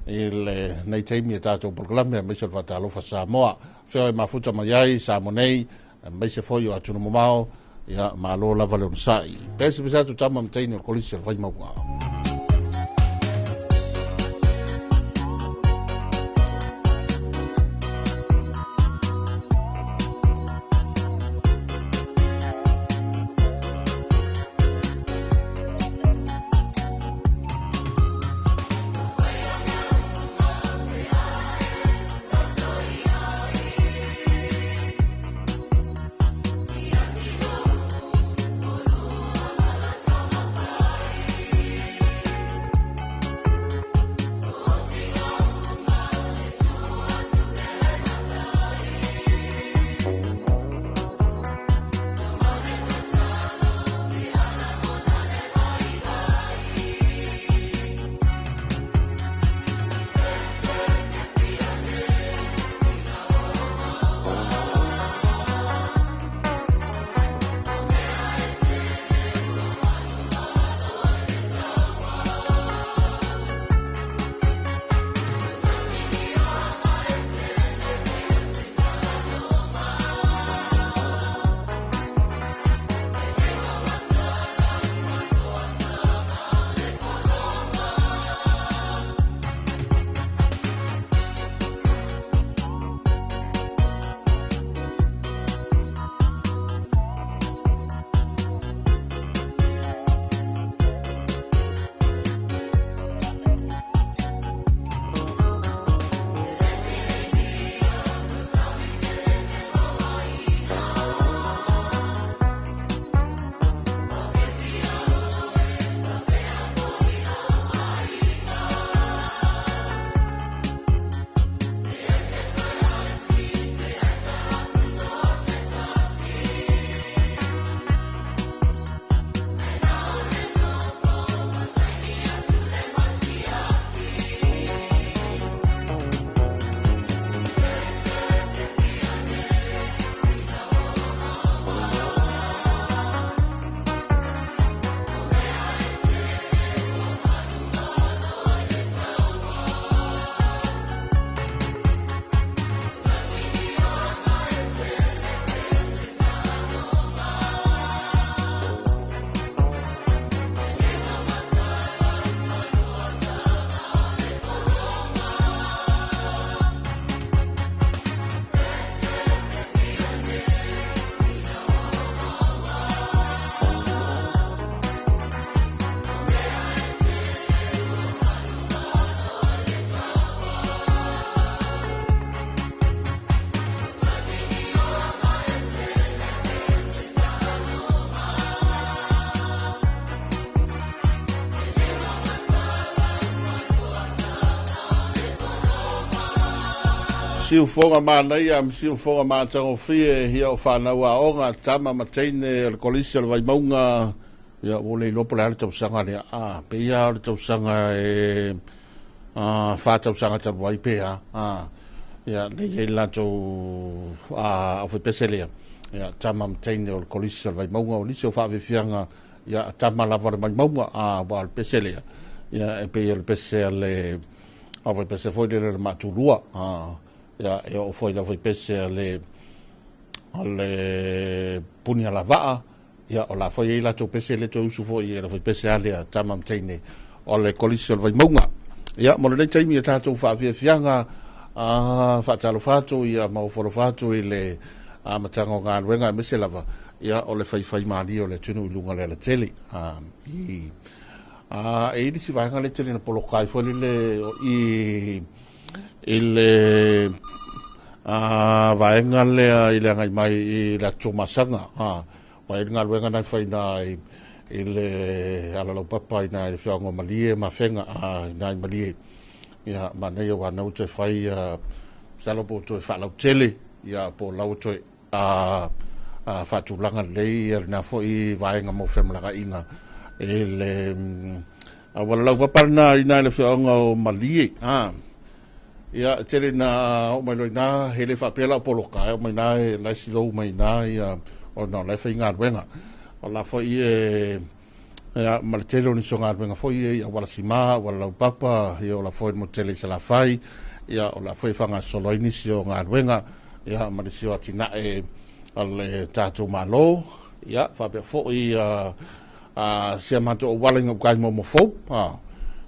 il nei taimi e tatu proclame me se va talo fa Samoa fe mafuta mai Samonei mai se foi o atunu mamao ia malo lava le unsai pese tu tama mtaini o kolisi vai mau siu fonga manai am siu fonga mātango fie hia o whanau a onga tama mateine al kolisi al vaimaunga ia ole lopo le ale tausanga le pe ia ale tausanga e whātausanga taru wai pēa ia le lato a whepese ia tama mateine al kolisi al vaimaunga o lisi o whawewhianga ia tama lava le vaimaunga wa al pese lea ia e pe ia le pese ale a whepese foi le matulua ia e o foi la foi pese ale punia la va ia o la foi la to pese le to usu foi la foi pese ale tama mtaine o le kolisi vai monga ia mo le taimi ta to fa fianga fa talo fato ia mo foro fato ile a matango nga wenga mese lava ia o le fai mali o le tunu lunga le tele e di si vai ngale tele na polo kai fo le i ile vai ngale ile ngai mai i la chumasanga vai ngal wenga na fai na ile ala lo papa ina le fiongo malie ma fenga na malie ia mana ia wa no te fai salo po to fa la tele ia po la to fa tu langa le na fo i vai nga mo femla ga inga ele wala la papa na ina le fiongo malie ia tele na o mai na hele fa pela po lo ka mai na la silo mai na ia o no la fai nga wenga o la fo i ya martelo ni songa venga foi ya wala sima wala papa ya la foi motele se la fai ya la foi fanga solo inicio nga venga ya marisio atina al tatu malo ya fa be foi se mato wala nga kai mo fo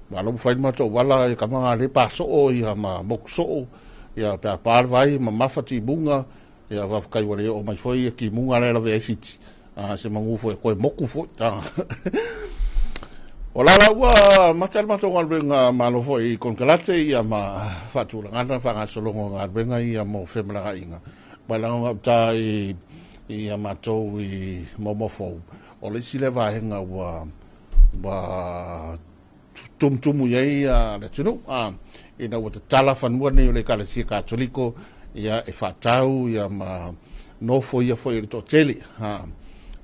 wala foi mato wala ka ma le paso o ya ma mokso ya pa par vai ma mafati bunga ya va kai wala o mai foi ki bunga la ve fiti se mangu foi ko moku foi Ola wa matal mato ngal benga malo foi con calate ia ma fatu ngana fa ngasolongo ngal benga ia mo femla ga inga bala nga tai ia mato i momofo ole sile va henga wa tum ia le tunu ina wa tala fanua ni le kala si katoliko ia e fatau ia ma no foi foi to tele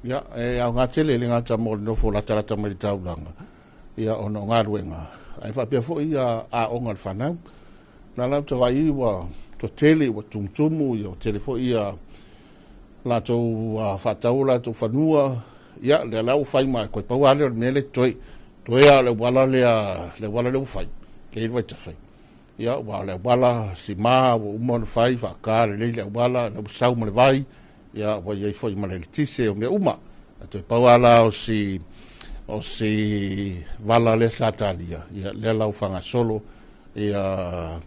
ia e nga tele le nga tamo no fo la tala tamari taulanga ia ono ngaruenga ai fa pe fo ia a ongal fana na la to vai wa to tele wa tumtumu ia tele fo ia la to fa taula to fanua ia le la fai mai ko pa wale mele toi ia le wala le fai le wa te fai ia wa le wala si ma o mon fai fa ka le wala no sau mo le vai ia wa ia fo ma le tise o me uma to pa wala o si vala le satalia ia le lau fanga solo ia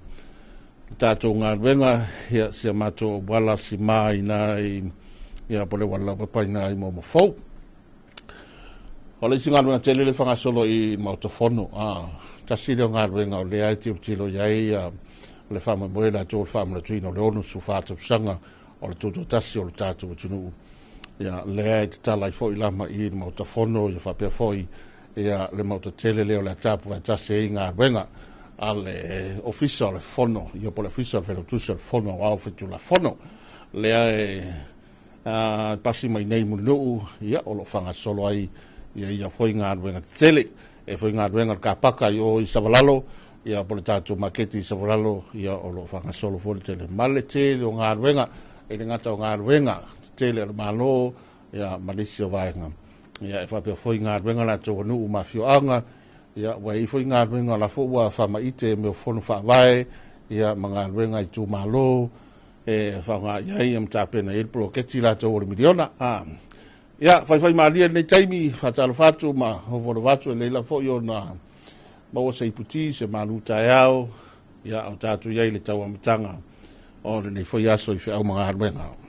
tato ngā venga ia se mato wala si mai na ia pole wala papai na i momo fau o le singa ngā tele le fanga solo i mautofono tasiri o ngā venga o le ai tiu tilo iai le fama moela to le fama le tuino le onu su fata usanga o le tuto tasi o le tato tunu ia le te tala i foi lama i mautofono ia whapea foi ia le mautotele leo le tapu vai tase i ngā wenga a le official le fono ia po le official velo tusi le fono au fitu la fono le pasi mai nei mulu ia o lo fanga solo ai ia foi ngā wenga tele e foi ngā wenga ka paka i savalalo ia po le tatu maketi i savalalo ia o lo fanga solo foi tele male tele o ngā wenga e le ngata o ngā wenga tele al malo ya malisio vaenga ya e fa pe foi nga venga la to no mafio anga ya wa i foi nga venga la fo wa fa ma ite me fo no fa vai ya manga venga i tu malo e fa nga ya i am tape na il pro che ti la to miliona ya fai malia nei taimi fa talo fatu ma ho vo vatu le la fo yo na ma o sei puti se maluta yao ya o tatu ya ile tawa mtanga o le fo ya so i fa manga venga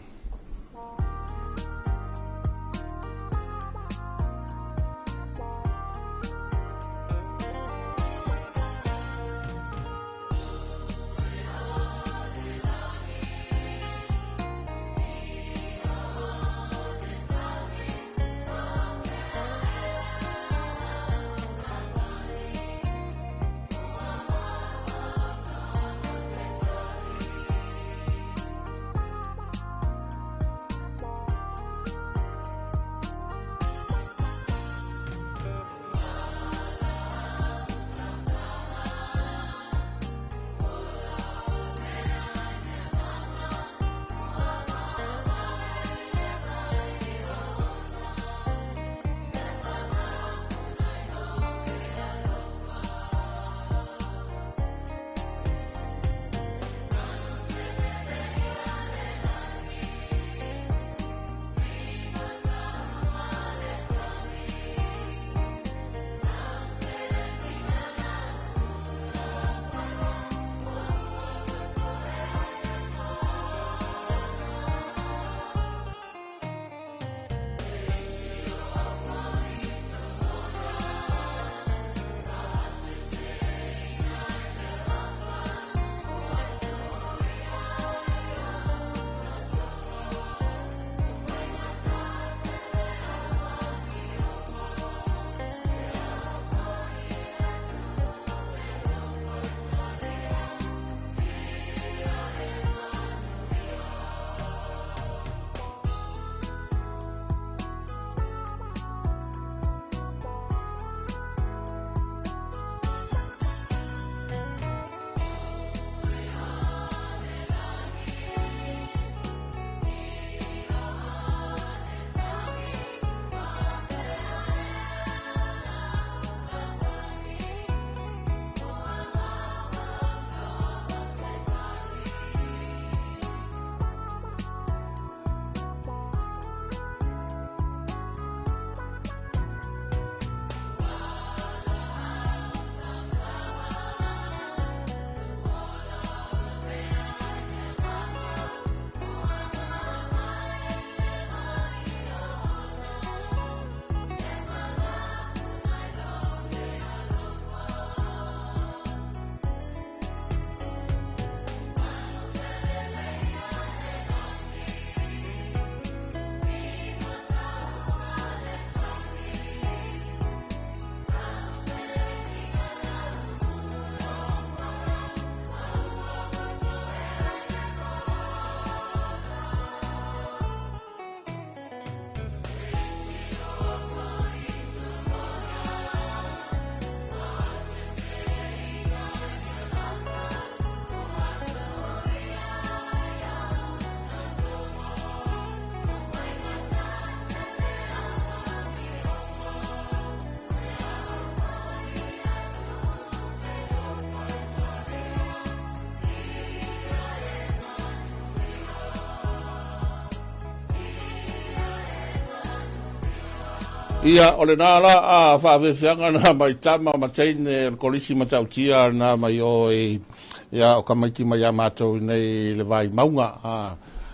Ia, ole nā la, whaawewhianga nā mai tama mateine kolisi matautia nā mai o ia o kamaiti mai a mātou nei le vai maunga,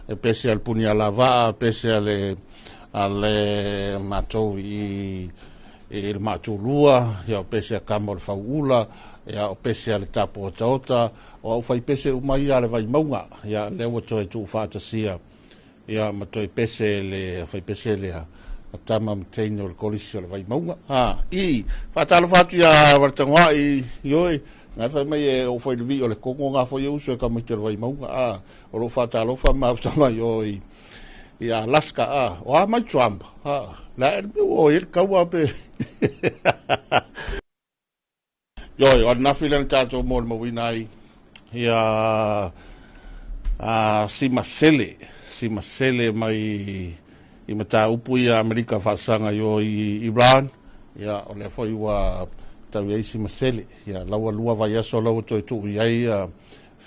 e pese al puni ala vaa, pese ale mātou i le mātou lua, ia o pese a kama le whauula, ia o pese ale tapo o taota, o au whai pese umai ale vai maunga, ia lewa toi tu whaatasia, ia matoi pese le, whai pese le a tama mteine o le kolisi o le vai maunga. I, whaatalo whatu ia wartangwa i oi, ngai whai mai e o whai levi o le kongo ngā whai usu e ka mai te le vai maunga. O lo whaatalo wha maafutanga i oi, i Alaska, o a mai Trump. La e mi o il kaua pe. Ioi, o na whilana tātou mō le mawinai, ia Simasele mai i mata upu i Amerika whaasanga yo i Iran, ia o le whai ua tau iei Simasele, ia laua lua vai aso laua toi tuu iei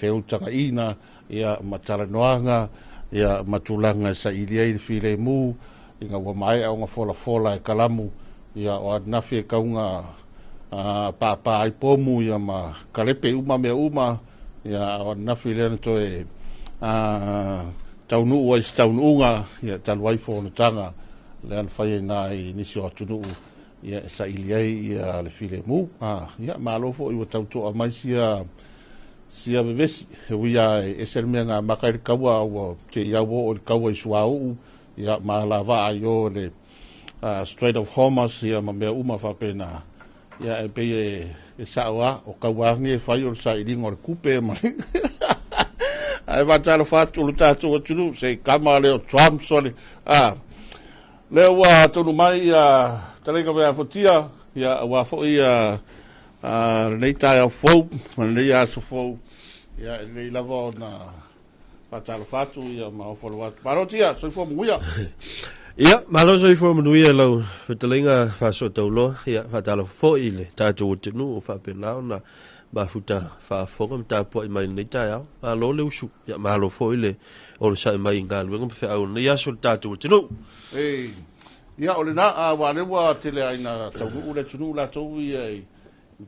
wheutanga ina, ia matala noanga, ia matulanga sa ili ei while mu, i ngā wamae au ngā fola e kalamu, ia o adnafi e kaunga pāpā ai pomu, ia ma kalepe uma mea uma, ia o adnafi lena toi taunu ua isi taunu unga, ia taluai whonatanga, lean whai nā i nisi o atunu, ia sa ili ei, ia le while mu, ia maalofo iwa tautoa mai sia bevesi, he wia e sermea ngā makairi kaua, ua te iau o le kaua i suau, ia maalawa ai o le Strait of Hormuz, ia ma mea uma whapena, ia e pei e saoa, o kauangi e whai o le sa ilingo le kupe, mani, ai watalo fatu lu tātou atunu, se kama leo Trump sole. Leo wa tonu mai talenga mea fotia, ia wafo ia nei tai au fau, nei aso fau, ia nei lava na watalo fatu, ia maofolo watu. Marotia, soi fo muia. Ia, malo soi fo muia lau, talenga faso taulo, ia watalo fo ile, tātou atunu, o whapelao na, bafuta fa forum ta po mai nei ta ya alo le usu ya malo fo ile o le sai mai ngal ngam fa au nei aso ta tu tino ya ole na wa le wa tele aina ta u le tunu la to i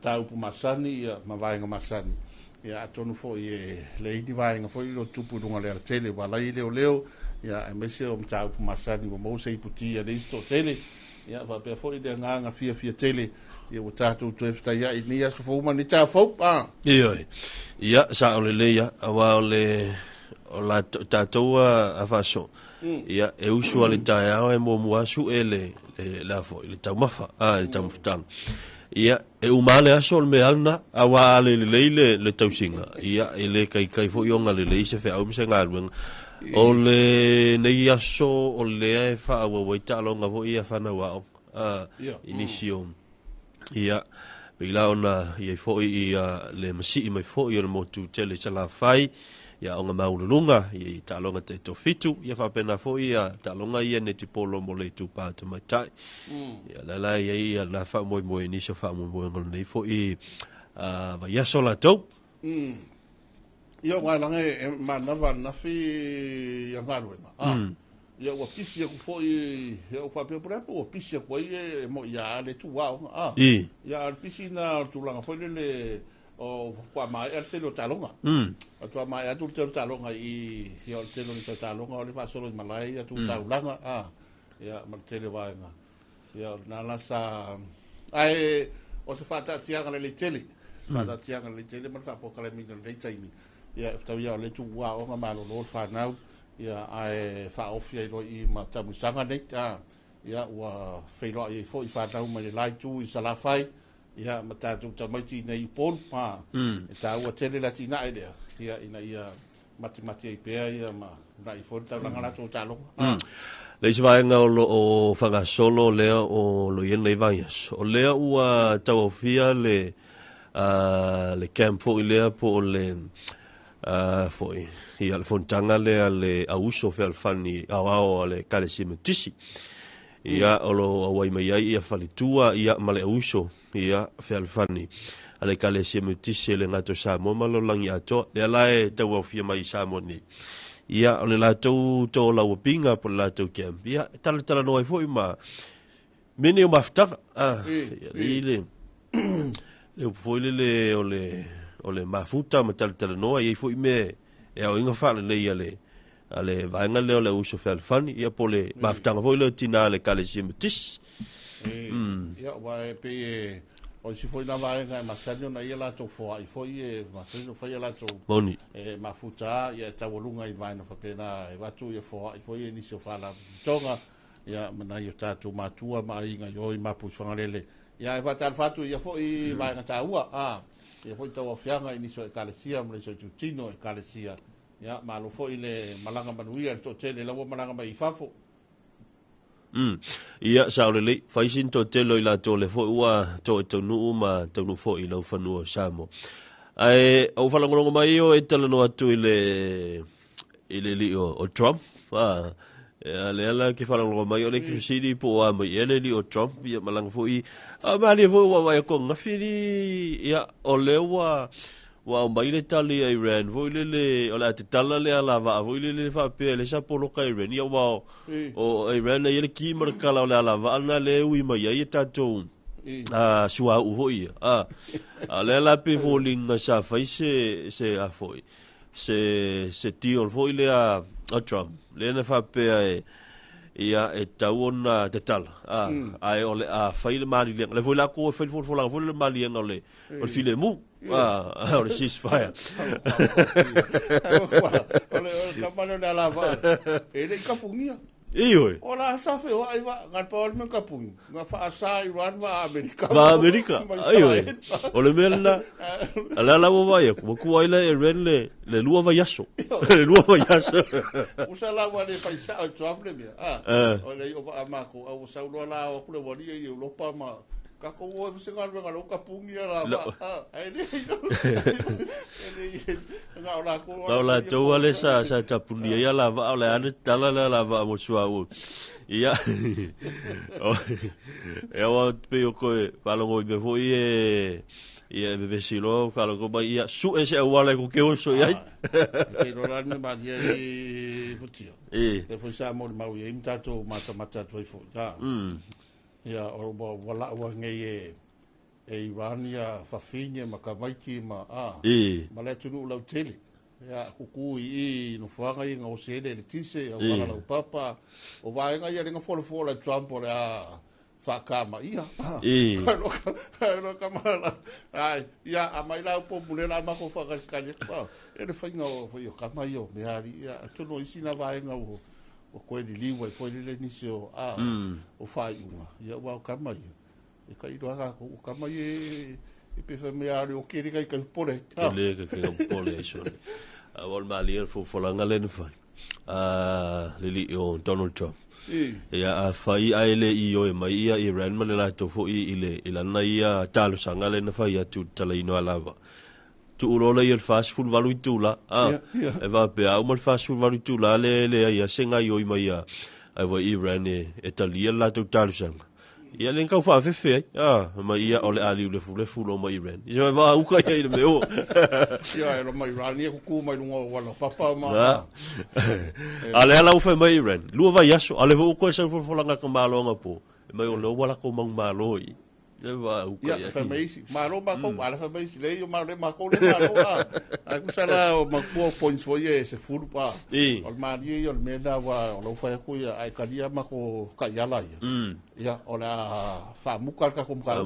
ta u masani ya ma vai masani ya tonu fo i le di vai nga fo i lo tupu dunga le tele wa lai le leo ya e mese o ta u masani mo se iputi ya le sto tele ya va pe fo i de nga fia tele ia o tātou tuefta ia i nia so fōuma ni tā fōu, Ia, sa o le leia, awa o le o la tātou a whaso. Ia, e usu a le tae au e mō muasu e le afo, le tau mafa, le tau mawhutanga. Ia, e umale aso le me alna, awa ale le leile le tau singa. Ia, e le kai fo ionga le leise fe au mse ngā ruenga. O le nei aso o le e wha awa waita alonga vo ia whana wao. Inisio. Ia, bila ona ia foi ia le masi mai foi o le motu tele sala fai ia onga maulunga ia talonga te tofitu ia fa pena foi ia talonga ia ne tipolo mo le tu pa to mai tai ia la ia la fa mo ni so fa mo ngol nei foi va ia sola to ia wa lange ma na va na fi ia value ia o pisi ko foi o papel por exemplo o pisi ko ia mo ia le tu wa ia pisi na tu langa foi le o kwa mai el telo talonga o tu mai atu telo talonga i o telo ni talonga o le fa solo malai ia tu talonga ia ma tele va ia na la sa ai o se fa ta tia le tele fa ta tia le tele ma fa po kala mi le taimi ia sta ia le tu wa o ma lo fa now ia ai fa ofia i matamu sanga nei ia ua whailo i fo i whanau mai lai tu i salafai ia matatu tamaiti nei pol e ta ua tele la tina e lea ia ina ia mati ai pea ia ma na i fo tau langa lato talonga le se vai nga o whanga solo lea o lo ien nei vaias o lea ua tau ofia le camp fo i lea po le foi ia le fontanga le auso fe alfani ao le kalesime tisi ia olo awai mai ia falitua ia male auso ia fe alfani ale kalesime tisi le ngato samo malo langi ato le lae tau ofia mai samo ni ia ole la to la wapinga po la to camp ia tala no foi ma Mene o maftaka. Le foi le o le mafuta ma tala noa ia foi me e o inga fale le ia ale vainga le o le uso felfani ia po le maftanga foi le tina le kalesia metis. Ia wa pe o si foi na vainga ma sanyo na ia la to foi ma sanyo foi la to Boni. Mafuta ia tawalunga i vaina fa pena e watu ia foi ni so fala tonga ia mana ia tatu matua ma inga yo i mapu fangalele ia e fatal fatu ia foi vai ngata ua ia foi tawa fianga ini so ekalesia mo so tutino ekalesia ia malo foi le malanga manuia to tele lawa malanga mai fafo ia saulele faisin to telo ila to le foi ua to nu ma to nu foi lo fanu samo ai o fala ngolongo mai o etelo atu ile li o Trump Lela ke fala ngolongo mai o le ki sidi po a mai ele li o Trump ia malanga foi mali foi wa mai ko ngafiri ia o lewa wa mai le tali Iran foi le o la tala le ala va foi le fa pe le sa polo ka Iran ia wa o Iran ia le ki mar kala le ala va na le ui mai ia tato sua u foi lela pe voling sa fai se a foi se tio foi le a Trump le na fa pe ia e tauna te tala ai ole a fai le mali le foi la ko foi la foi le mali ngole o file mu o le ceasefire ole kamano na lava ele kapungia Iyo. Ora sa fe wa iwa ngan paul men kapung. Nga fa sa Iran wa Amerika. Va Amerika. Iyo. Ole melna. Ala wo va ya ko ku ila Iran le lua va yaso. Le lua va yaso. Usala wa le fa sa o trouble me. Ole o ba ma ko o sa lo la o ku le wali e Europa ma. Ka ko wo se ngal nga lo kapung ya la. Ai ni. Nga ola ko. La to ale sa tapunia ya la va ole ane tala la va mo sua o. Ia. E o pe o ko palongo be foi ia be silo kalo ko ba ia su ese wala ko ke o so ia. Ke ro ran ma dia ni futio. E foi sa mo ma ia imtato mata to fo. Ia o wala wa ngai e Iran ia fafinya makamaiki ma ma le tunu lau tele ia kuku i no fanga i ngau sede le tise o wala lau papa o vai ngai ia nga folo la Trump o la fakama ia no kamala ai ia amai lau po bulela ma ko faka kali pa ele fa ngau fo yo kama yo me ari ia tunu isina vai ngau o koe li liwa i foi le nisio o fai uma ia wa kama ia e kai roa ko kama ye e pe fa me ari o kiri kai kai pole le kai pole so wal mali fo langa le fai lili o Donald Trump ia a fai ai le i o mai ia Iran man la to fo i ile na ia talo sanga le na fai tu tala ino alava tu urola ia fast food valu tula e va pe au mal fast food valu tula le ia senga i o mai ia ai va Iran e talia la to talo sanga ia len kau fa fe ma ia ole ali le fu lo mai Iran ia va u ka ia le meu ia lo mai Iran ia ku mai lunga wala papa ma ale ala u fe mai Iran lu va yaso ale vo ko se fu langa ka malonga po mai o lo wala ko mang maloi ia va u ka ia fa mai malo ma ko ala fa mai le yo ma le ma ko le malo ai ku sala ma ko points fo ye se fu pa o ma ia yo me da wa lo fa ku ia ai ka dia ma ko ka ya la ia ola fa mukal ka kum ka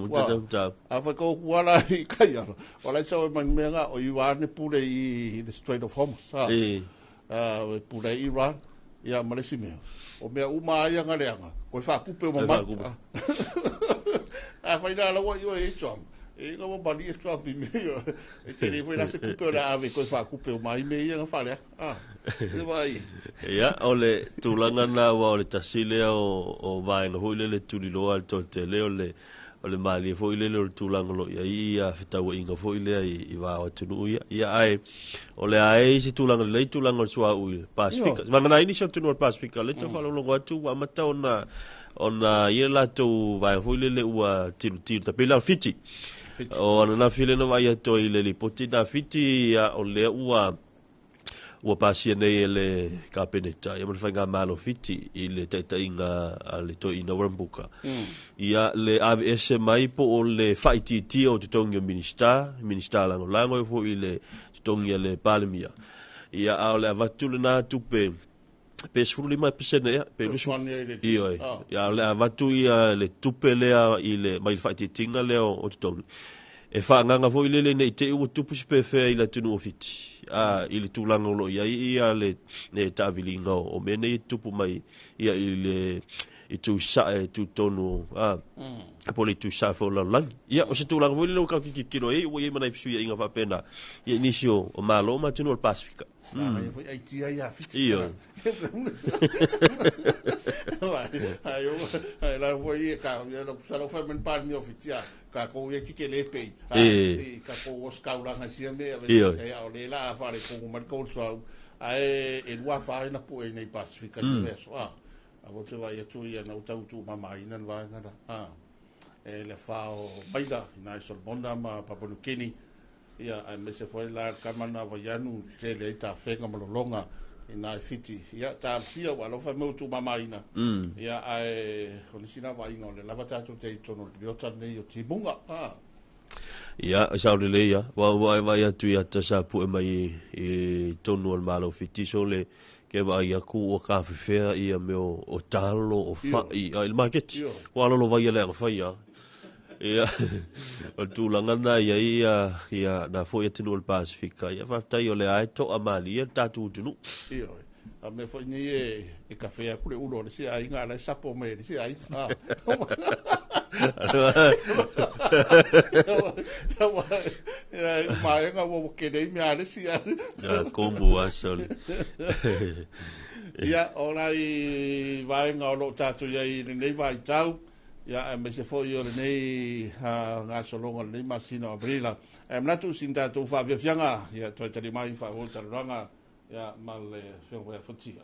a fa ko wala i ka ya ola so man menga o i wa ne pule i the Strait of Hormuz pule Iran ia Malaysia me o me uma ia ngaleanga ko fa kupe o ma a fa ina la wa yo e chom e ko ba li Trump mi e ke ni foi la se kupe la ave ko fa kupe o mai me ia fa le e vai ia ole tulanga na wa ole tasile o vai no hule le tulilo al tele ole mali foi le tulanga lo ia fita wa inga foi le i va o tunu ia ai ole ai si tulanga le tulanga sua u Pacific mangana ini so tunu Pacific le to fa lo tu wa mata ona ia la tu vai foi le ua tiru ta pela fiti o na file no vai to ile li potina fiti ya ole ua ua pasia nei le kapeneta ia mawhainga malo fiti i le taitainga a le toina Rambuka. Ia le AVS mai po o le whaititi o te tongi o minister lango e fo i le tongi le palemia. Ia ao le avatu le nā tupe pe 5% ia pe lusu ia le avatu ia le tupe lea i le mai whaititinga lea o te tongi. E whaanganga fo i lele nei te ua tupu si pewhea i la tunu o fiti. I le tūlanga o lo ia le tāwilinga o mene i tupu mai ia i le i tu sa e tu tonu po le tu sa fo la lang. Ia o se tūlanga fo i lele o kakikikino ua i mana i pisu ia inga whapena ia nisi o malo ma tunu o Pasifika. Iyo. Ai la foi ka lo salo fa men par mi oficia ka ko ye ki le pe ka ko os ka la hasia me e o le la fa le ko mar ko so ai e lua fa na po e nei Pasifika de so a vo se vai tu ia na uta tu mama ina va na e le fa o baila na so bonda ma Papua New Guinea ia a me se foi la kamana va yanu te le ta fenga malolonga ina fiti ia ta sia wa lo fa mo tu mama ina ia ai onisina va ina le lava tatu te tono biota nei o tibunga ia sa le ia wa vai atu ia ta sa pu mai e tono al malo fiti so le ke va ia ku o ka fe ia me o talo o fa ia il market wa lo vai le fa ia ia o tūlanga na ia na fo ia tinu o Pasifika ia whaftai o le ai to amali ia tatu tunu ia a me fo ni e kafea kule ulo le si ai ngā le sapo me le si ai mai nga wo ke dei me ale si ai kombu asol ia ora i vai nga lo tatu ia i nei vai tau ia me se foi o nei nga solonga le masina abrila mnatu sinda to fa vianga ia to tali mai fa volta ranga ia mal se vai fatia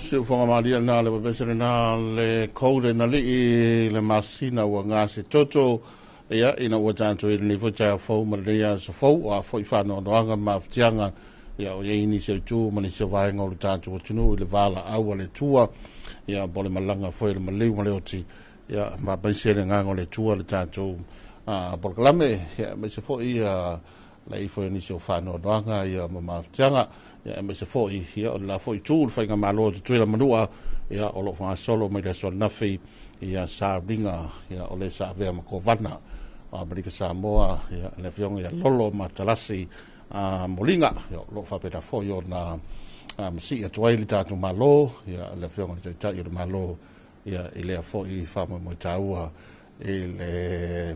Se fonga maria na le besere na le kore na le le masina wa nga se toto ia ina wa tanto ni fo cha fo maria se fo a fo fa no nga ma tianga ia o ye ni se tu mani se vai ngol tanto tunu le vala a le tua ia bole malanga fo le maleu maleoti ia ma besere nga ngol le tua le tanto a porklame ia me se fo ia la i fo ni se fa no nga ia ma tianga ya me se foi ia la foi tool fa malo tu la manua ia o lo fa solo me le sol nafi ia sa binga ia o le sa ve ma ko vana a Amerika Samoa ia le fiong ia lolo matalasi a molinga ia lo fa peta foi na si a toile tatu malo ia le fiong te ta ia malo ia ile foi fa mo taua ile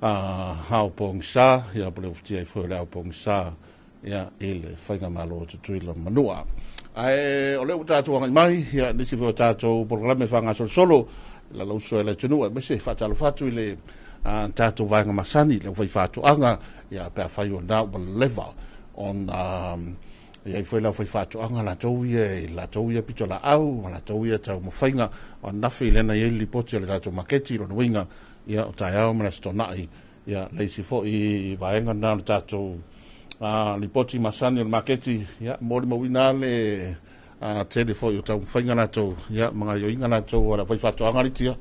hao pong sa ia ble fti foi la pong sa ia ele whainga malo te tuila manua. Ai, o leo tātou angai mai, ia nisi fo tātou programe whanga solo, la lauso e le tunua, mese whatalo whatu i le tātou vainga masani, le whai whatu anga, ia pēr whai o nā wa level, on, ia i whai lau whai whatu anga, la tau ia pito la au, la tau ia tau mawhainga, o nafi lena i li poti le tātou maketi, ro nuinga, ia o tai au mana stonai, ia leisi fo i vainga nā tātou, li poti masani o maketi ya mori mo winale tele fo yo tau fainga na to ya mga yo inga na to ora fai fatu angaritia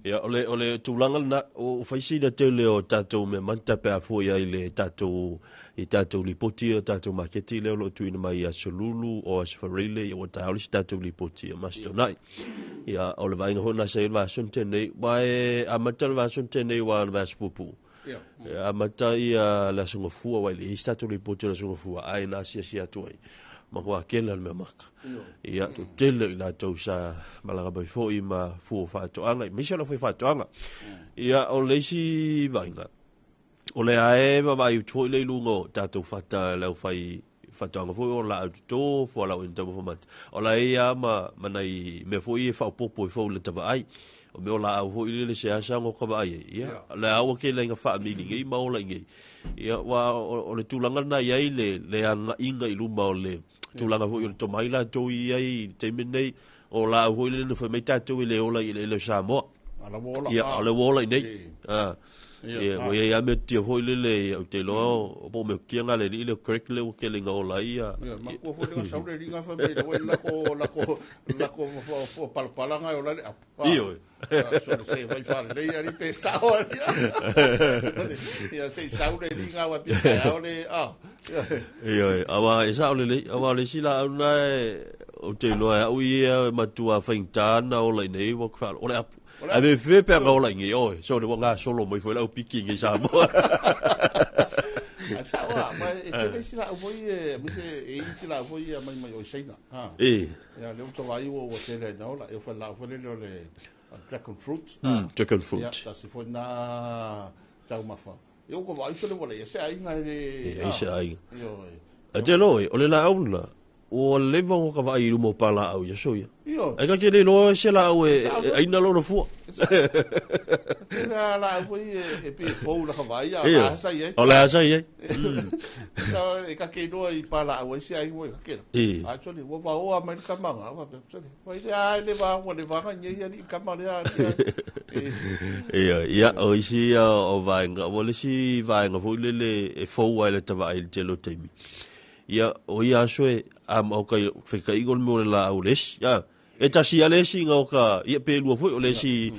ya ole tulanga na o faisi da tele o tato me manta pe afo ya ile tato i tato li poti o tato maketi le lo tu ina mai a solulu o asfarile o tato li tato li poti masto nai ya ole vainga hona se va suntene vai amatal va suntene wa va spupu a matai la sungofua wa le statu le poto la sungofua ai na sia tuai ma ko akela me maka ia to tele la to sa malaga bai fo i ma fu fa to anga mi se lo foi fa to anga ia o le si vainga o le ae va vai to le lungo tato fata la fai fata anga fo o la to fo la in tamo format o la ia ma manai me fo i fa popo fo le tava ai o me ola au ho ile se asa ngo ka vai ia la au ke le nga fa mi ngi ma ola ngi ia wa o le tulanga na ia ile le anga inga i luma o le tulanga ho i to mai la to i te menei o la au ile no fa me ta to ile ola ile le Samoa ia ala wola nei ia o ia me te ho ile o te lo o me kianga le ile correct le o ke le nga ola ia ma ko fo le sa le ringa fa me la ko fo palpalanga o la io so se vai fare lei ari pesao ia se saule ringa wa pe ole io awa isa le sila una o te lo au ia matua faintana o le nei wo fa o le ave fe pe nga o la ngi o so le nga solo mo foi la piki ngi sa mo sawa ma e te sila foi mi se e sila foi mai o seina ha ya le to vai o te le no la e fa la foi le dragon fruit dragon fruit ya ta si foi na tau mafa Yo ko vai sole wala se ai ngai e se ai yo a te loi o le la aula o le vong ka vai mo pala au ya so ya yo ai ka ke le lo se la au ai na lo fu la foi e pe fo la ka vai ya sa ye o la sa ye e ka ke do i pala au se ai mo ke a chole wo va o america manga va chole vai ai le va o le va nga ye ni ka ma ya ya o isi o vai nga o le si vai nga fu le e fo wa le tava il telo temi ya o ya so e am o ka fe ka igol mo la au les ya e tasi ale si nga o ka ia pe lu fo o le si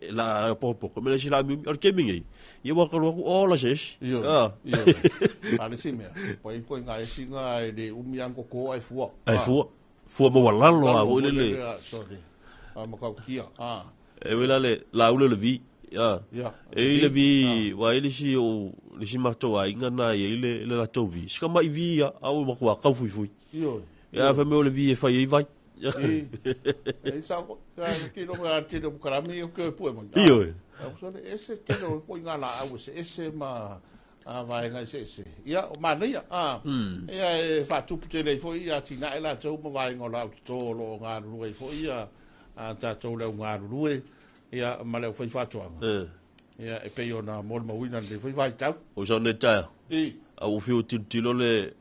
la popo ko me le si la mi o ke mi ia wa ka lo o la ses ya ale si me poi ko nga si nga de umiang ko ai fu mo wala lo a o le sorry ma ka kia e wela le la ule le vi ya e le vi wa ile si o le si mato a inga na e le la to vi ska mai vi ya au ma kwa ka fui ya fa me o le vi e fa i vai e sa ko ke no ga ke no kara mi o ke pu mo so ese ke no po inga la au ese ma vai nga se ya ma ne ya e fa tu pu le fo ya tina ela to mo vai ngola to lo nga ru e fo ya ta to le nga ru e ya ma le fo fa to ya e pe yo na mo wina le fo vai tau o so ne ta au fiu tilo le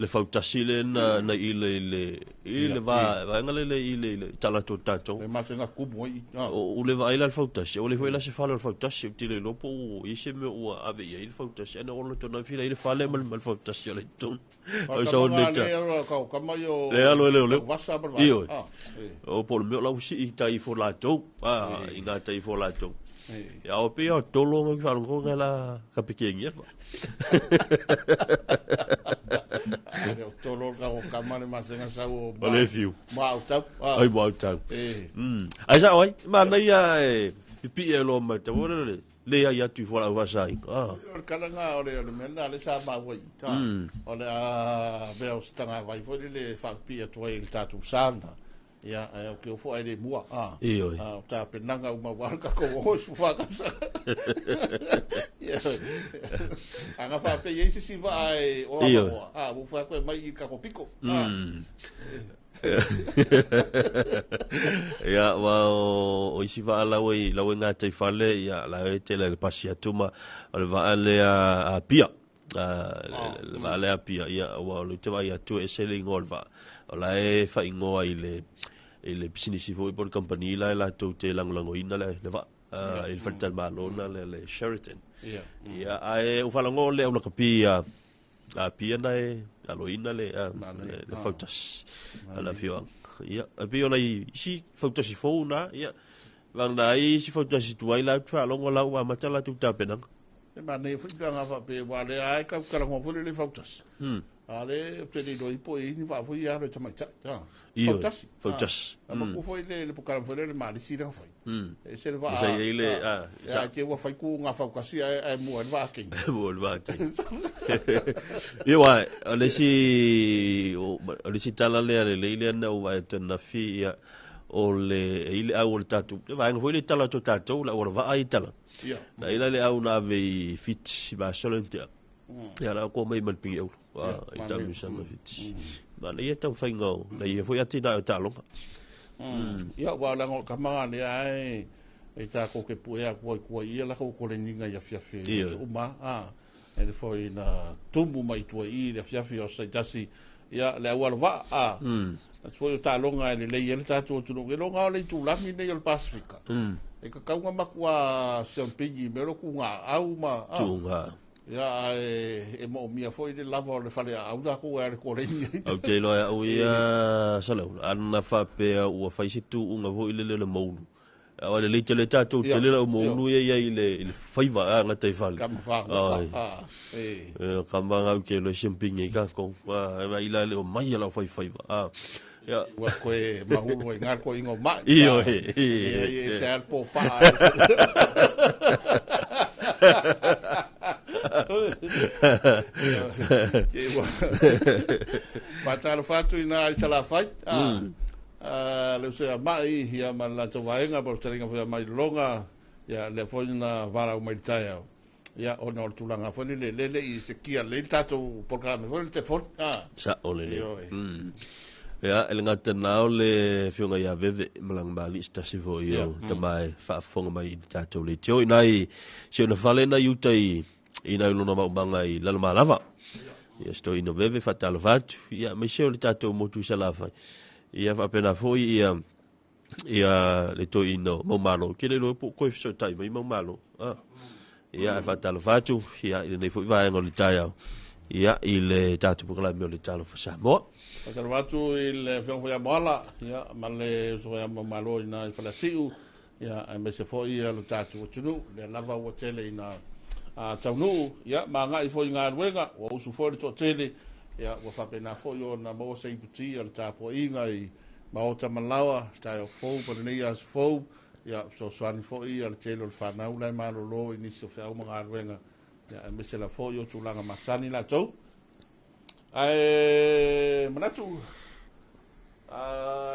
fautasile na ile va ngale le ile tala to tato le ma senga ku mo o le va ile fautasi o le foi la se fala fautasi tile lo po i se me o ave ile fautasi na o lo to na fila ile fale mal fautasi le ton o so ne ta ka ma yo le alo le wasa ba o por me la usi i tai fo la to inga tai fo la to ya o pe o tolo ngo fa ngo la ka pequenha tolo ka o kamane masenga sa o ole fiu ma uta ai ma uta ai sa oi ma na ya pipi e lo ma te vole le ya tu fora va sai kala nga ole mena le sa ma voi ole a veo stanga vai foi le fa pia to il tatu sana ya o ke fo ai de mua ta penanga uma warka ko ho su fa ka sa anga fa pe yesi si vai o o fa ko mai ka ko piko ya wa o isi va la we nga te fale ya la te le pasia tuma o va ale a pia va ale a pia ya wa lo te va ya tu e selling all va o la e fa ingoa ile business fo por company la to te lang ina le va il fatal malona le Sheraton ya ai o fa lango le o ka pia a pia na alo ina le fotos ala fio ya a pia na si fotos fo na ya lang dai si fotos tu ai la fa longo la wa matala tu ta penang ma ne fu nga fa pe wa le ai ka ka ngo fu le fotos ale te di do ipo ni va fu ya re tama ta fotos ma ku foi le po ka fu le ma si da foi e se va ya ke wa fa ku nga fa ka si ai mu va ke mu va ke yo wa ale si tala le na wa te na fi ya o le ile au le tatu va nga foi le tala to tatu la o va ai tala na ila le au na ve fit ba solente ya la ko mai mal ping eu ita misa ma fit ba le ta fa ngo na ye foi ati da ta longa ya wa la ngo kamanga le ai ita ko ke pu ya ko ia la ko le ninga ya fia uma e le foi na tumbu mai tu i le fia o sai tasi ya le wa va foi ta longa le le ta tu le longa le tu la mi le Pacifica e ka kaunga makua champagne me lo kunga au ma tunga ya e mo mia foi de lava le fale au da ko e ko le au te lo au ia salo ana fa pe o fa situ unga vo ile le mo o le le tato te le mo lu ia ile faiva nga te fale kamba nga ke lo champagne ka ko va ila le mai la faiva ya wa ko e mahulu e ngar ko ingo ma io se al po pa Matalo fatu ina itala fai le se mai ia ma la to vaenga por teringa foi mai longa ya le foi na vara mai taia ia ona o le tulaga foi le i se kia le tatou programe foi le telefoni sa o le ia e le ngata nao le whiunga ia veve malang mali stasi fo ia ta mai whaafonga mai i tātou le teo inai si ona whale na iutai ina ilona maubanga i lalama lava ia sto ino veve whatalo vatu ia mai seo le tātou motu sa lava ia whapena fo ia le to ino maumalo ke le loe po koe so tai mai maumalo ia whatalo vatu ia i nei fo i vaenga le tai au ia i le tātou pukalami o le talo fa Samoa Pakarwatu il fiongfoia moala ia male soia mamalo ina i falasiu ia me se foi ia lo tatu tunu le lava o tele ina a taunu ia manga i foi nga ruenga o usu foi to tele ia o fa pena foi o na mo se iputi o tapo inga i maota malawa tai o fo por nei as fo ia so swani foi ia le tele o fa na ula malo lo ini so fa o nga ruenga ia me se la foi o tulanga masani la to manatu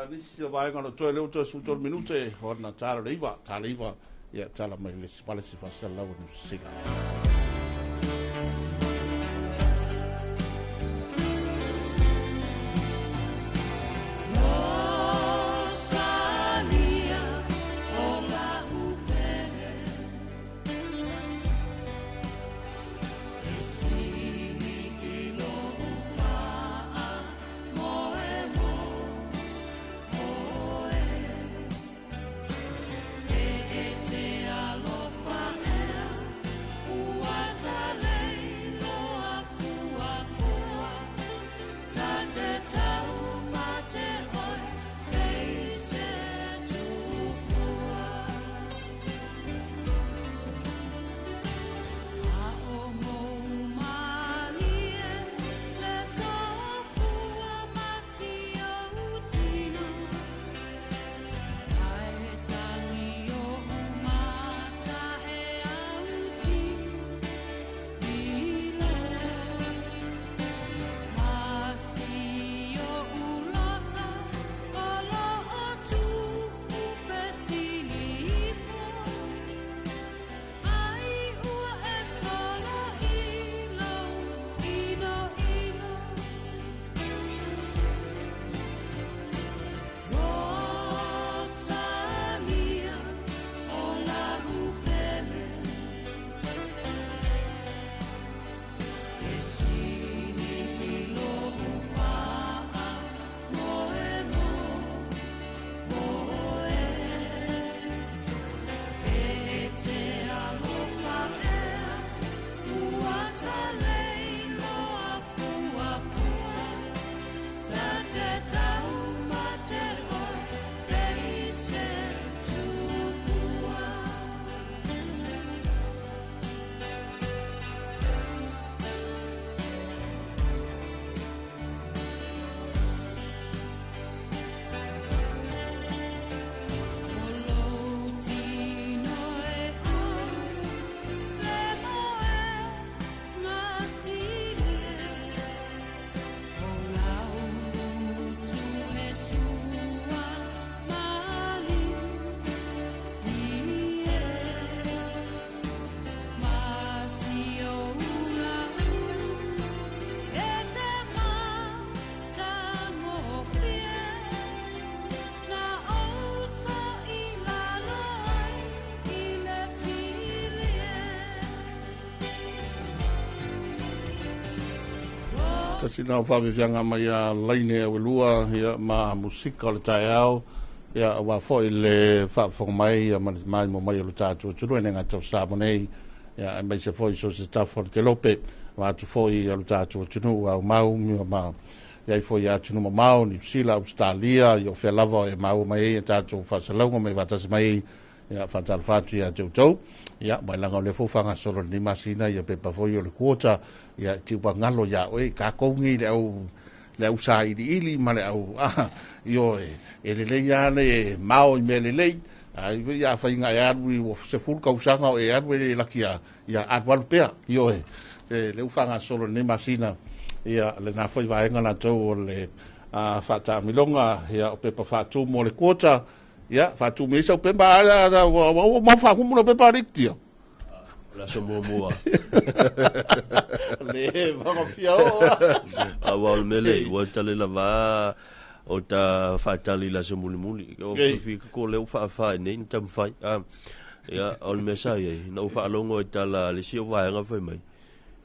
nisi o vai ngano toe leo toe sutor minute hona tala leiva ia tala mai le spale si fa la no siga Sina whawe whianga mai a laine a welua ia ma musika o le tae au ia wa foi le whawhong mai a mai mo mai o le tātua turu ene ngā tau sāmonei ia mai se foi so se tafo le te lope wa tu foi o le tātua tunu au mau mi o mau ia i foi a tunu mo mau ni sila Australia i o whelava e mau mai e tātua whasalongo mai watasi mai ia whatal whatu ia tautou ia mai langa o le fufanga solo ni masina ia pepa foi o le kuota ia tiupa ngalo ia oe ka kongi le au sa ili ma le au io e le ia le mau i me le lei ai ia fa inga ia ru se ful ka usanga o ia le lakia ia atwal pea io le ufanga solo ni masina ia le na foi vai ngana to le fata milonga ia o pepa fatu mo le kota ia fatu me so pemba ma fa kumu no pepa riktia La so mua. Le va fiao. Awa mele wa tale la va o ta fatali la so muli. O fi ko le fa nei tam fai. Ya ol mesai no fa longo tala le si va nga foi mai.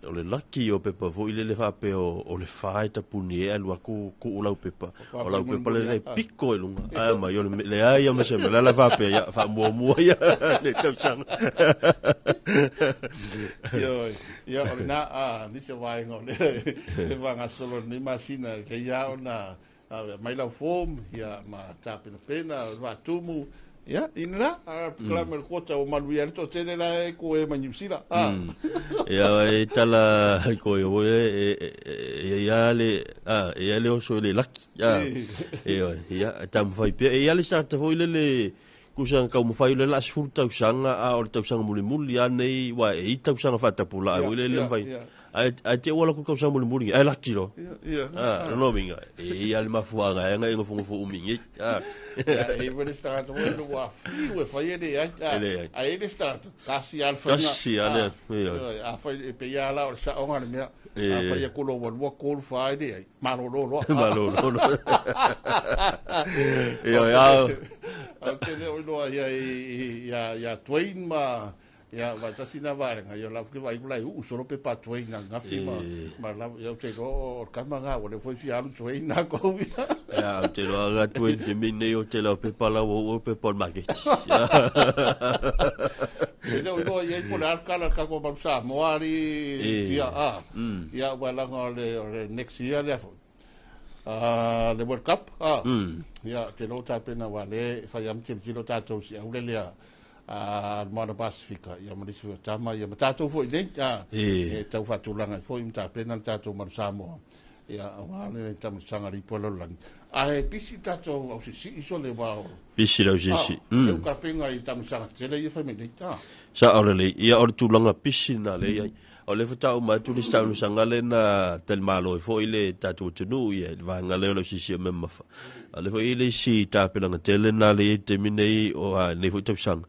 O le lucky o pepa vo ile le fa pe o le fa ta puni e lua ku la pepa. O la pepa le picco e lunga. Ah ma yo le ai ma se me la fa pe ya fa mo ya le tau sang. Yo na ni se vai ngo le va nga solo ni masina ke ya ona mai la form ya ma tap pena va tumu. Ya, ina klamer kota o manuia to tene la ko e manyusila. Ya tala ko yo ya le o so le laki. Ya tam fai pe ya le sa fo le kusang ka mo fai le la sfurta usanga o ta usanga muli nei wa e ta usanga fata pula le fai. Ai te wala ko usanga muli ai laki lo. No minga. Ya le mafuanga nga ngo fu umingi. E vole stato lo wa fiu e fai ai le stato kasi al fai a fai pe ya la sa o ngani mea a fai ko lo wa ko fai de malo lo ya te no ya twain ma ya va tasina va yo la que vai lá solo pe pa twain na firma ma la yo te go kamanga o le foi fiar twain na ko ya te lo aga twain de mine o te lo pe pa la o pe pa market no ye polar kala ka ko ba sa moari ya va la le next year le le World Cup ya te lo ta pena wale fa yam te lo ta to si aurelia Mano Pacifica ia marisi tama ia matato foi nei e tau fatulanga foi mta pena tato mar Samoa ia wale tamu sanga ri polo lang ai pisi tato au si iso le wa pisi la si eu ka penga i tamu sanga tele ia fa me nei sa ole ia or tulanga pisi na le ia o le fata o ma tu li sta sanga le na tel malo foi le tato tunu ia va ngale lo si memma fa ale foi le si ta pena tele na le terminei o ne foi tau sanga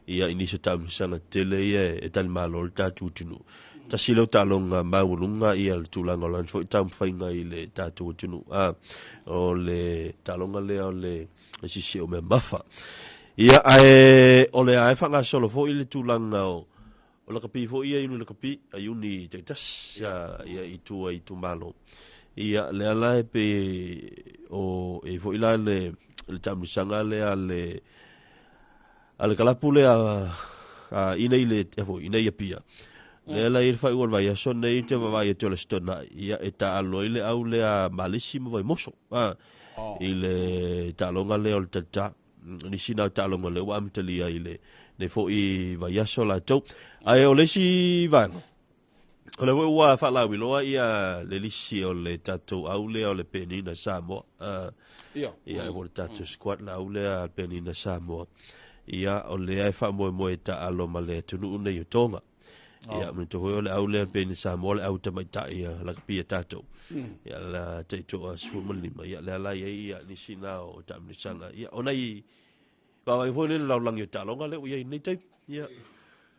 ia inisa tam sanga tele ia e tal malo ta tutunu ta silo talonga maulunga ia tulanga lan fo tam fainga ile ta tutunu o le talonga le o le sisi o me mafa ia o le ai fanga solo fo ile tulanga o la kapi fo ia inu le kapi ayuni te tas ia itu malo ia le ala pe o e fo ila le tam sanga le ale kalapule ina ile efo ina ia pia le la ir fa igual vai so nei te vai te le stona ia eta alo ile au le malissimo vai moso ile talonga le ol tata ni sina talonga le wa mtelia ile ne fo I vai so la to ai o le si va o le wa fa la wilo ia le lisi o le tato au le o le penina Samoa ia o le tato squad la au le penina Samoa ia o le ai fa mo ta alo male tunu una yo tonga ia me to le au le ben sa mo le au ta mai ta ia la pia tato ia la te to asu malima ia la ia ni sina o ta mi sanga ia ona I va vai foi le la lang yo ta longa le ia ni te ia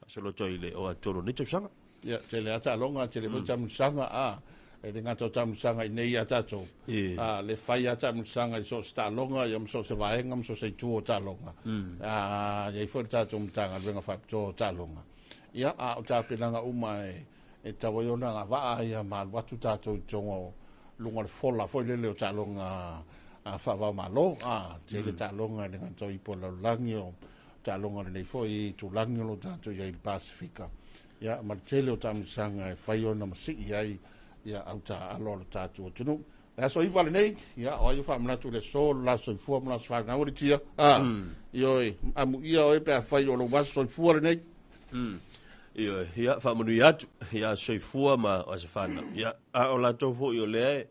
solo to ile o atoro ni te sanga ia te le ata longa te le ta mi sanga e le ngata tamu sanga I nei atato le fai tamu sanga I so sta longa ia so se vaenga so se tuo ta longa ia foi tato mtanga venga fa to ta longa ia o ta pelanga uma e tawaiona nga va ia ma watu tato tongo lunga le fola foi le ta longa fa va malo te le ta longa le ngata I pola langio ta longa le foi tu langio lo tato ia il Pacifica ia ma tele o tamu sanga e fai ona masi ia auta alo tatu tunu la so I vale nei ia o I fa mnatu le so la so fu mna so fa ngori tia io amu ia o pe fa io lo was so fu nei io ia fa mnu ia so fu ma o se fa ia o la to fu io le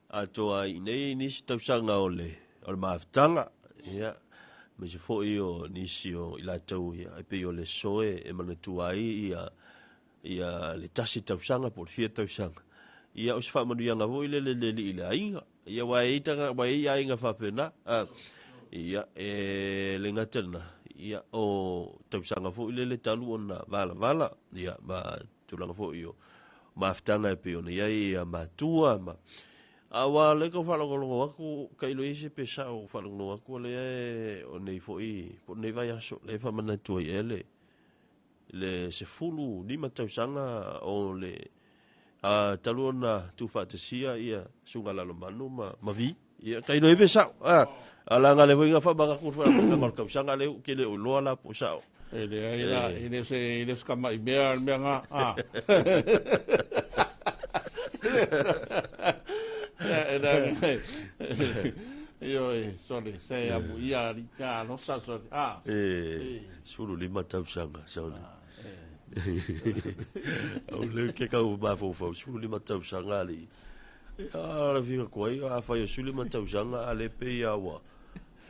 a to ai nei ni sta sanga o le maftanga ia me se fu io ni si o ila to ia pe io le so e manu ai ia le tasi tau sanga por fia tau sanga ia o se fa manu nga vo ile ile ainga ia wa ita wa ia inga fa pena ia le ngatana ia o tausanga fo ile le talu ona vala ia ma tulanga fo io ma ftanga pe ona ia ma tua ma awa le ko falo ko aku kai lo ise pe sa o falo no aku le o nei fo I po nei vai aso le fa mana tu ele le se fulu ni ma tausanga o le a talu ona tu fa te sia ia sunga la lo manu ma vi ia kai lo pe sa ala ngale foi nga fa banga ku fa nga ka usanga le ke le lo ala po sa ele ele se kama I mea nga io sorry sei abu ia rika no sa sorry suru lima tausanga sauna o le ke ka u ba fo suru lima tausanga ali la fica ko ia fa suru lima tausanga ale pe ia wa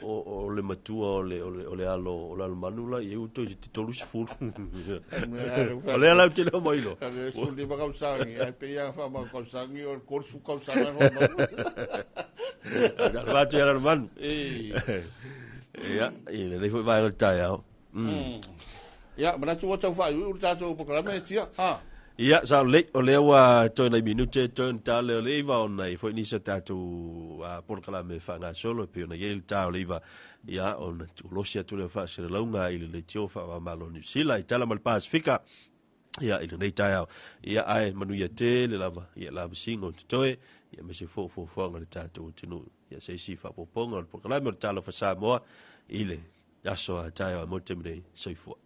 o le matua o le alo manula e u to ti tolu sfur o le ala te lo moilo su di ba sangi e pe ia fa ma sangi o corso sangi da va te era man ia le foi vai ta ia mana tu o fa u ta to programa tia ia sa o le wa to na minute to ta le va on nei foi ni sa ta tu por kala me fa nga solo pe na yel ta le va ia on tu lo sia tu le fa se la una il le tio fa ma lo ni sila itala mal pacifica ia il nei ta ia ai manu ia te le lava ia la singo toe ia me se fo nga ta tu tinu ia se si fa po ponga por kala me ta lo fa sa mo ile ya so ta mo temre so fo